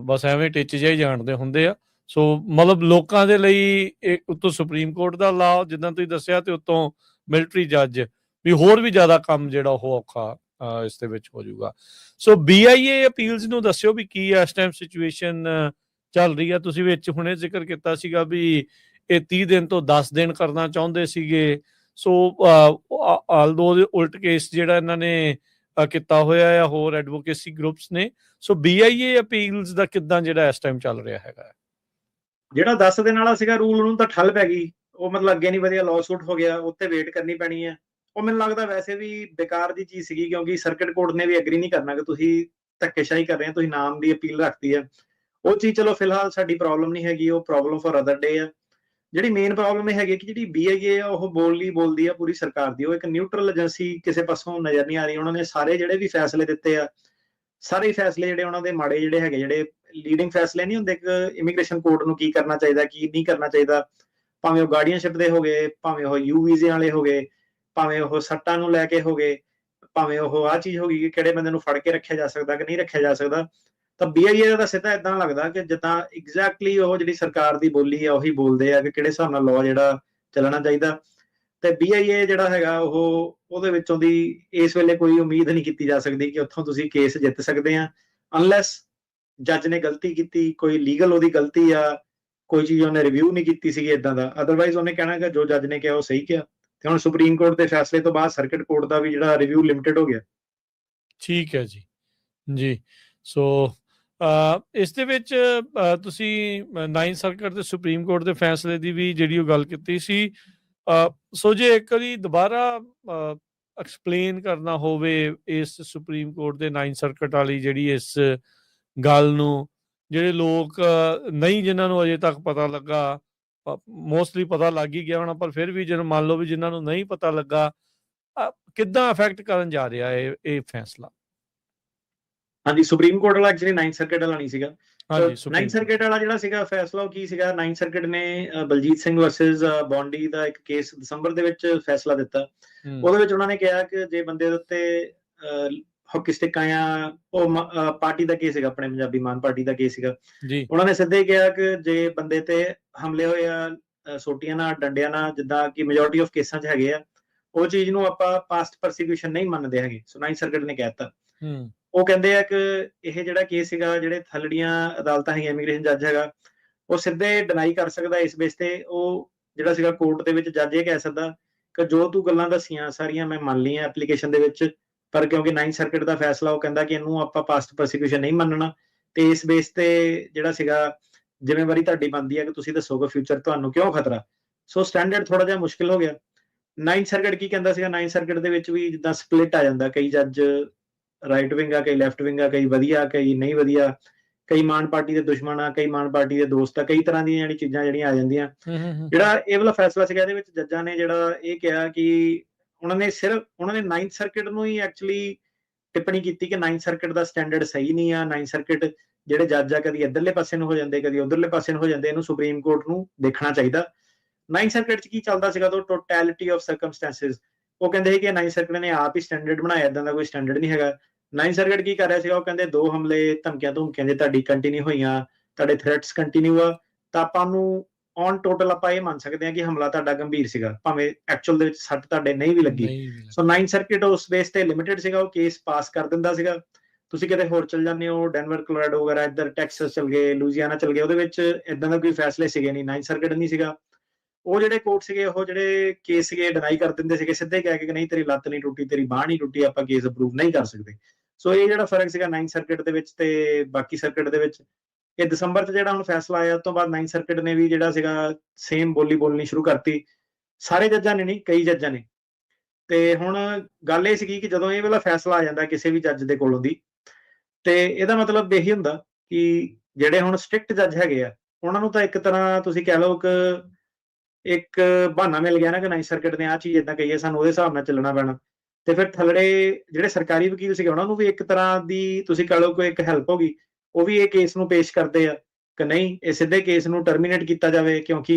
ਬਸ ਐਵੇਂ ਟਿੱਚ ਜਿਹਾ ਹੀ ਜਾਣਦੇ ਹੁੰਦੇ ਆ। ਸੋ ਮਤਲਬ ਲੋਕਾਂ ਦੇ ਲਈ ਉੱਤੋਂ ਸੁਪਰੀਮ ਕੋਰਟ ਦਾ ਲਾਅ ਜਿੱਦਾਂ ਤੁਸੀਂ ਦੱਸਿਆ, ਤੇ ਉੱਤੋਂ ਮਿਲਟਰੀ ਜੱਜ ਵੀ ਹੋਰ ਵੀ ਜ਼ਿਆਦਾ ਕੰਮ ਜਿਹੜਾ ਉਹ ਔਖਾ ਇਸ ਦੇ ਵਿੱਚ ਹੋ ਜਾਊਗਾ। ਸੋ BIA ਅਪੀਲਸ ਨੂੰ ਦੱਸਿਓ ਵੀ ਕੀ ਇਸ ਟਾਈਮ ਸਿਚੁਏਸ਼ਨ ਚੱਲ ਰਹੀ ਆ। ਤੁਸੀਂ ਵਿੱਚ ਹੁਣੇ ਜ਼ਿਕਰ ਕੀਤਾ ਸੀਗਾ ਵੀ ਇਹ 30 ਦਿਨ ਤੋਂ 10 ਦਿਨ ਕਰਨਾ ਚਾਹੁੰਦੇ ਸੀਗੇ। ਸੋ ਆਲਦੋ ਉਹਦੇ ਉਲਟ ਕੇਸ ਜਿਹੜਾ ਇਹਨਾਂ ਨੇ ਕੀਤਾ ਹੋਇਆ ਆ ਹੋਰ ਐਡਵੋਕੇਸੀ ਗਰੁੱਪਸ ਨੇ। ਸੋ BIA ਅਪੀਲਸ ਦਾ ਕਿੱਦਾਂ ਜਿਹੜਾ ਇਸ ਟਾਈਮ ਚੱਲ ਰਿਹਾ ਹੈਗਾ? ਜਿਹੜਾ 10 ਦਿਨ ਵਾਲਾ ਸੀਗਾ ਰੂਲ, ਉਹਨੂੰ ਤਾਂ ਠੱਲ ਪੈ ਗਈ, ਉਹ ਮਤਲਬ ਅੱਗੇ ਨਹੀਂ ਵਧੀਆ, ਲਾਅਸੂਟ ਹੋ ਗਿਆ, ਉੱਤੇ ਵੇਟ ਕਰਨੀ ਪੈਣੀ ਹੈ। ਉਹ ਮੈਨੂੰ ਲੱਗਦਾ ਵੈਸੇ ਵੀ ਬੇਕਾਰ ਦੀ ਚੀਜ਼ ਸੀਗੀ, ਕਿਉਂਕਿ ਸਰਕਟ ਕੋਰਟ ਨੇ ਵੀ ਐਗਰੀ ਨਹੀਂ ਕਰਨਾ ਕਿ ਤੁਸੀਂ ਧੱਕੇਸ਼ਾਹੀ ਕਰ ਰਹੇ ਹੋ, ਤੁਸੀਂ ਨਾਮ ਦੀ ਅਪੀਲ ਰੱਖਤੀ ਹੈ। ਉਹ ਚੀਜ਼ ਚਲੋ ਫਿਲਹਾਲ ਸਾਡੀ ਪ੍ਰੋਬਲਮ ਨਹੀਂ ਹੈਗੀ, ਉਹ ਪ੍ਰੋਬਲਮ ਫॉर ਅਦਰ ਡੇ ਆ। ਜਿਹੜੀ ਮੇਨ ਪ੍ਰੋਬਲਮ ਇਹ ਹੈਗੀ ਕਿ ਜਿਹੜੀ BIA ਆ ਉਹ ਬੋਲਦੀ ਆ ਪੂਰੀ ਸਰਕਾਰ ਦੀ, ਉਹ ਇੱਕ ਨਿਊਟਰਲ ਏਜੰਸੀ ਕਿਸੇ ਪਾਸੋਂ ਨਜ਼ਰ ਨਹੀਂ ਆ ਰਹੀ। ਉਹਨਾਂ ਨੇ ਸਾਰੇ ਜਿਹੜੇ ਵੀ ਫੈਸਲੇ ਦਿੱਤੇ ਆ, ਸਾਰੇ ਫੈਸਲੇ ਜਿਹੜੇ ਉਹਨਾਂ ਦੇ ਮਾੜੇ ਜਿਹੜੇ ਹੈਗੇ, ਜਿਹੜੇ ਲੀਡਿੰਗ ਫੈਸਲੇ ਨਹੀਂ ਹੁੰਦੇ ਕਿ ਇਮੀਗ੍ਰੇਸ਼ਨ ਕੋਰਟ ਨੂੰ ਕੀ ਕਰਨਾ ਚਾਹੀਦਾ, ਕੀ ਨਹੀਂ ਕਰਨਾ ਚਾਹੀਦਾ, ਭਾਵੇਂ ਉਹ ਗਾਰਡੀਅਨਸ਼ਿਪ ਦੇ ਹੋ ਗਏ, ਭਾਵੇਂ ਉਹ ਯੂ ਵੀਜ਼ੇ ਵਾਲੇ ਹੋ ਗਏ, ਭਾਵੇਂ ਉਹ ਸੱਟਾਂ ਨੂੰ ਲੈ ਕੇ ਹੋ ਗਏ, ਭਾਵੇਂ ਉਹ ਆਹ ਚੀਜ਼ ਹੋ ਗਈ ਕਿ ਕਿਹੜੇ ਬੰਦੇ ਨੂੰ ਫੜ ਕੇ ਰੱਖਿਆ ਜਾ ਸਕਦਾ ਕਿ ਨਹੀਂ ਰੱਖਿਆ ਜਾ ਸਕਦਾ। ਤਾਂ BIA ਦਾ ਸਿੱਧਾ ਏਦਾਂ ਲੱਗਦਾ ਕਿ ਜਿੱਦਾਂ ਐਗਜ਼ੈਕਟਲੀ ਉਹ ਜਿਹੜੀ ਸਰਕਾਰ ਦੀ ਬੋਲੀ ਆ ਉਹੀ ਬੋਲਦੇ ਆ ਕਿ ਕਿਹੜੇ ਹਿਸਾਬ ਨਾਲ ਲਾਅ ਜਿਹੜਾ ਚੱਲਣਾ ਚਾਹੀਦਾ। ਤੇ BIA ਜਿਹੜਾ ਹੈਗਾ ਉਹਦੇ ਵਿੱਚੋਂ ਦੀ ਇਸ ਵੇਲੇ ਕੋਈ ਉਮੀਦ ਨਹੀਂ ਕੀਤੀ ਜਾ ਸਕਦੀ ਕਿ ਉੱਥੋਂ ਤੁਸੀਂ ਕੇਸ ਜਿੱਤ ਸਕਦੇ ਆ, ਅਨਲੈਸ ਜੱਜ ਨੇ ਗਲਤੀ ਕੀਤੀ, ਕੋਈ ਲੀਗਲ ਉਹਦੀ ਗਲਤੀ ਆ, ਕੋਈ ਚੀਜ਼ ਉਹਨੇ ਰਿਵਿਊ ਨਹੀਂ ਕੀਤੀ ਸੀਗੀ ਇਦਾਂ ਦਾ। ਅਦਰਵਾਈਜ਼ ਉਹਨੇ ਕਹਿਣਾ ਕਿ ਜੋ ਜੱਜ ਨੇ ਕਿਹਾ ਉਹ ਸਹੀ ਕਿਹਾ। ਤੇ ਹੁਣ ਸੁਪਰੀਮ ਕੋਰਟ ਦੇ ਫੈਸਲੇ ਤੋਂ ਬਾਅਦ ਸਰਕਟ ਕੋਰਟ ਦਾ ਵੀ ਜਿਹੜਾ ਰਿਵਿਊ ਲਿਮਿਟਡ ਹੋ ਗਿਆ। ਠੀਕ ਹੈ ਜੀ। ਸੋ ਇਸ ਦੇ ਵਿੱਚ ਤੁਸੀਂ 9 ਸਰਕਟ ਤੇ ਸੁਪਰੀਮ ਕੋਰਟ ਦੇ ਫੈਸਲੇ ਦੀ ਵੀ ਜਿਹੜੀ ਉਹ ਗੱਲ ਕੀਤੀ ਸੀ। ਸੋ ਜੇ ਇੱਕ ਵਾਰੀ ਦੁਬਾਰਾ ਐਕਸਪਲੇਨ ਕਰਨਾ ਹੋਵੇ ਇਸ ਸੁਪਰੀਮ ਕੋਰਟ ਦੇ 9 ਸਰਕਟ ਵਾਲੀ ਜਿਹੜੀ ਇਸ ਗੱਲ ਨੂੰ, ਜਿਹੜੇ ਲੋਕ ਨਹੀਂ, ਜਿਨ੍ਹਾਂ ਨੂੰ ਅਜੇ ਤੱਕ ਪਤਾ ਲੱਗਾ, ਮੋਸਟਲੀ ਪਤਾ ਲੱਗ ਹੀ ਗਿਆ ਹੋਣਾ, ਪਰ ਫਿਰ ਵੀ ਜਦੋਂ ਮੰਨ ਲਓ ਵੀ ਜਿਨ੍ਹਾਂ ਨੂੰ ਨਹੀਂ ਪਤਾ ਲੱਗਾ, ਕਿੱਦਾਂ ਅਫੈਕਟ ਕਰਨ ਜਾ ਰਿਹਾ ਇਹ ਫੈਸਲਾ? ਹਾਂਜੀ, ਸੁਪਰੀਮ ਕੋਰਟ ਵਾਲਾ ਐਕਚੁਅਲੀ 9 ਸਰਕਟ ਵਾਲਾ ਨਹੀਂ ਸੀਗਾ। ਹਾਂਜੀ, 9 ਸਰਕਟ ਵਾਲਾ ਜਿਹੜਾ ਸੀਗਾ ਫੈਸਲਾ ਉਹ ਕੀ ਸੀਗਾ, 9 ਸਰਕਟ ਨੇ ਬਲਜੀਤ ਸਿੰਘ ਵਰਸਸ ਬੌਂਡੀ ਦਾ ਇੱਕ ਕੇਸ ਦਸੰਬਰ ਦੇ ਵਿੱਚ ਫੈਸਲਾ ਦਿੱਤਾ। ਉਹਦੇ ਵਿੱਚ ਉਹਨਾਂ ਨੇ ਕਿਹਾ ਕਿ ਜੇ ਬੰਦੇ ਦੇ ਉੱਤੇ ਹਾਕੀ ਸਟਿੱਕਾਂ ਆ, ਉਹ ਪਾਰਟੀ ਦਾ ਕੇਸ ਸੀਗਾ, ਆਪਣੇ ਪੰਜਾਬੀ ਮਾਨ ਪਾਰਟੀ ਦਾ ਕੇਸ ਸੀਗਾ ਜੀ। ਉਹਨਾਂ ਨੇ ਸਿੱਧੇ ਕਿਹਾ ਕਿ ਜੇ ਬੰਦੇ ਤੇ ਹਮਲੇ ਹੋਏ ਆ ਸੋਟੀਆਂ ਨਾਲ, ਡੰਡਿਆਂ ਨਾਲ, ਜਿੱਦਾਂ ਕਿ ਮੈਜੋਰਟੀ ਆਫ ਕੇਸਾਂ 'ਚ ਹੈਗੇ ਆ, ਉਹ ਚੀਜ਼ ਨੂੰ ਆਪਾਂ ਪਾਸਟ ਪਰਸੀਕਿਊਸ਼ਨ ਨਹੀਂ ਮੰਨਦੇ ਹੈਗੇ। ਸੋ 9 ਸਰਕਟ ਨੇ ਕਹਿਤਾ। ਉਹ ਕਹਿੰਦੇ ਆ ਕਿ ਇਹ ਜਿਹੜਾ ਕੇਸ ਸੀਗਾ, ਜਿਹੜੇ ਥੱਲੜੀਆਂ ਅਦਾਲਤਾਂ ਹੈਗੀਆਂ, ਇਮੀਗ੍ਰੇਸ਼ਨ ਜੱਜ ਹੈਗਾ, ਉਹ ਸਿੱਧੇ ਡਿਨਾਈ ਕਰ ਸਕਦਾ ਇਸ ਬੇਸ ਤੇ। ਉਹ ਜਿਹੜਾ ਸੀਗਾ ਕੋਰਟ ਦੇ ਵਿੱਚ ਜੱਜ ਇਹ ਕਹਿ ਸਕਦਾ ਕਿ ਜੋ ਤੂੰ ਗੱਲਾਂ ਦੱਸੀਆਂ ਸਾਰੀਆਂ ਮੈਂ ਮੰਨ ਲਈਆਂ ਐਪਲੀਕੇਸ਼ਨ ਦੇ ਵਿੱਚ, ਪਰ ਕਿਉਂਕਿ 9 ਸਰਕਟ ਦਾ ਫੈਸਲਾ ਉਹ ਕਹਿੰਦਾ ਕਿ ਇਹਨੂੰ ਆਪਾਂ ਪਾਸਟ ਪਰਸੀਕਿਊਸ਼ਨ ਨਹੀਂ ਮੰਨਣਾ, ਤੇ ਇਸ ਬੇਸ ਤੇ ਜਿਹੜਾ ਸੀਗਾ ਜ਼ਿੰਮੇਵਾਰੀ ਤੁਹਾਡੀ ਬਣਦੀ ਹੈ ਕਿ ਤੁਸੀਂ ਦੱਸੋਗੇ ਫਿਊਚਰ ਤੁਹਾਨੂੰ ਕਿਉਂ ਖਤਰਾ। ਸੋ ਸਟੈਂਡਰਡ ਥੋੜਾ ਜਿਹਾ ਮੁਸ਼ਕਿਲ ਹੋ ਗਿਆ। 9 ਸਰਕਟ ਕੀ ਕਹਿੰਦਾ ਸੀਗਾ, 9 ਸਰਕਟ ਦੇ ਵਿੱਚ ਵੀ ਜਿੱਦਾਂ ਸਪਲਿਟ ਆ ਜਾਂਦਾ, ਕਈ ਜੱਜ ਰਾਈਟ ਵਿੰਗ ਆ, ਕਈ ਲੈਫਟ ਵਿੰਗ ਆ, ਕਈ ਵਧੀਆ, ਕਈ ਨਹੀਂ ਵਧੀਆ, ਕਈ ਮਾਨ ਪਾਰਟੀ ਦੇ ਦੁਸ਼ਮਣ ਆ, ਕਈ ਮਾਨ ਪਾਰਟੀ ਦੇ ਦੋਸਤ ਆ, ਕਈ ਤਰ੍ਹਾਂ ਦੀਆਂ ਜਿਹੜੀ ਚੀਜ਼ਾਂ ਜਿਹੜੀਆਂ ਆ ਜਾਂਦੀਆਂ। ਜਿਹੜਾ ਇਹ ਵਾਲਾ ਫੈਸਲਾ ਸੀਗਾ, ਇਹਦੇ ਵਿੱਚ ਜੱਜਾਂ ਨੇ ਜਿਹੜਾ ਇਹ ਕਿਹਾ ਕਿ ਉਹਨਾਂ ਨੇ 9 ਸਰਕਟ ਨੂੰ ਹੀ ਐਕਚੁਅਲੀ ਟਿੱਪਣੀ ਕੀਤੀ ਕਿ 9 ਸਰਕਟ ਦਾ ਸਟੈਂਡਰਡ ਸਹੀ ਨਹੀਂ ਆ। 9 ਸਰਕਟ ਜਿਹੜੇ ਜੱਜ ਆ ਕਦੀ ਇੱਧਰਲੇ ਪਾਸੇ ਨੂੰ ਹੋ ਜਾਂਦੇ, ਕਦੀ ਉਧਰਲੇ ਪਾਸੇ ਨੂੰ ਹੋ ਜਾਂਦੇ, ਇਹਨੂੰ ਸੁਪਰੀਮ ਕੋਰਟ ਨੂੰ ਦੇਖਣਾ ਚਾਹੀਦਾ। 9 ਸਰਕਟ 'ਚ ਕੀ ਚੱਲਦਾ ਸੀਗਾ, ਤਾਂ ਟੋਟੈਲਿਟੀ ਆਫ ਸਰਕਮਸਟੈਂਸਿਸ, ਉਹ ਕਹਿੰਦੇ ਸੀ ਕਿ 9 ਸਰਕਟ ਨੇ ਆਪ ਹੀ ਸਟੈਂਡਰਡ ਬਣਾਇਆ, ਇਦਾਂ ਦਾ ਕੋਈ ਸਟੈਂਡਰਡ ਨਹੀਂ ਹੈਗਾ। 9 ਸਰਕਟ ਕੀ ਕਰ ਰਿਹਾ ਸੀਗਾ, ਉਹ ਕਹਿੰਦੇ 2 ਹਮਲੇ ਧਮਕੀਆਂ ਜੇ ਤੁਹਾਡੀ ਕੰਟੀਨਿਊ ਹੋਈਆਂ, ਤੁਹਾਡੇ ਥ੍ਰੈਟਸ ਕੰਟੀਨਿਊ ਆ, ਤਾਂ ਆਪਾਂ ਨੂੰ ਔਨ ਟੋਟਲ ਆਪਾਂ ਇਹ ਮੰਨ ਸਕਦੇ ਹਾਂ ਕਿ ਹਮਲਾ ਤੁਹਾਡਾ ਗੰਭੀਰ ਸੀਗਾ, ਭਾਵੇਂ ਐਕਚੁਅਲ ਦੇ ਵਿੱਚ ਸੱਟ ਤੁਹਾਡੇ ਨਹੀਂ ਵੀ ਲੱਗੀ। ਸੋ 9 ਸਰਕਟ ਉਸ ਬੇਸ ਤੇ ਲਿਮਿਟਡ ਸੀਗਾ, ਉਹ ਕੇਸ ਪਾਸ ਕਰ ਦਿੰਦਾ ਸੀਗਾ। ਤੁਸੀਂ ਕਿਤੇ ਹੋਰ ਚਲ ਜਾਂਦੇ ਹੋ, ਡੈਨਵਰ, ਕੋਲੋਰਾਡੋ ਵਗੈਰਾ, ਇੱਧਰ ਟੈਕਸਸ ਚਲ ਗਏ, ਲੂਜ਼ੀਆਨਾ ਚਲ ਗਏ, ਉਹਦੇ ਵਿੱਚ ਇਦਾਂ ਦਾ ਕੋਈ ਫੈਸਲੇ ਸੀਗੇ ਨਹੀਂ। 9 ਸਰਕਟ ਨਹੀਂ ਸੀਗਾ। ਉਹ ਜਿਹੜੇ ਕੋਰਟ ਸੀਗੇ, ਉਹ ਜਿਹੜੇ ਕੇਸ ਸੀਗੇ ਡਿਨਾਈ ਕਰ ਦਿੰਦੇ ਸੀਗੇ, ਸਿੱਧੇ ਕਹਿ ਕੇ ਕਿ ਨਹੀਂ ਤੇਰੀ ਲੱਤ ਨਹੀਂ ਟੁੱਟੀ, ਤੇਰੀ ਬਾਂਹ ਨਹੀਂ ਟੁੱਟੀ, ਆਪਾਂ ਕੇਸ ਅਪਰੂਵ ਨਹੀਂ ਕਰ ਸਕਦੇ। ਸੋ ਇਹ ਜਿਹੜਾ ਫਰਕ ਸੀਗਾ 9 ਸਰਕਟ ਦੇ ਵਿੱਚ ਤੇ ਬਾਕੀ ਸਰਕਟ ਦੇ ਵਿੱਚ, ਇਹ ਦਸੰਬਰ 'ਚ ਜਿਹੜਾ ਹੁਣ ਫੈਸਲਾ ਆਇਆ, ਉਸ ਤੋਂ ਬਾਅਦ 9 ਸਰਕਟ ਨੇ ਵੀ ਜਿਹੜਾ ਸੀਗਾ ਸੇਮ ਬੋਲੀ ਬੋਲਣੀ ਸ਼ੁਰੂ ਕਰਤੀ। ਸਾਰੇ ਜੱਜਾਂ ਨੇ ਨਹੀਂ, ਕਈ ਜੱਜਾਂ ਨੇ। ਤੇ ਹੁਣ ਗੱਲ ਇਹ ਸੀਗੀ ਕਿ ਜਦੋਂ ਇਹ ਵਾਲਾ ਫੈਸਲਾ ਆ ਜਾਂਦਾ ਕਿਸੇ ਵੀ ਜੱਜ ਦੇ ਕੋਲੋਂ ਦੀ, ਤੇ ਇਹਦਾ ਮਤਲਬ ਇਹੀ ਹੁੰਦਾ ਕਿ ਜਿਹੜੇ ਹੁਣ ਸਟ੍ਰਿਕਟ ਜੱਜ ਹੈਗੇ ਆ, ਉਹਨਾਂ ਨੂੰ ਤਾਂ ਇੱਕ ਤਰ੍ਹਾਂ ਤੁਸੀਂ ਕਹਿ ਲਓ ਕਿ ਇੱਕ ਬਹਾਨਾ ਮਿਲ ਗਿਆ ਨਾ ਕਿ 9 ਸਰਕਟ ਨੇ ਆਹ ਚੀਜ਼ ਏਦਾਂ ਕਹੀ ਹੈ, ਸਾਨੂੰ ਉਹਦੇ ਹਿਸਾਬ ਨਾਲ ਚੱਲਣਾ ਪੈਣਾ। ਤੇ ਫਿਰ ਥੱਲੜੇ ਜਿਹੜੇ ਸਰਕਾਰੀ ਵਕੀਲ ਸੀਗੇ, ਉਹਨਾਂ ਨੂੰ ਵੀ ਇੱਕ ਤਰ੍ਹਾਂ ਦੀ ਤੁਸੀਂ ਕਹਿ ਲਓ ਕੋਈ ਇੱਕ ਹੈਲਪ ਹੋ ਗਈ। ਉਹ ਵੀ ਇਹ ਕੇਸ ਨੂੰ ਪੇਸ਼ ਕਰਦੇ ਆ ਕਿ ਨਹੀਂ, ਇਹ ਸਿੱਧੇ ਕੇਸ ਨੂੰ ਟਰਮੀਨੇਟ ਕੀਤਾ ਜਾਵੇ ਕਿਉਂਕਿ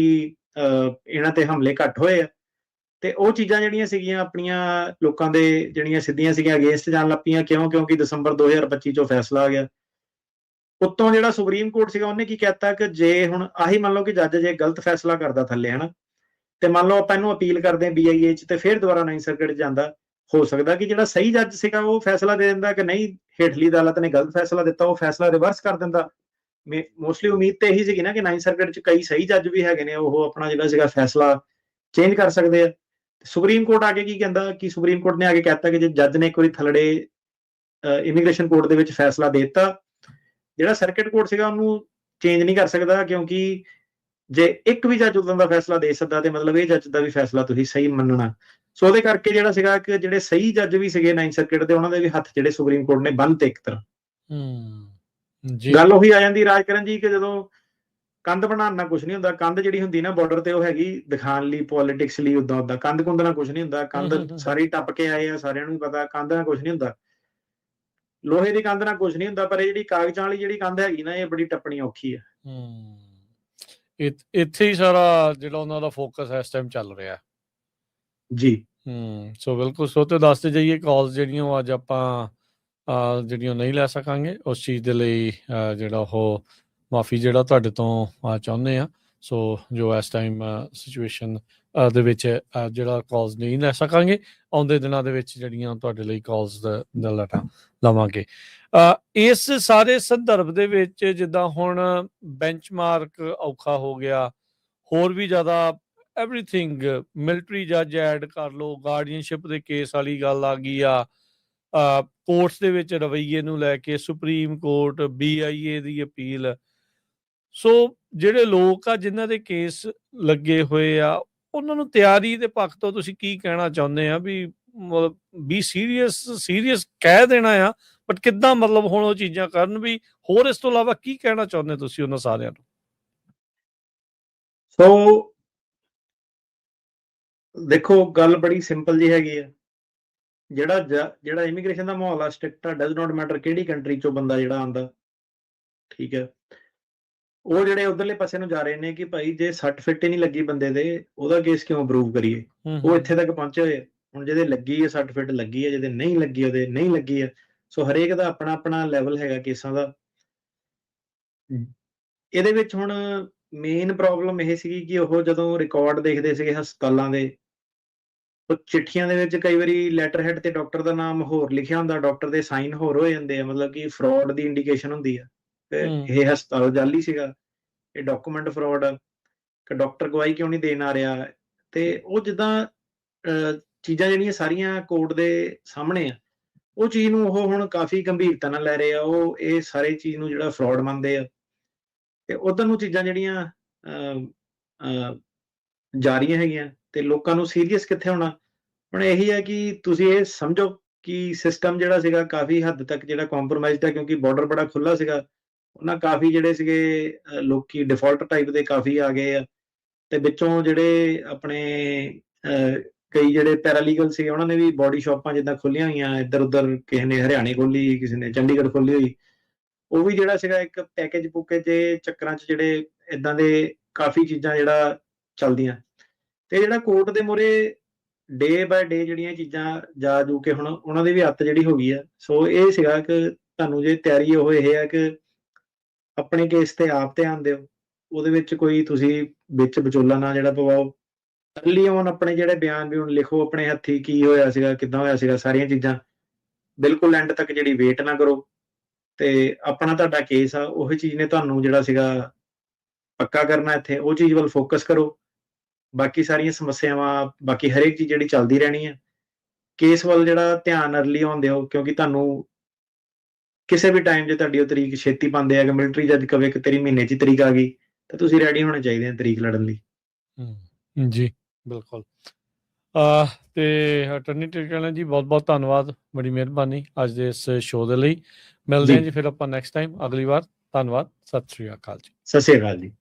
ਇਹਨਾਂ ਤੇ ਹਮਲੇ ਘੱਟ ਹੋਏ ਆ। ਤੇ ਉਹ ਚੀਜ਼ਾਂ ਜਿਹੜੀਆਂ ਸੀਗੀਆਂ ਆਪਣੀਆਂ ਲੋਕਾਂ ਦੇ ਜਿਹੜੀਆਂ ਸਿੱਧੀਆਂ ਸੀਗੀਆਂ ਅਗੇਂਸਟ ਜਾਣ ਲੱਗ ਪਈਆਂ। ਕਿਉਂਕਿ ਦਸੰਬਰ 2025 'ਚੋਂ ਫੈਸਲਾ ਆ ਗਿਆ। ਉੱਤੋਂ ਜਿਹੜਾ ਸੁਪਰੀਮ ਕੋਰਟ ਸੀਗਾ, ਉਹਨੇ ਕੀ ਕਹਿਤਾ ਕਿ ਜੇ ਹੁਣ ਆਹੀ ਮੰਨ ਲਓ ਕਿ ਜੱਜ ਜੇ ਗਲਤ ਫੈਸਲਾ ਕਰਦਾ ਥੱਲੇ, ਹਨਾ, ਤੇ ਮੰਨ ਲਓ ਆਪਾਂ ਇਹਨੂੰ ਅਪੀਲ ਕਰਦੇ ਹਾਂ BIA 'ਚ, ਤੇ ਫਿਰ ਦੁਬਾਰਾ 9 ਸਰਕਟ 'ਚ ਜਾਂਦਾ, ਹੋ ਸਕਦਾ ਕਿ ਜਿਹੜਾ ਸਹੀ ਜੱਜ ਸੀਗਾ ਉਹ ਫੈਸਲਾ ਦੇ ਦਿੰਦਾ ਕਿ ਨਹੀਂ, ਹੇਠਲੀ ਅਦਾਲਤ ਨੇ ਗਲਤ ਫੈਸਲਾ ਦਿੱਤਾ, ਉਹ ਫੈਸਲਾ ਰਿਵਰਸ ਕਰ ਦਿੰਦਾ। ਮੋਸਟਲੀ ਉਮੀਦ ਤੇ ਇਹੀ ਸੀਗੀ ਨਾ ਕਿ 9 ਸਰਕਟ 'ਚ ਕਈ ਸਹੀ ਜੱਜ ਵੀ ਹੈਗੇ ਨੇ, ਉਹ ਆਪਣਾ ਜਿਹੜਾ ਸੀਗਾ ਫੈਸਲਾ ਚੇਂਜ ਕਰ ਸਕਦੇ ਆ। ਸੁਪਰੀਮ ਕੋਰਟ ਆ ਕੇ ਕੀ ਕਹਿੰਦਾ ਕਿ ਸੁਪਰੀਮ ਕੋਰਟ ਨੇ ਆ ਕੇ ਕਹਿਤਾ ਕਿ ਜੇ ਜੱਜ ਨੇ ਇੱਕ ਵਾਰੀ ਥੱਲੜੇ ਇਮੀਗ੍ਰੇਸ਼ਨ ਕੋਰਟ ਦੇ ਵਿੱਚ ਫੈਸਲਾ ਦੇ ਦਿੱਤਾ। ਜਿਹੜਾ ਸਰਕਿਟ ਕੋਰਟ ਸੀਗਾ ਉਹਨੂੰ ਚੇਂਜ ਨਹੀਂ ਕਰ ਸਕਦਾ, ਕਿਉਂਕਿ ਜੇ ਇੱਕ ਵੀ ਜੱਜ ਉਦੋਂ ਦਾ ਫੈਸਲਾ ਦੇ ਸਕਦਾ ਤੇ ਮਤਲਬ ਇਹ ਜੱਜ ਦਾ ਵੀ ਫੈਸਲਾ ਤੁਸੀਂ ਸਹੀ ਮੰਨਣਾ। ਸੋ ਉਹਦੇ ਕਰਕੇ ਜਿਹੜਾ ਸੀਗਾ ਕਿ ਜਿਹੜੇ ਸਹੀ ਜੱਜ ਵੀ ਸੀਗੇ 9th ਸਰਕਿਟ ਦੇ, ਉਹਨਾਂ ਦੇ ਵੀ ਹੱਥ ਜਿਹੜੇ ਸੁਪਰੀਮ ਕੋਰਟ ਨੇ ਬੰਨ੍ਹਤੇ ਇੱਕ ਤਰ੍ਹਾਂ। ਜੀ ਗੱਲ ਉਹੀ ਆ ਜਾਂਦੀ ਰਾਜਕਰਨ ਜੀ ਕਿ ਜਦੋਂ ਕੰਧ ਬਣਾਉਣ ਨਾਲ ਕੁਝ ਨਹੀਂ ਹੁੰਦਾ, ਕੰਧ ਜਿਹੜੀ ਹੁੰਦੀ ਨਾ ਬਾਰਡਰ ਤੇ ਉਹ ਹੈਗੀ ਦਿਖਾਣ ਲਈ, ਪੋਲਿਟਿਕਸ ਲਈ, ਉਦਾਂ ਕੰਧ ਕੁੰਧ ਨਾਲ ਕੁਝ ਨਹੀਂ ਹੁੰਦਾ। ਕੰਧ ਸਾਰੀ ਟੱਪ ਕੇ ਆਏ ਆ, ਸਾਰਿਆਂ ਨੂੰ ਵੀ ਪਤਾ ਕੰਧ ਨਾਲ ਕੁਝ ਨਹੀਂ ਹੁੰਦਾ, ਲੋਹੇ ਦੀ ਕੰਧ ਨਾਲ ਕੁਝ ਨਹੀਂ ਹੁੰਦਾ। ਪਰ ਇਹ ਜਿਹੜੀ ਕਾਗਜ਼ਾਂ ਵਾਲੀ ਜਿਹੜੀ ਕੰਧ ਹੈਗੀ ਨਾ, ਇਹ ਬੜੀ ਟੱਪਣੀ ਔਖੀ ਆ। ਇੱਥੇ ਹੀ ਸਾਰਾ ਜਿਹੜਾ ਉਹਨਾਂ ਦਾ ਫੋਕਸ ਹੈ ਇਸ ਟਾਈਮ ਚੱਲ ਰਿਹਾ ਜੀ। ਸੋ ਬਿਲਕੁਲ। ਸੋ ਤੇ ਦੱਸਦੇ ਜਾਈਏ ਕਾਲਸ ਜਿਹੜੀਆਂ ਉਹ ਅੱਜ ਆਪਾਂ ਜਿਹੜੀਆਂ ਨਹੀਂ ਲੈ ਸਕਾਂਗੇ, ਉਸ ਚੀਜ਼ ਦੇ ਲਈ ਜਿਹੜਾ ਉਹ ਮਾਫੀ ਜਿਹੜਾ ਤੁਹਾਡੇ ਤੋਂ ਚਾਹੁੰਦੇ ਆ। ਸੋ ਜੋ ਇਸ ਟਾਈਮ ਸਿਚੁਏਸ਼ਨ ਦੇ ਵਿੱਚ ਜਿਹੜਾ ਕਾਲਸ ਨਹੀਂ ਲੈ ਸਕਾਂਗੇ, ਆਉਂਦੇ ਦਿਨਾਂ ਦੇ ਵਿੱਚ ਜਿਹੜੀਆਂ ਤੁਹਾਡੇ ਲਈ ਕਾਲਸ ਦਾ ਲਵਾਂਗੇ। ਇਸ ਸਾਰੇ ਸੰਦਰਭ ਦੇ ਵਿੱਚ ਜਿੱਦਾਂ ਹੁਣ ਬੈਂਚਮਾਰਕ ਔਖਾ ਹੋ ਗਿਆ, ਹੋਰ ਵੀ ਜ਼ਿਆਦਾ ਐਵਰੀਥਿੰਗ, ਮਿਲਟਰੀ ਜੱਜ ਐਡ ਕਰ ਲਓ, ਗਾਰਡੀਅਨਸ਼ਿਪ ਦੇ ਕੇਸ ਵਾਲੀ ਗੱਲ ਆ ਗਈ ਆ, ਕੋਰਟਸ ਦੇ ਵਿੱਚ ਰਵੱਈਏ ਨੂੰ ਲੈ ਕੇ ਸੁਪਰੀਮ ਕੋਰਟ, BIA ਦੀ ਅਪੀਲ। ਸੋ ਜਿਹੜੇ ਲੋਕ ਆ ਜਿਨ੍ਹਾਂ ਦੇ ਕੇਸ ਲੱਗੇ ਹੋਏ ਆ, ਉਹਨਾਂ ਨੂੰ ਤਿਆਰੀ ਦੇ ਪੱਖ ਤੋਂ ਤੁਸੀਂ ਕੀ ਕਹਿਣਾ ਚਾਹੁੰਦੇ ਆ ਵੀ ਸੀਰੀਅਸ ਕਹਿ ਦੇਣਾ ਆ, ਬਟ ਕਿੱਦਾਂ ਮਤਲਬ ਹੁਣ ਉਹ ਚੀਜ਼ਾਂ ਕਰਨ ਵੀ, ਹੋਰ ਇਸ ਤੋਂ ਇਲਾਵਾ ਕੀ ਕਹਿਣਾ ਚਾਹੁੰਦੇ ਤੁਸੀਂ ਉਹਨਾਂ ਸਾਰਿਆਂ ਨੂੰ? ਸੋ ਦੇਖੋ, ਗੱਲ ਬੜੀ ਸਿੰਪਲ ਜੀ ਹੈਗੀ ਆ। ਜਿਹੜਾ ਇਮੀਗ੍ਰੇਸ਼ਨ ਦਾ ਮਾਹੌਲ ਆ ਸਟ੍ਰਿਕਟ ਆ, ਡਜ਼ ਨਾਟ ਮੈਟਰ ਕਿਹੜੀ ਕੰਟਰੀ ਚੋਂ ਬੰਦਾ ਜਿਹੜਾ ਆਉਂਦਾ, ਠੀਕ ਹੈ। ਉਹ ਜਿਹੜੇ ਉਧਰਲੇ ਪਾਸੇ ਨੂੰ ਜਾ ਰਹੇ ਨੇ ਕਿ ਭਾਈ ਜੇ ਸੱਟ ਫਿੱਟ ਹੀ ਨਹੀਂ ਲੱਗੀ ਬੰਦੇ ਦੇ, ਉਹਦਾ ਕੇਸ ਕਿਉਂ ਅਪਰੂਵ ਕਰੀਏ। ਉਹ ਇੱਥੇ ਤੱਕ ਪਹੁੰਚੇ ਹੋਏ। ਹੁਣ ਜਿਹਦੇ ਲੱਗੀ ਹੈ ਸੱਟ ਫਿੱਟ ਲੱਗੀ ਹੈ, ਜਿਹਦੇ ਨਹੀਂ ਲੱਗੀ ਉਹਦੇ ਨਹੀਂ ਲੱਗੀ ਹੈ। ਸੋ ਹਰੇਕ ਦਾ ਆਪਣਾ ਆਪਣਾ ਲੈਵਲ ਹੈਗਾ ਕੇਸਾਂ ਦਾ। ਇਹਦੇ ਵਿੱਚ ਹੁਣ ਮੇਨ ਪ੍ਰੋਬਲਮ ਇਹ ਸੀਗੀ ਕਿ ਉਹ ਜਦੋਂ ਰਿਕਾਰਡ ਦੇਖਦੇ ਸੀਗੇ ਹਸਪਤਾਲਾਂ ਦੇ, ਉਹ ਚਿੱਠੀਆਂ ਦੇ ਵਿੱਚ ਕਈ ਵਾਰੀ ਲੈਟਰ ਹੈਡ ਤੇ ਡਾਕਟਰ ਦਾ ਨਾਮ ਹੋਰ ਲਿਖਿਆ ਹੁੰਦਾ, ਡਾਕਟਰ ਦੇ ਸਾਈਨ ਹੋਰ ਹੋ ਜਾਂਦੇ ਆ, ਮਤਲਬ ਕਿ ਫਰਾਡ ਦੀ ਇੰਡੀਕੇਸ਼ਨ ਹੁੰਦੀ ਆ। ਇਹ ਹਸਪਤਾਲ ਜਾਲੀ ਸੀਗਾ, ਇਹ ਡਾਕੂਮੈਂਟ ਫਰਾਡ ਆ, ਕਿ ਡਾਕਟਰ ਗਵਾਹੀ ਕਿਉਂ ਨਹੀਂ ਦੇਣ ਆ ਰਿਹਾ। ਤੇ ਉਹ ਜਿੱਦਾਂ ਚੀਜ਼ਾਂ ਜਿਹੜੀਆਂ ਸਾਰੀਆਂ ਕੋਰਟ ਦੇ ਸਾਹਮਣੇ ਆ, ਉਹ ਚੀਜ਼ ਨੂੰ ਉਹ ਹੁਣ ਕਾਫੀ ਗੰਭੀਰਤਾ ਨਾਲ ਲੈ ਰਹੇ ਆ। ਉਹ ਇਹ ਸਾਰੇ ਚੀਜ਼ ਨੂੰ ਜਿਹੜਾ ਫਰਾਡ ਮੰਨਦੇ ਆ, ਤੇ ਉਧਰ ਨੂੰ ਚੀਜ਼ਾਂ ਜਿਹੜੀਆਂ ਜਾ ਰਹੀਆਂ ਹੈਗੀਆਂ, ਤੇ ਲੋਕਾਂ ਨੂੰ ਸੀਰੀਅਸ ਕਿੱਥੇ ਹੋਣਾ। ਹੁਣ ਇਹੀ ਹੈ ਕਿ ਤੁਸੀਂ ਇਹ ਸਮਝੋ ਕਿ ਸਿਸਟਮ ਜਿਹੜਾ ਸੀਗਾ ਕਾਫੀ ਹੱਦ ਤੱਕ ਜਿਹੜਾ ਕੰਪਰੋਮਾਈਜ਼ਡ ਹੈ, ਕਿਉਂਕਿ ਬਾਰਡਰ ਬੜਾ ਖੁੱਲਾ ਸੀਗਾ। ਉਹਨਾਂ ਕਾਫੀ ਜਿਹੜੇ ਸੀਗੇ ਲੋਕੀ ਡਿਫਾਲਟ ਟਾਈਪ ਦੇ ਕਾਫੀ ਆ ਗਏ ਆ, ਤੇ ਵਿੱਚੋਂ ਜਿਹੜੇ ਆਪਣੇ ਕਈ ਜਿਹੜੇ ਪੈਰਾਲੀਗਲ ਸੀ, ਉਹਨਾਂ ਨੇ ਵੀ ਬੋਡੀ ਸ਼ਾਪਾਂ ਜਿੱਦਾਂ ਖੋਲੀਆਂ ਹੋਈਆਂ ਇੱਧਰ ਉੱਧਰ, ਕਿਸੇ ਨੇ ਹਰਿਆਣੇ ਖੋਲੀ, ਕਿਸੇ ਨੇ ਚੰਡੀਗੜ੍ਹ ਖੋਲੀ ਹੋਈ। ਉਹ ਵੀ ਜਿਹੜਾ ਸੀਗਾ ਇੱਕ ਪੈਕੇਜ ਪੁੱਕੇ ਦੇ ਚੱਕਰਾਂ 'ਚ ਜਿਹੜੇ ਇਦਾਂ ਦੇ ਕਾਫੀ ਚੀਜ਼ਾਂ ਜਿਹੜਾ ਚੱਲਦੀਆਂ। ਤੇ ਜਿਹੜਾ ਕੋਰਟ ਦੇ ਮੂਹਰੇ ਡੇ ਬਾਏ ਡੇ ਜਿਹੜੀਆਂ ਚੀਜ਼ਾਂ ਜਾ ਜੂ ਕੇ ਹੁਣ ਉਹਨਾਂ ਦੀ ਵੀ ਅੱਤ ਜਿਹੜੀ ਹੋ ਗਈ ਆ। ਸੋ ਇਹ ਸੀਗਾ ਕਿ ਤੁਹਾਨੂੰ ਜੇ ਤਿਆਰੀ ਉਹ ਇਹ ਹੈ ਕਿ ਆਪਣੇ ਕੇਸ ਤੇ ਆਪ ਧਿਆਨ ਦਿਓ, ਉਹਦੇ ਵਿੱਚ ਕੋਈ ਤੁਸੀਂ ਵਿੱਚ ਵਿਚੋਲਾ ਨਾ ਜਿਹੜਾ ਪਵਾਓ। ਅਰਲੀ ਔਨ ਆਪਣੇ ਜਿਹੜੇ ਬਿਆਨ ਵੀ ਹੁਣ ਲਿਖੋ, ਆਪਣੇ ਹੱਥੀ ਕੀ ਹੋਇਆ ਸੀਗਾ, ਕਿੱਦਾਂ ਹੋਇਆ ਸੀਗਾ, ਸਾਰੀਆਂ ਚੀਜ਼ਾਂ ਬਿਲਕੁਲ ਐਂਡ ਤੱਕ ਜਿਹੜੀ ਵੇਟ ਨਾ ਕਰੋ। ਤੇ ਆਪਣਾ ਤੁਹਾਡਾ ਕੇਸ ਆ, ਉਹੀ ਚੀਜ਼ ਨੇ ਤੁਹਾਨੂੰ ਜਿਹੜਾ ਸੀਗਾ ਪੱਕਾ ਕਰਨਾ ਇੱਥੇ, ਉਹ ਚੀਜ਼ ਵੱਲ ਫੋਕਸ ਕਰੋ। ਬਾਕੀ ਸਾਰੀਆਂ ਸਮੱਸਿਆਵਾਂ, ਬਾਕੀ ਹਰੇਕ ਚੀਜ਼ ਜਿਹੜੀ ਚੱਲਦੀ ਰਹਿਣੀ ਹੈ। ਕੇਸ ਵੱਲ ਜਿਹੜਾ ਧਿਆਨ ਅਰਲੀ ਆਉਣ ਦਿਓ, ਕਿਉਂਕਿ ਤੁਹਾਨੂੰ ਕਿਸੇ ਵੀ ਟਾਈਮ ਜੇ ਤੁਹਾਡੀ ਉਹ ਤਰੀਕ ਛੇਤੀ ਪਾਉਂਦੇ ਆ ਕਿ ਮਿਲਟਰੀ ਜੱਜ ਕਵੇ ਕਿ ਤੇਰੀ ਮਹੀਨੇ 'ਚ ਤਰੀਕ ਆ ਗਈ, ਤਾਂ ਤੁਸੀਂ ਰੈਡੀ ਹੋਣੇ ਚਾਹੀਦੇ ਆ ਤਰੀਕ ਲੜਨ ਲਈ। ਜੀ ਬਿਲਕੁਲ। ਤੇ ਅਟਾਰਨੀ ਟਿਰਕੈਲਨ ਜੀ, ਬਹੁਤ ਬਹੁਤ ਧੰਨਵਾਦ, ਬੜੀ ਮਿਹਰਬਾਨੀ ਅੱਜ ਦੇ ਇਸ ਸ਼ੋਅ ਦੇ ਲਈ। ਮਿਲਦੇ ਹਾਂ ਜੀ ਫਿਰ ਆਪਾਂ ਨੈਕਸਟ ਟਾਈਮ, ਅਗਲੀ ਵਾਰ। ਧੰਨਵਾਦ, ਸਤਿ ਸ਼੍ਰੀ ਅਕਾਲ ਜੀ। ਸਤਿ ਸ਼੍ਰੀ ਅਕਾਲ ਜੀ।